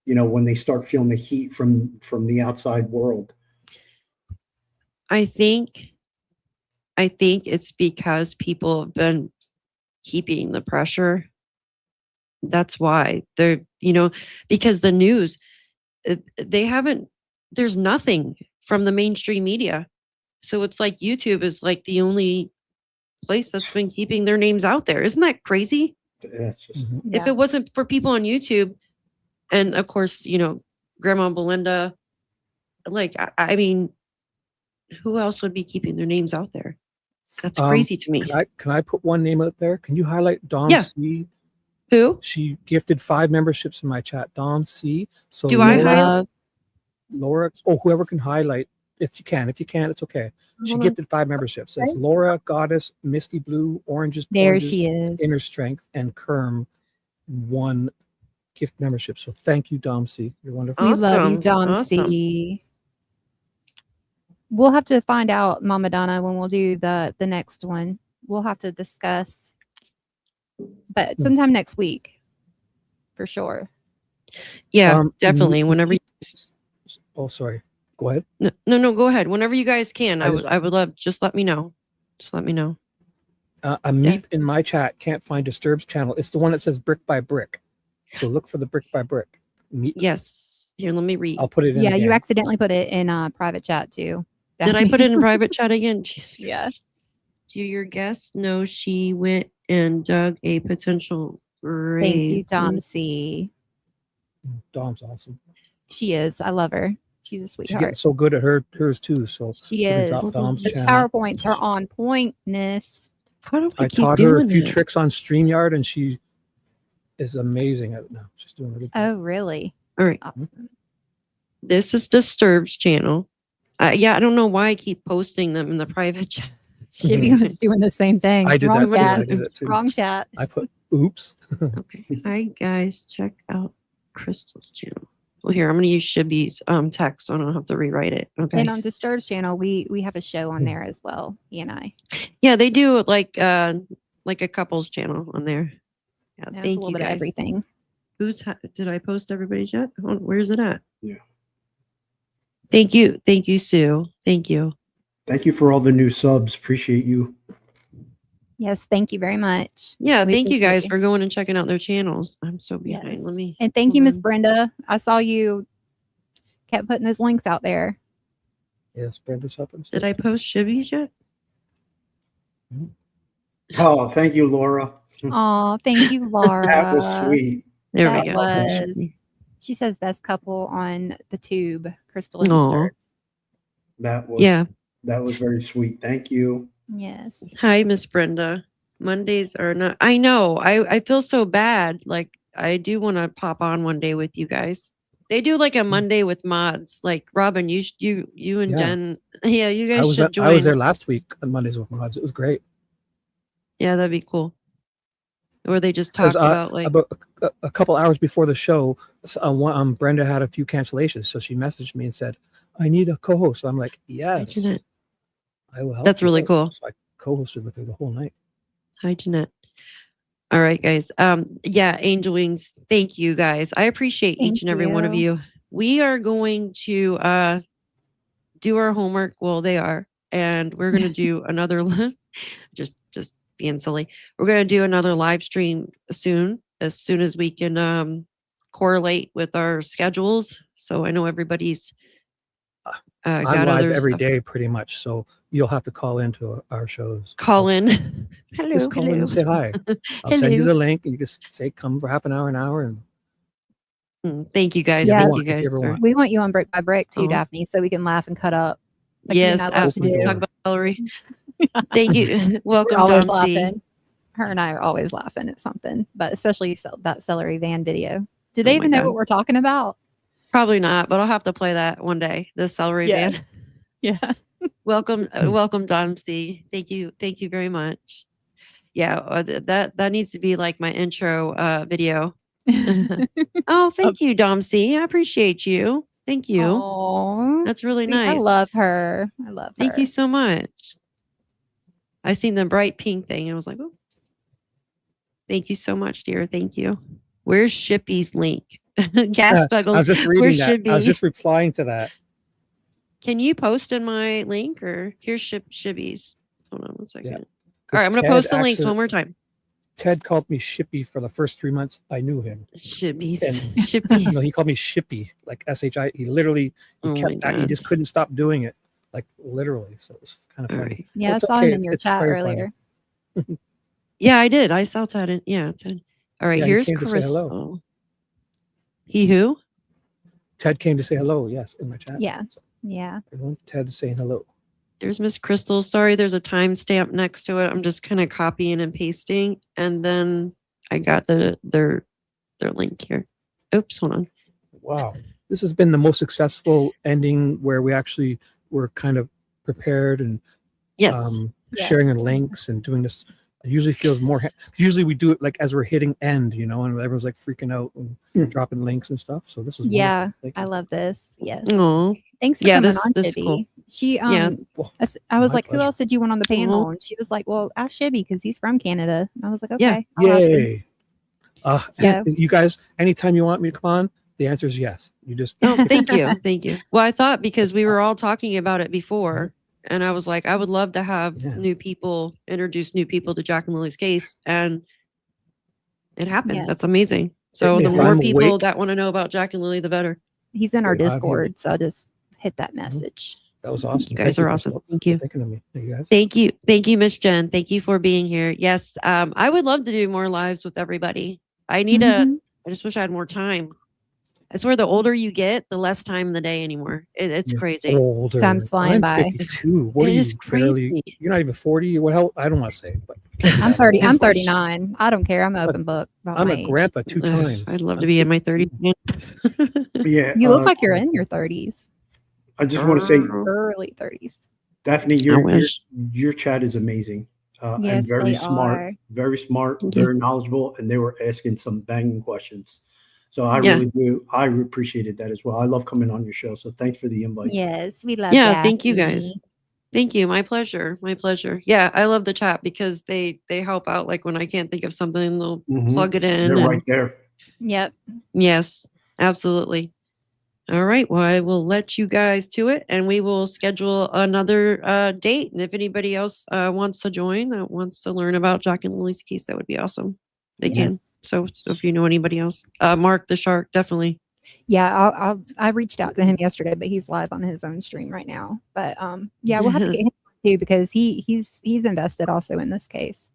D: when they start feeling the heat from the outside world.
A: I think it's because people have been keeping the pressure. That's why they're, because the news, there's nothing from the mainstream media. So it's like YouTube is like the only place that's been keeping their names out there. Isn't that crazy?
D: That's just
A: If it wasn't for people on YouTube, and of course, Grandma Belinda, like, I mean, who else would be keeping their names out there? That's crazy to me.
C: Can I put one name out there? Can you highlight Dom
A: Yeah.
C: C?
A: Who?
C: She gifted 5 memberships in my chat. Dom C. So
A: Do I
C: Laura,
A: highlight?
C: Laura, whoever can highlight, if you can. If you can't, it's okay. She
A: Hold on.
C: gifted 5 memberships. It's Laura, Goddess, Misty Blue, Oranges,
B: There
C: Oranges,
B: she is.
C: Inner Strength, and Kerm 1 gift membership. So thank you, Dom C. You're wonderful.
B: We love you,
A: Awesome.
B: Dom
A: Awesome.
B: C. We'll have to find out, Mama Donna, when we'll do the next one. We'll have to discuss, but sometime next week, for sure.
A: Yeah, definitely. Whenever.
C: Oh, sorry. Go ahead.
A: No. Go ahead. Whenever you guys can.
C: I
A: I would love. Just let me know. Just let me know.
C: A meep in my chat can't find Disturbed's channel. It's the one that says brick by brick. So look for the brick by brick. Meep.
A: Yes. Here, let me read.
C: I'll put it in.
B: Yeah, you
C: again.
B: accidentally put it in a private chat too.
A: Did I put it in private chat again? Jesus.
B: Yeah.
A: Do your guests know she went and dug a potential grave?
B: Thank you, Dom C.
C: Dom's awesome.
B: She is. I love her. She's a
C: She's
B: sweetheart.
C: getting so good at hers too. So
B: She
C: we're gonna
B: is.
C: drop Dom's
B: The
C: channel.
B: PowerPoints are on pointness.
A: How do
C: I
A: keep
C: taught her a
A: doing
C: few
A: it?
C: tricks on StreamYard, and she is amazing at it now. She's doing really good.
B: Oh, really?
A: All right. This is Disturbed's channel. Yeah, I don't know why I keep posting them in the private chat.
B: Shibby was doing the same thing.
C: I did
B: Wrong
C: that too.
B: chat.
C: I did it too.
B: Wrong chat.
C: I put oops.
A: Okay. Hi guys, check out Crystal's channel. Well, here I'm going to use Shibby's text, so I don't have to rewrite it. Okay.
B: And on Disturbed's channel, we have a show on there as well. He and I.
A: Yeah, they do like a couples channel on there. Yeah,
B: There's a
A: thank
B: little
A: you
B: bit of
A: guys.
B: everything.
A: Did I post everybody's yet? Where's it at?
D: Yeah.
A: Thank you, Sue. Thank you.
D: Thank you for all the new subs. Appreciate you.
B: Yes, thank you very much.
A: Yeah,
B: We
A: thank you
B: appreciate
A: guys for going and checking out their channels. I'm so behind.
B: Yes.
A: Let me.
B: And thank you,
A: hold
B: Miss
A: on.
B: Brenda. I saw you kept putting those links out there.
C: Yes, Brenda's helping.
A: Did I post Shibby's yet?
D: Oh, thank you, Laura.
B: Oh, thank you, Laura.
D: That was sweet.
A: There
B: That
A: we go.
B: was- She says best couple on the tube, Crystal and
A: Aw.
B: Disturbed.
D: That was
A: Yeah.
D: That was very sweet. Thank you.
B: Yes.
A: Hi, Miss Brenda. Mondays are not. I know. I feel so bad. Like I do want to pop on one day with you guys. They do like a Monday with mods. Like Robin, you and
C: Yeah.
A: Jen. Yeah, you guys should join.
C: I was there last week on Mondays with Mods. It was great.
A: Yeah, that'd be cool. Or they just talk
C: 'Cause,
A: about like.
C: about a couple hours before the show, Brenda had a few cancellations, so she messaged me and said, "I need a co-host." I'm like, "Yes,
A: Jeanette.
C: I will help."
A: That's
C: you
A: really
C: out."
A: cool.
C: So I co-hosted with her the whole night.
A: Hi, Jeanette. All right, guys. Yeah, Angel Wings. Thank you, guys. I appreciate
B: Thank
A: each and every one of
B: you.
A: you. We are going to do our homework. Well, they are, and we're going to do another. just being silly. We're going to do another live stream soon as we can correlate with our schedules. So I know everybody's
C: I'm
A: got
C: live
A: other
C: every
A: stuff.
C: day, pretty much. So you'll have to call into our shows.
A: Call in. Hello,
C: Just call in and say hi. I'll send you the link, and you just say come for half an hour, and
A: Thank you guys.
B: Yeah.
A: Thank
C: If
A: you
C: you
A: guys.
C: ever
A: for-
C: want.
B: We want you on Brick by Brick too,
A: Oh.
B: Daphne, so we can laugh and cut up. Like you and
A: Yes,
B: I love to
A: absolutely.
B: do.
A: Talk about celery. Thank you.
B: We're
A: Welcome,
B: always
A: Dom C.
B: laughing. Her and I are always laughing at something, but especially that celery van video. Do they
A: Oh my
B: even know
A: God.
B: what we're talking about?
A: Probably not, but I'll have to play that one day. The celery
B: Yeah.
A: band.
B: Yeah.
A: Welcome, Dom C. Thank you very much. Yeah, that needs to be like my intro video. Oh, thank you, Dom C. I appreciate you. Thank you.
B: Aw,
A: That's really
B: sweet. I
A: nice.
B: love her. I love her.
A: Thank you so much. I seen the bright pink thing and I was like, oh. Thank you so much, dear. Thank you. Where's Shippy's link? Gas
C: I
A: Buggles.
C: was just reading
A: Where
C: that.
A: should
C: I was
A: be?
C: just replying to that.
A: Can you post in my link or here's Shibby's? Hold on one second.
C: Yeah.
A: All right, I'm going to
C: Ted
A: post the links
C: actually-
A: one more time.
C: Ted called me Shippy for the first 3 months I knew him.
A: Shibby's.
C: And-
A: Shippy.
C: No, he called me Shippy, like SHI. He literally,
A: Oh my
C: he just
A: God.
C: couldn't stop doing it, like literally. So it was kind of
A: All
C: funny.
A: right.
B: Yeah,
C: It's
B: I saw
C: okay.
B: him in your
C: It's
B: chat
C: very funny.
B: earlier.
A: Yeah, I did. I saw Ted. Ted. All right,
C: Yeah, he
A: here's
C: came to say hello.
A: Crystal. He who?
C: Ted came to say hello. Yes, in my chat.
B: Yeah.
C: So
B: Yeah.
C: everyone, Ted saying hello.
A: There's Miss Crystal. Sorry, there's a timestamp next to it. I'm just kind of copying and pasting, and then I got their link here. Oops, hold on.
C: Wow. This has been the most successful ending where we actually were kind of prepared and
A: Yes.
C: sharing the links and doing this. It usually feels more. Usually we do it like as we're hitting end, you know, and everyone's like freaking out and dropping links and stuff. So this is
B: Yeah,
C: wonderful. Thank
B: I
C: you.
B: love this. Yes.
A: Oh,
B: Thanks for
A: Yeah,
B: coming
A: this-
B: on,
A: this is
B: Shibby.
A: cool.
B: She
A: Yeah.
B: I was
C: My
B: like, who
C: pleasure.
B: else did you want on the panel? And she was like, well, ask Shibby because he's from Canada. And I was like,
A: Yeah.
B: okay. I'll ask him.
C: Yay.
B: So-
C: You guys, anytime you want me to come on, the answer is yes. You just
A: Oh, thank you. Thank you. Well, I thought because we were all talking about it before, and I was like, I would love to have
C: Yeah.
A: new people, introduce new people to Jack and Lily's case. And it happened.
B: Yes.
A: That's amazing. So
C: me
A: the
C: if
A: more
C: I'm
A: people
C: awake-
A: that want to know about Jack and Lily, the better.
B: He's in our
C: Great.
B: Discord. So I'll just hit that message.
C: that was awesome.
A: You guys
C: Thank
A: are
C: Crystal,
A: awesome. Thank
C: for
A: you.
C: thinking of me. Thank you guys.
A: Thank you. Thank you, Miss Jen. Thank you for being here. Yes. I would love to do more lives with everybody. I need
B: Mhm.
A: I just wish I had more time. I swear the older you get, the less time in the day anymore. It's
C: Yeah.
A: crazy.
C: Older.
B: Time's flying
C: I'm
B: by.
C: 52. What
A: It
C: are you
A: is
C: barely?
A: crazy.
C: You're not even 40. What hell? I don't want to say, but you can't be
B: I'm
C: that
B: 30.
C: old.
B: I'm 39. I don't care. I'm an open book about
C: I'm
B: my
C: a
B: age.
C: grandpa 2
A: Ugh,
C: times.
A: I'd love
C: I'm
A: to be in my
C: 52.
A: 30s.
D: Yeah.
B: You look like you're in your 30s,
D: I just want to say,
B: early 30s.
D: Daphne,
A: I
D: your
A: wish.
D: your chat is amazing.
B: Yes,
D: and very
B: they
D: smart,
B: are.
D: very smart,
A: Thank you.
D: very knowledgeable, and they were asking some banging questions. So I
A: Yeah.
D: really do. I appreciated that as well. I love coming on your show. So thanks for the invite.
B: Yes, we love
A: Yeah, thank you guys.
B: Daphne.
A: Thank you. My pleasure. My pleasure. Yeah, I love the chat because they help out. Like when I can't think of something, they'll
D: Mhm.
A: plug it in.
D: They're
A: and-
D: right there.
B: Yep.
A: Yes, absolutely. All right. Well, I will let you guys to it, and we will schedule another date. And if anybody else wants to join, that wants to learn about Jack and Lily's case, that would be awesome. They can.
B: Yes.
A: So if you know anybody else, Mark the Shark, definitely.
B: Yeah, I reached out to him yesterday, but he's live on his own stream right now. But yeah, we'll have to get him too because he's invested also in this case.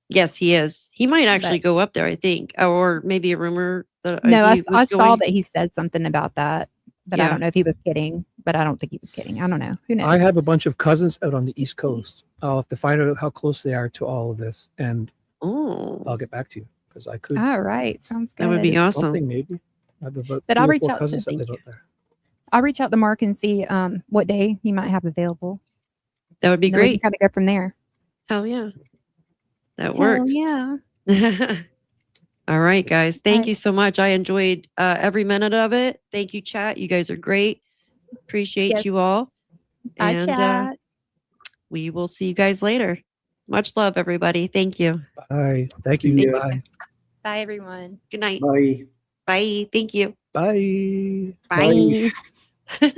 A: Yes, he is. He might actually
B: But-
A: go up there, I think, or maybe a rumor that
B: No,
A: he
B: I
A: was
B: saw
A: going-
B: that he said something about that, but I
A: Yeah.
B: don't know if he was kidding. But I don't think he was kidding. I don't know. Who knows?
C: I have a bunch of cousins out on the East Coast. I'll have to find out how close they are to all of this, and
A: Oh,
C: I'll get back to you because I could.
B: All right, sounds good.
A: That would be awesome.
C: Something maybe. I have about
B: But
C: 3
B: I'll
C: or
B: reach
C: 4
B: out to-
C: cousins that
A: thank
C: live
A: you.
C: out there.
B: I'll reach out to Mark and see what day he might have available.
A: that would be
B: And then we
A: great.
B: can kind of go from there.
A: Hell yeah. That
B: Hell
A: works.
B: yeah.
A: All right, guys. Thank
B: right.
A: you so much. I enjoyed every minute of it. Thank you, chat. You guys are great. Appreciate
B: Yes.
A: you all.
B: Bye,
A: And
B: chat.
A: we will see you guys later. Much love, everybody. Thank you.
C: Bye. Thank you.
D: Yeah.
C: Bye.
B: Bye, everyone.
A: Good night.
D: Bye.
A: Bye. Thank you.
C: Bye.
A: Bye.
D: Bye.